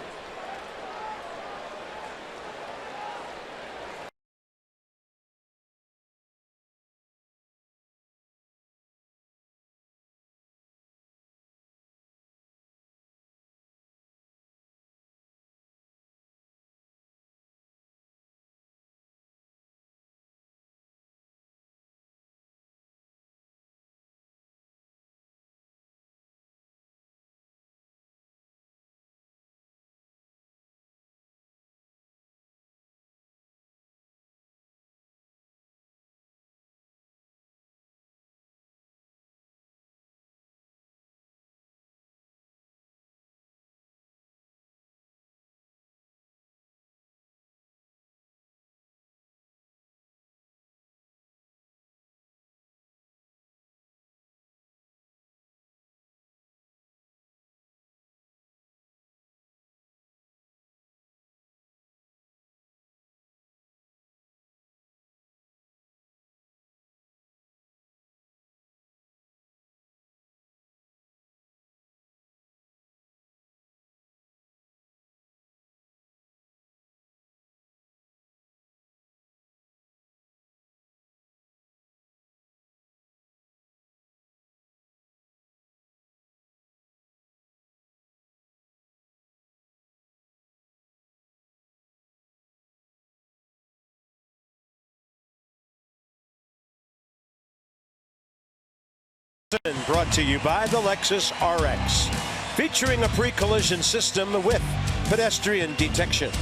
Speaker 1: Brought to you by the Lexus RX, featuring a pre-collision system with pedestrian detection.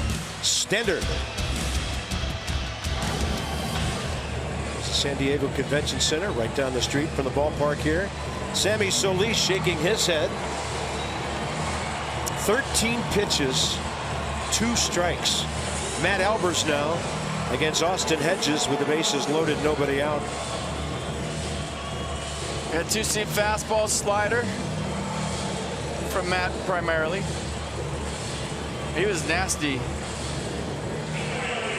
Speaker 1: Standard. It's the San Diego Convention Center, right down the street from the ballpark here. Sammy Solis shaking his head. 13 pitches, 2 strikes. Matt Albers now against Austin Hedges with the bases loaded, nobody out.
Speaker 2: A 2-seam fastball slider from Matt primarily. He was nasty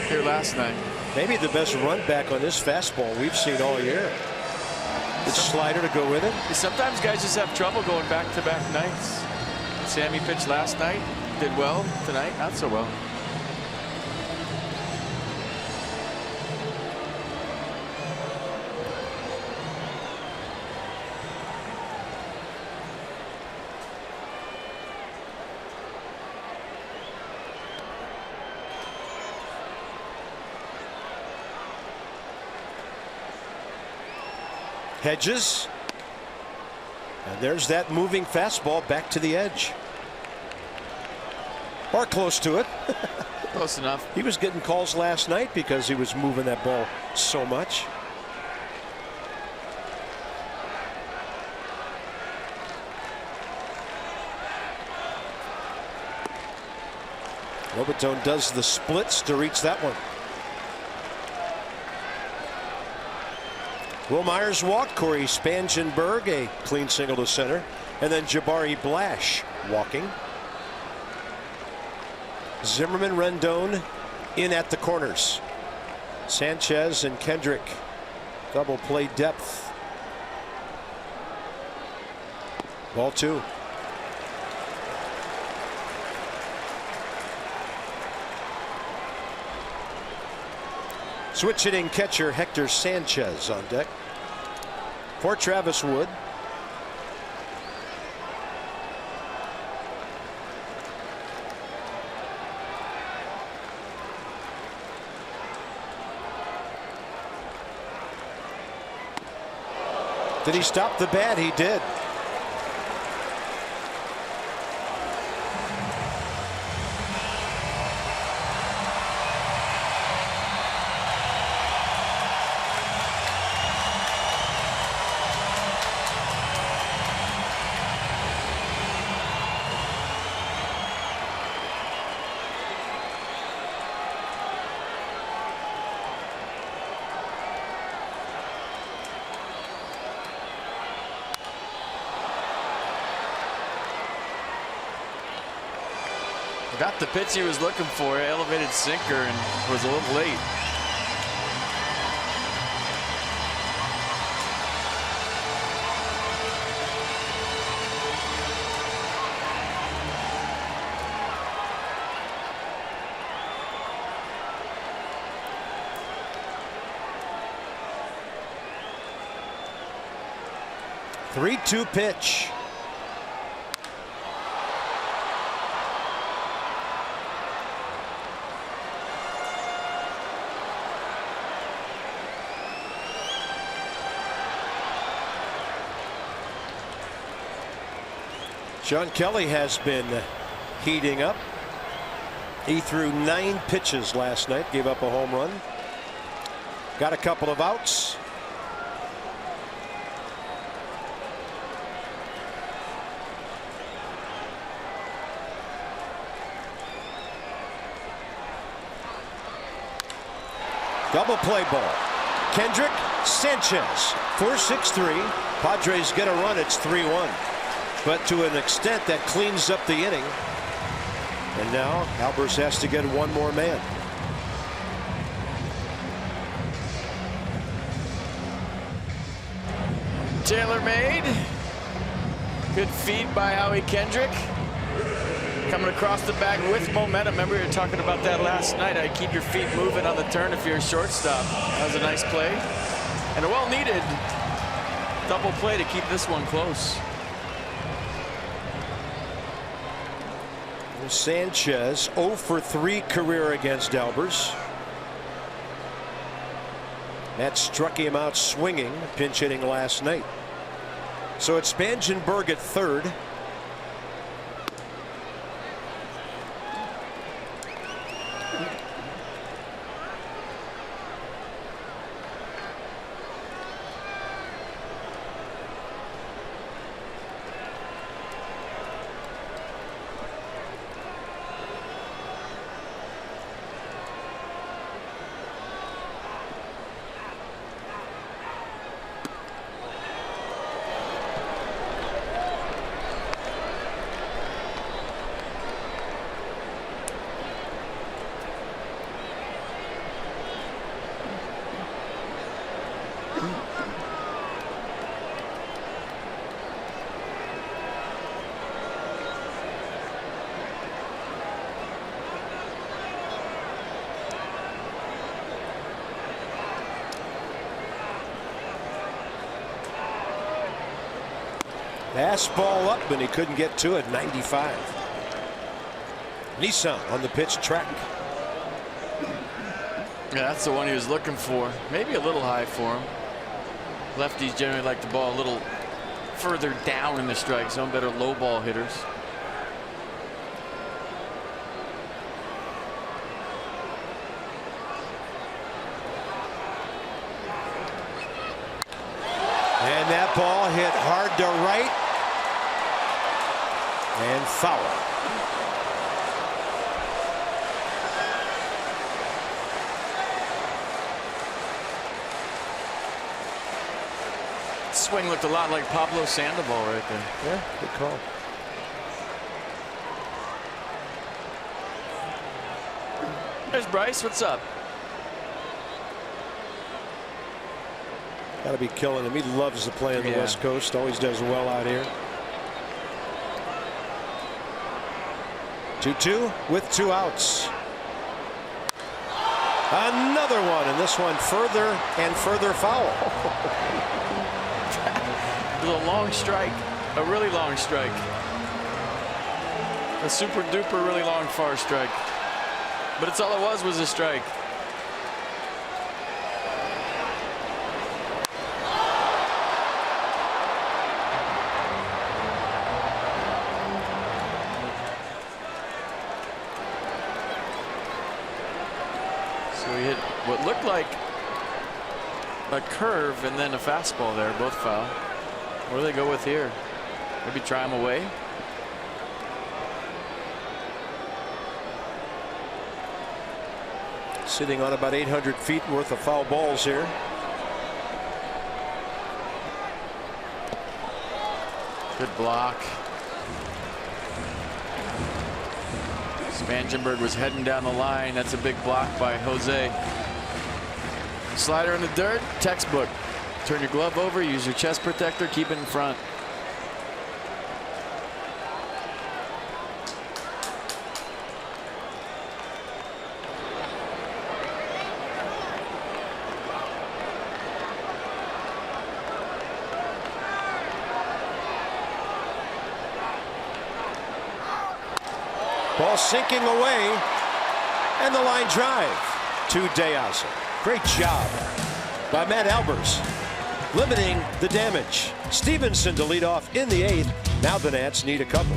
Speaker 2: here last night.
Speaker 1: Maybe the best run back on this fastball we've seen all year. The slider to go with it.
Speaker 2: Sometimes guys just have trouble going back-to-back nights. Sammy pitched last night, did well. Tonight, not so well.
Speaker 1: Hedges. And there's that moving fastball back to the edge. Or close to it.
Speaker 2: Close enough.
Speaker 1: He was getting calls last night because he was moving that ball so much. Robitone does the splits to reach that one. Will Myers walked. Corey Spangenberg a clean single to center, and then Jabari Blash walking. Zimmerman, Rendon in at the corners. Sanchez and Kendrick double play depth. Ball 2. Switch hitting catcher Hector Sanchez on deck for Travis Wood. Did he stop the bat? He did.
Speaker 2: Got the pitch he was looking for, elevated sinker, and was a little late.
Speaker 1: Three-two pitch. Sean Kelly has been heating up. He threw 9 pitches last night, gave up a home run. Got a couple of outs. Double play ball. Kendrick Sanchez, 4-6-3. Padres get a run. It's 3-1. But to an extent, that cleans up the inning. And now Albers has to get one more man.
Speaker 2: Taylor made. Good feed by Howie Kendrick. Coming across the bag with momentum. Remember, we were talking about that last night. I keep your feet moving on the turn if you're a shortstop. That was a nice play. And a well-needed double play to keep this one close.
Speaker 1: Sanchez 0 for 3 career against Albers. That struck him out swinging, pinch hitting last night. So it's Spangenberg at third. Fastball up, and he couldn't get to it. 95. Nissan on the pitch track.
Speaker 2: Yeah, that's the one he was looking for. Maybe a little high for him. Lefties generally like the ball a little further down in the strike zone. Better low ball hitters.
Speaker 1: And that ball hit hard to right and foul.
Speaker 2: Swing looked a lot like Pablo Sandoval right there.
Speaker 1: Yeah, good call.
Speaker 2: There's Bryce. What's up?
Speaker 1: Got to be killing him. He loves to play on the West Coast. Always does well out here. 2-2 with 2 outs. Another one, and this one further and further foul.
Speaker 2: It was a long strike, a really long strike, a super duper really long far strike, but it's all it was a strike. So he hit what looked like a curve and then a fastball there, both foul. What do they go with here? Maybe try him away.
Speaker 1: Sitting on about 800 feet worth of foul balls here.
Speaker 2: Good block. Spangenberg was heading down the line. That's a big block by Jose. Slider in the dirt, textbook. Turn your glove over, use your chest protector, keep it in front.
Speaker 1: Ball sinking away, and the line drive to Diaz. Great job by Matt Albers, limiting the damage. Stevenson to lead off in the 8th. Now the Nats need a couple.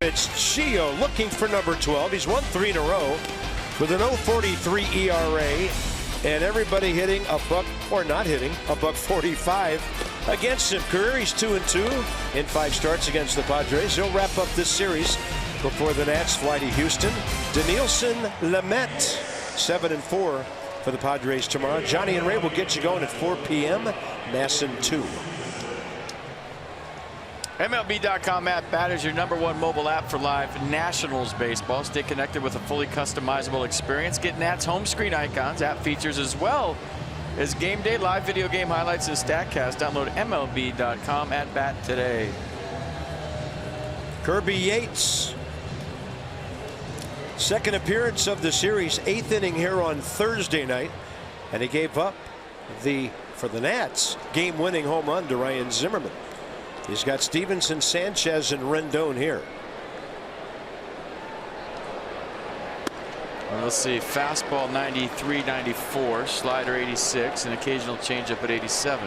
Speaker 1: It's Gio looking for number 12. He's won 3 in a row with an 0.43 ERA, and everybody hitting a buck, or not hitting, a buck 45 against him. Career, he's 2-2 in 5 starts against the Padres. He'll wrap up this series before the Nats fly to Houston. Denilson Lamet, 7-4 for the Padres tomorrow. Johnny and Ray will get you going at 4 p.m. Masson 2.
Speaker 2: MLB.com app Bat is your #1 mobile app for live Nationals baseball. Stay connected with a fully customizable experience. Get Nats home screen icons, app features, as well as game day live video game highlights and StatCast. Download MLB.com at Bat today.
Speaker 1: Kirby Yates, second appearance of the series, 8th inning here on Thursday night, and he gave up for the Nats, game-winning home run to Ryan Zimmerman. He's got Stevenson, Sanchez, and Rendon here.
Speaker 2: Well, let's see, fastball 93, 94, slider 86, and occasional changeup at 87.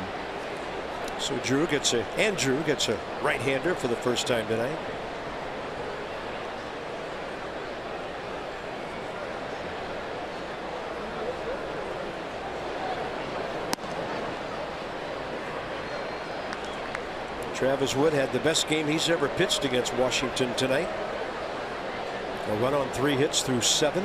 Speaker 1: So Andrew gets a right-hander for the first time tonight. Travis Wood had the best game he's ever pitched against Washington tonight. A run on 3 hits through 7.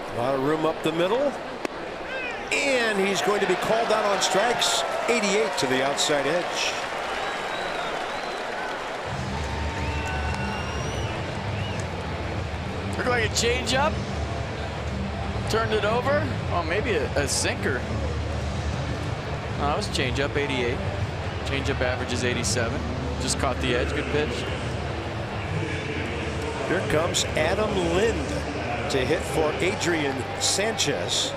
Speaker 1: A lot of room up the middle, and he's going to be called out on strikes. 88 to the outside edge.
Speaker 2: Looked like a changeup. Turned it over. Oh, maybe a sinker. No, it was changeup, 88. Changeup averages 87. Just caught the edge. Good pitch.
Speaker 1: Here comes Adam Lind to hit for Adrian Sanchez.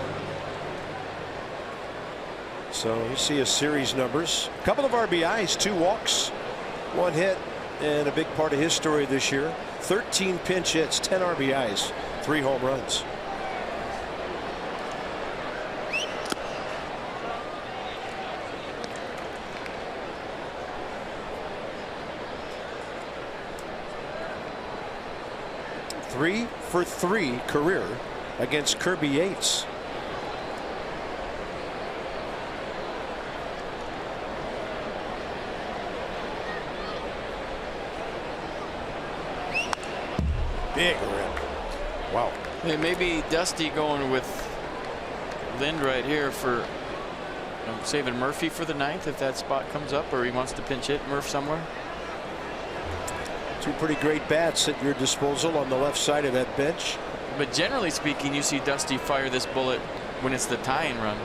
Speaker 1: So you see his series numbers. A couple of RBIs, 2 walks, 1 hit, and a big part of his story this year. 13 pinch hits, 10 RBIs, 3 home runs. Three for 3 career against Kirby Yates. Big rip. Wow.
Speaker 2: Yeah, maybe Dusty going with Lind right here for saving Murphy for the 9th if that spot comes up, or he wants to pinch hit Murph somewhere.
Speaker 1: 2 pretty great bats at your disposal on the left side of that bench.
Speaker 2: But generally speaking, you see Dusty fire this bullet when it's the tie-in run.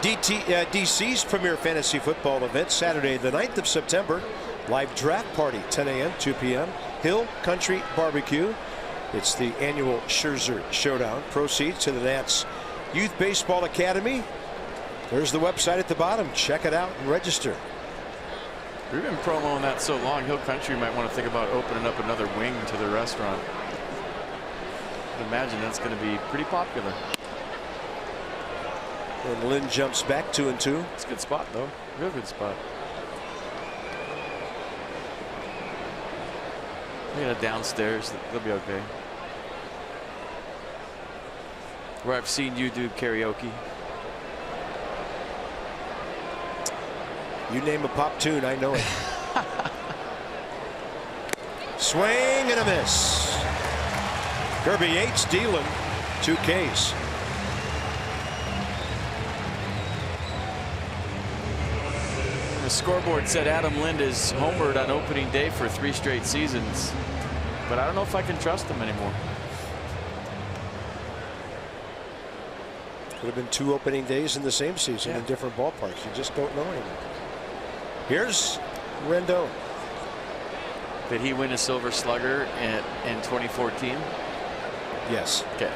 Speaker 1: DC's premier fantasy football event, Saturday the 9th of September. Live draft party, 10 a.m., 2 p.m. Hill Country Barbecue. It's the annual Scherzer Showdown. Proceeds to the Nats Youth Baseball Academy. There's the website at the bottom. Check it out and register.
Speaker 2: We've been promoting that so long, Hill Country might want to think about opening up another wing to the restaurant. I'd imagine that's going to be pretty popular.
Speaker 1: And Lynn jumps back 2-2.
Speaker 2: It's a good spot, though. Real good spot. They got it downstairs. They'll be okay. where I've seen you do karaoke.
Speaker 1: You name a pop tune, I know it. Swing and a miss. Kirby Yates dealing 2 Ks.
Speaker 2: The scoreboard said Adam Lind is homered on opening day for 3 straight seasons, but I don't know if I can trust him anymore.
Speaker 1: Could have been 2 opening days in the same season in different ballparks. You just don't know anymore. Here's Rendon.
Speaker 2: Did he win a Silver Slugger in 2014?
Speaker 1: Yes.
Speaker 2: Okay.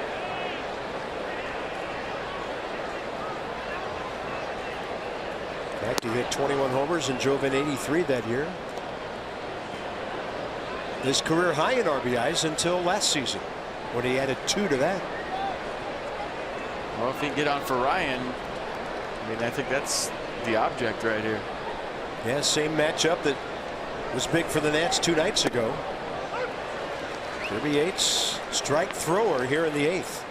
Speaker 1: In fact, he hit 21 homers and drove in 83 that year. His career high in RBIs until last season, when he added 2 to that.
Speaker 2: Well, if he can get on for Ryan, I mean, I think that's the object right here.
Speaker 1: Yeah, same matchup that was big for the Nats 2 nights ago. Kirby Yates, strike thrower here in the 8th.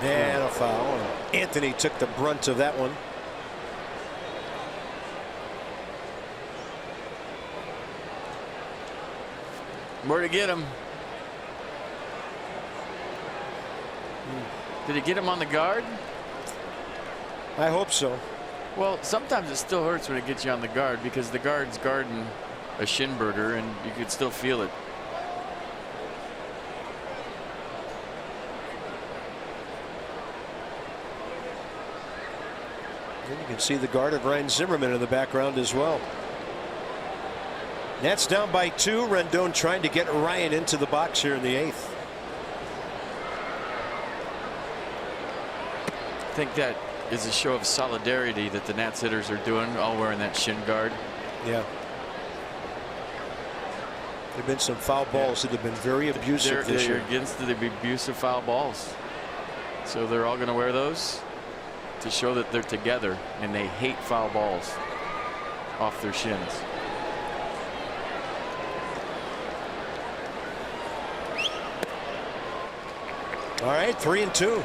Speaker 1: And a foul. Anthony took the brunt of that one.
Speaker 2: Where to get him? Did he get him on the guard?
Speaker 1: I hope so.
Speaker 2: Well, sometimes it still hurts when it gets you on the guard because the guard's guarding a shin burger and you could still feel it.
Speaker 1: And you can see the guard of Ryan Zimmerman in the background as well. Nats down by 2. Rendon trying to get Ryan into the box here in the 8th.
Speaker 2: I think that is a show of solidarity that the Nats hitters are doing, all wearing that shin guard.
Speaker 1: Yeah. There have been some foul balls that have been very abusive this year.
Speaker 2: They're against the abusive foul balls. So they're all going to wear those to show that they're together and they hate foul balls off their shins.
Speaker 1: All right, 3-2.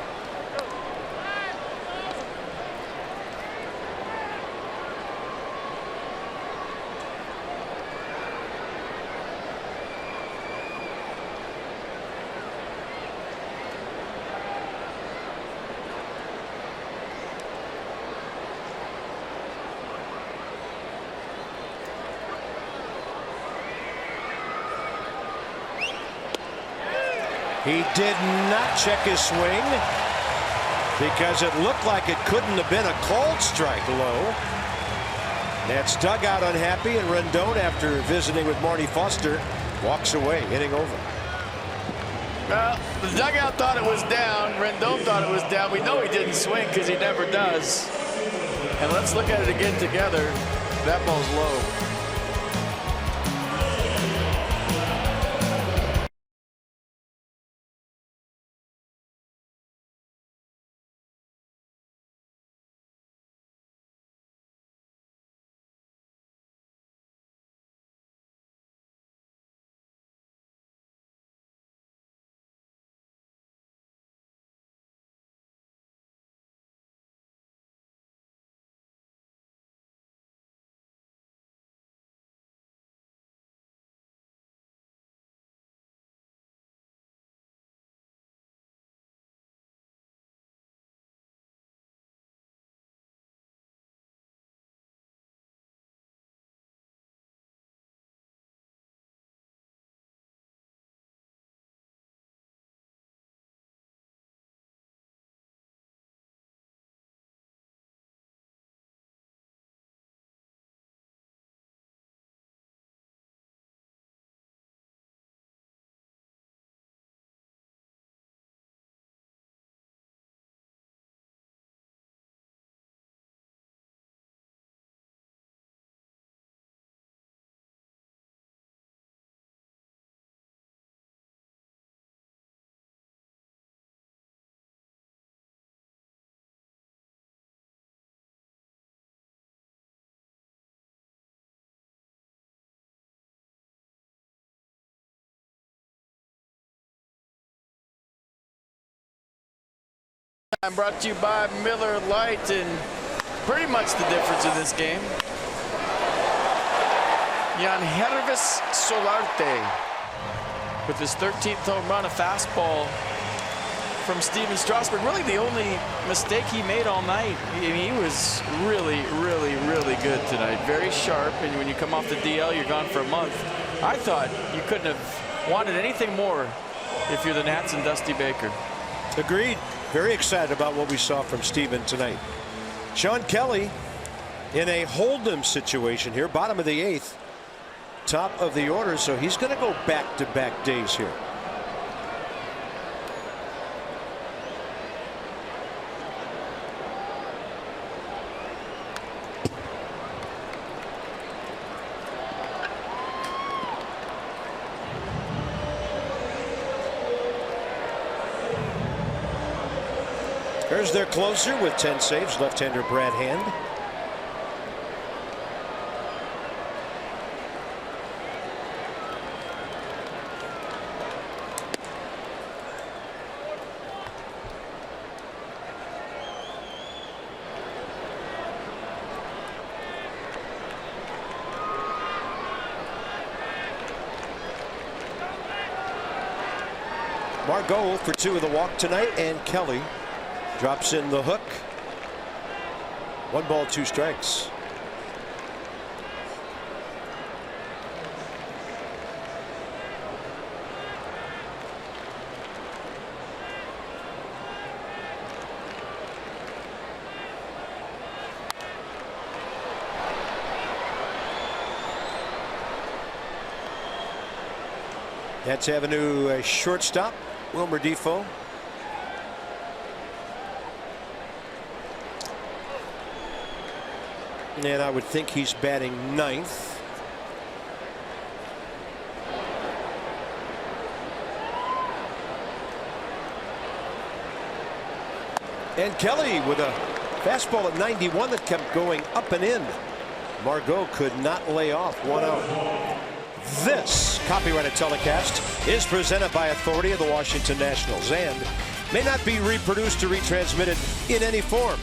Speaker 1: He did not check his swing because it looked like it couldn't have been a called strike low. Nats dugout unhappy, and Rendon, after visiting with Marty Foster, walks away, hitting over.
Speaker 2: Well, the dugout thought it was down. Rendon thought it was down. We know he didn't swing because he never does. And let's look at it again together. That ball's low. I'm brought to you by Miller Lite, and pretty much the difference in this game. Yangervis Solarte with his 13th home run, a fastball from Steven Strasburg. Really the only mistake he made all night. I mean, he was really, really, really good tonight. Very sharp, and when you come off the DL, you're gone for a month. I thought you couldn't have wanted anything more if you're the Nats and Dusty Baker.
Speaker 1: Agreed. Very excited about what we saw from Steven tonight. Sean Kelly in a hold'em situation here, bottom of the 8th, top of the order, so he's going to go back-to-back days here. There's their closer with 10 saves, left-hander Brad Hand. Margot for 2 of the walk tonight, and Kelly drops in the hook. 1 ball, 2 strikes. Nats Avenue shortstop Wilmer Defoe. And I would think he's batting 9th. And Kelly with a fastball at 91 that kept going up and in. Margot could not lay off. 1 out. This copyrighted telecast is presented by authority of the Washington Nationals and may not be reproduced or retransmitted in any form.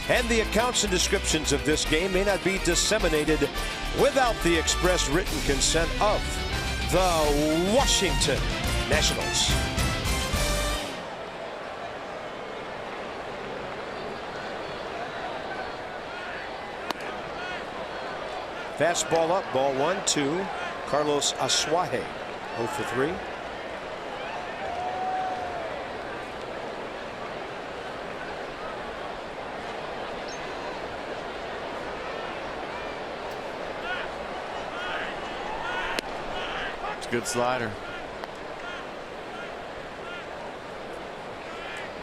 Speaker 1: And the accounts and descriptions of this game may not be disseminated without the express written consent of the Washington Nationals. Fastball up, ball 1-2. Carlos Asuaje, 0 for 3.
Speaker 2: It's a good slider.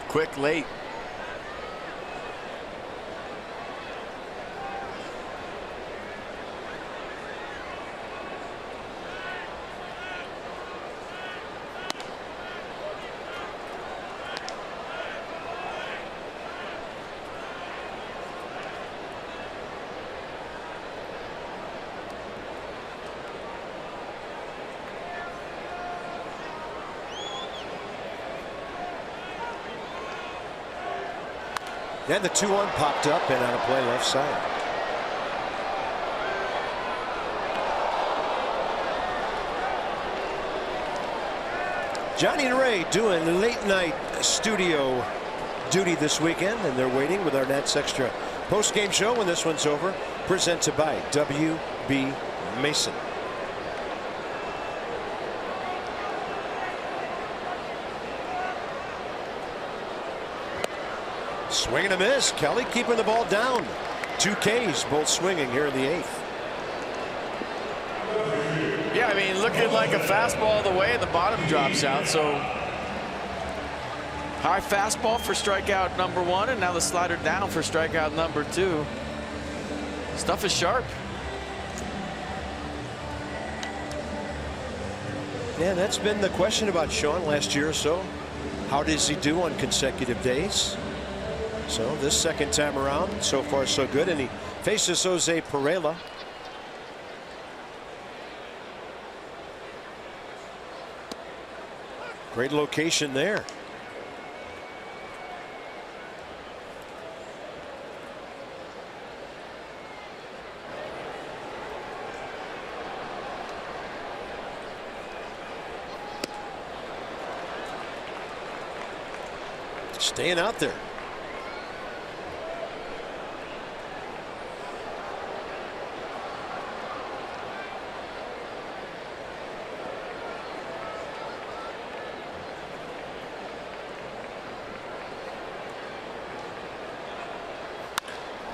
Speaker 2: Quick, late.
Speaker 1: Then the 2-1 popped up and on a play left side. Johnny and Ray doing late night studio duty this weekend, and they're waiting with our Nats Extra post-game show when this one's over, presented by W.B. Mason. Swing and a miss. Kelly keeping the ball down. 2 Ks, both swinging here in the 8th.
Speaker 2: Yeah, I mean, looking like a fastball the way the bottom drops out. So high fastball for strikeout number 1, and now the slider down for strikeout number 2. Stuff is sharp.
Speaker 1: Yeah, that's been the question about Sean last year or so. How does he do on consecutive days? So this second time around, so far so good, and he faces Jose Pereira. Great location there. staying out there.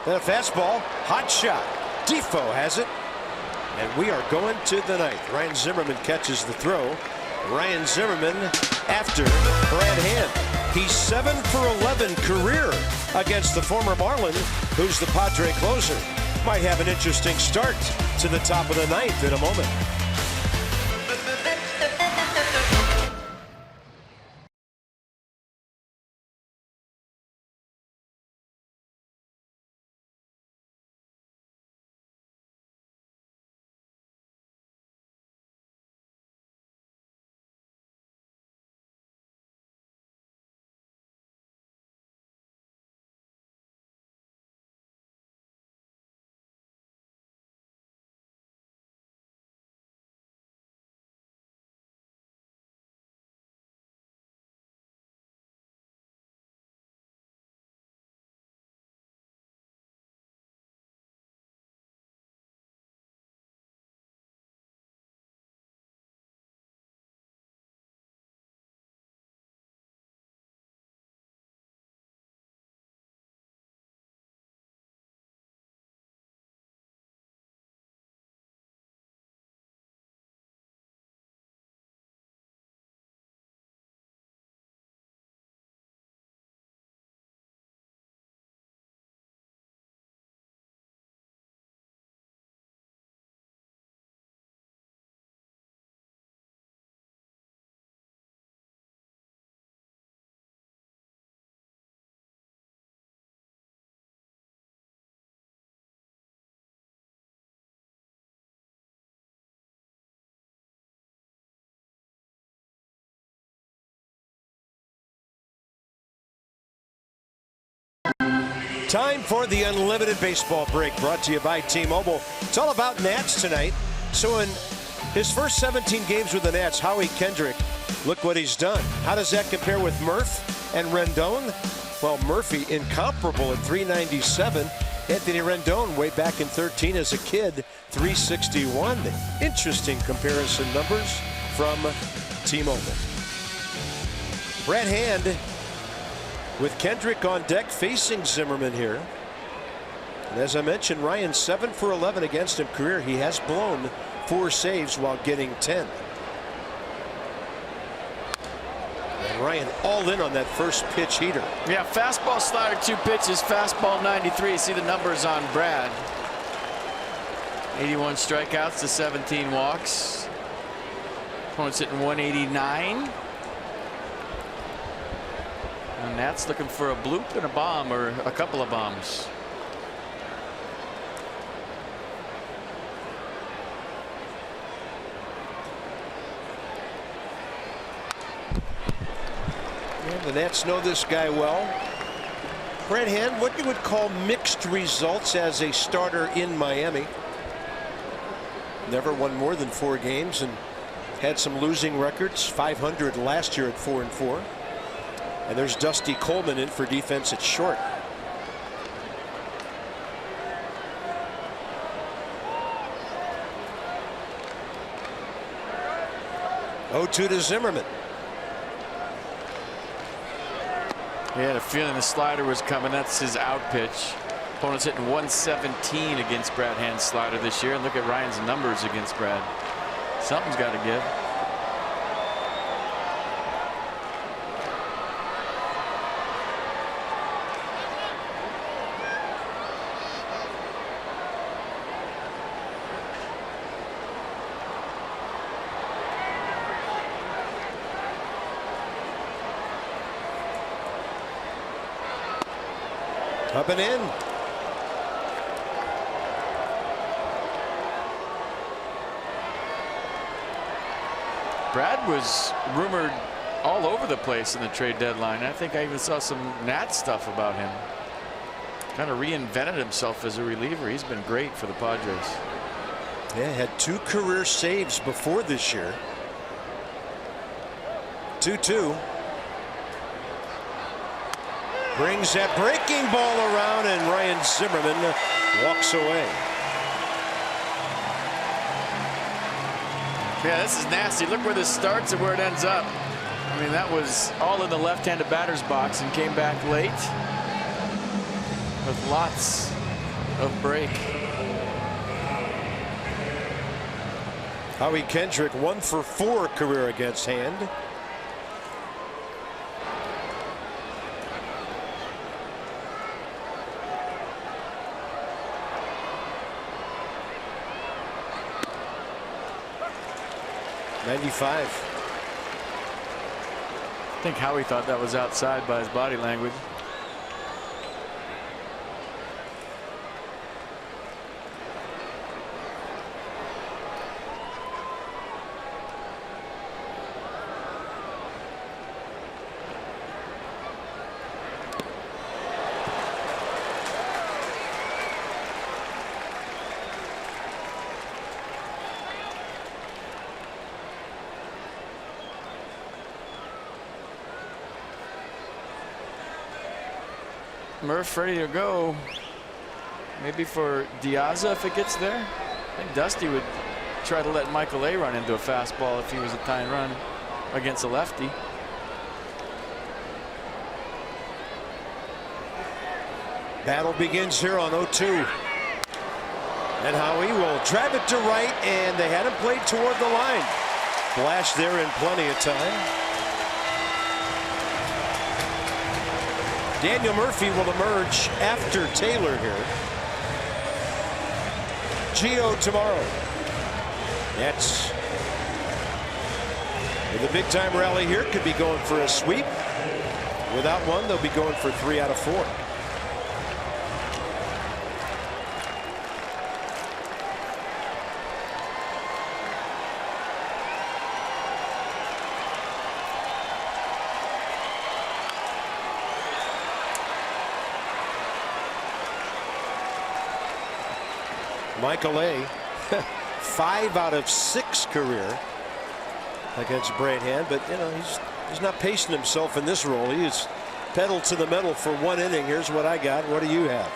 Speaker 1: Then a fastball, hot shot. Defoe has it. And we are going to the ninth. Ryan Zimmerman catches the throw. Ryan Zimmerman after Brad Hand. He's 7 for 11 career against the former Marlin, who's the Padre closer. Might have an interesting start to the top of the ninth in a moment. Time for the Unlimited Baseball break, brought to you by T-Mobile. It's all about Nats tonight. So in his first 17 games with the Nats, Howie Kendrick, look what he's done. How does that compare with Murph and Rendon? Well, Murphy incomparable at 397. Anthony Rendon way back in 13 as a kid, 361. Interesting comparison numbers from T-Mobile. Brad Hand with Kendrick on deck facing Zimmerman here. And as I mentioned, Ryan 7 for 11 against him career. He has blown 4 saves while getting 10. And Ryan all in on that first pitch heater.
Speaker 2: Yeah, fastball, slider, 2 pitches, fastball 93. See the numbers on Brad. 81 strikeouts to 17 walks. Opponent's hitting 189. And Nats looking for a bloop and a bomb, or a couple of bombs.
Speaker 1: Yeah, the Nats know this guy well. Brad Hand, what you would call mixed results as a starter in Miami. Never won more than 4 games and had some losing records. 500 last year at 4-4. And there's Dusty Coleman in for defense at short. Oh, 2 to Zimmerman.
Speaker 2: He had a feeling the slider was coming. That's his out pitch. Opponent's hitting 117 against Brad Hand's slider this year. And look at Ryan's numbers against Brad. Something's got to give.
Speaker 1: Up and in.
Speaker 2: Brad was rumored all over the place in the trade deadline. I think I even saw some Nats stuff about him. Kind of reinvented himself as a reliever. He's been great for the Padres.
Speaker 1: Yeah, had 2 career saves before this year. 2-2. Brings that breaking ball around, and Ryan Zimmerman walks away.
Speaker 2: Yeah, this is nasty. Look where this starts and where it ends up. I mean, that was all in the left-handed batter's box and came back late with lots of break.
Speaker 1: Howie Kendrick 1 for 4 career against Hand. .95.
Speaker 2: I think Howie thought that was outside by his body language. Murph ready to go. Maybe for Diaz if it gets there. I think Dusty would try to let Michael A run into a fastball if he was a tying run against a lefty.
Speaker 1: Battle begins here on 0-2. And Howie will drive it to right, and they had him played toward the line. Flash there in plenty of time. Daniel Murphy will emerge after Taylor here. Gio tomorrow. Nets with a big time rally here, could be going for a sweep. Without one, they'll be going for 3 out of 4. Michael A. 5 out of 6 career against Brad Hand, but you know he's not pacing himself in this role. He is pedal to the metal for 1 inning. Here's what I got. What do you have?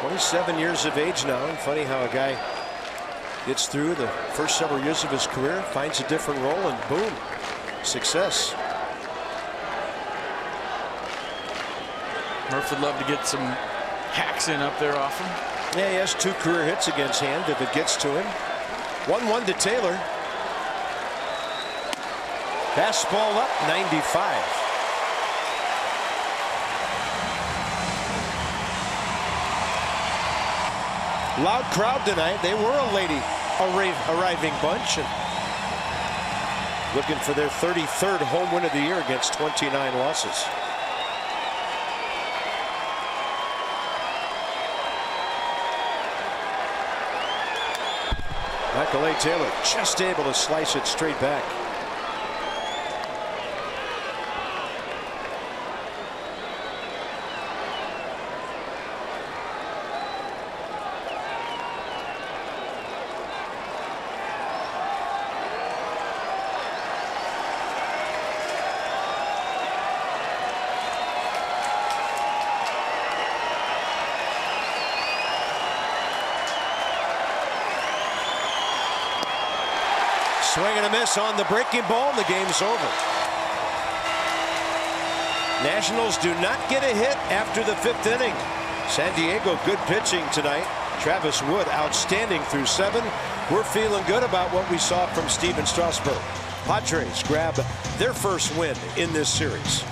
Speaker 1: "27 years of age now," and funny how a guy gets through the first several years of his career, finds a different role, and boom, success.
Speaker 2: Murph would love to get some hacks in up there off him.
Speaker 1: Yeah, he has 2 career hits against Hand if it gets to him. 1-1 to Taylor. Fastball up, 95. Loud crowd tonight. They were a lady arriving bunch, and looking for their 33rd home win of the year against 29 losses. Michael A. Taylor just able to slice it straight back. Swing and a miss on the breaking ball, and the game's over. Nationals do not get a hit after the 5th inning. San Diego, good pitching tonight. Travis Wood, outstanding through 7. We're feeling good about what we saw from Steven Strasburg. Padres grab their first win in this series.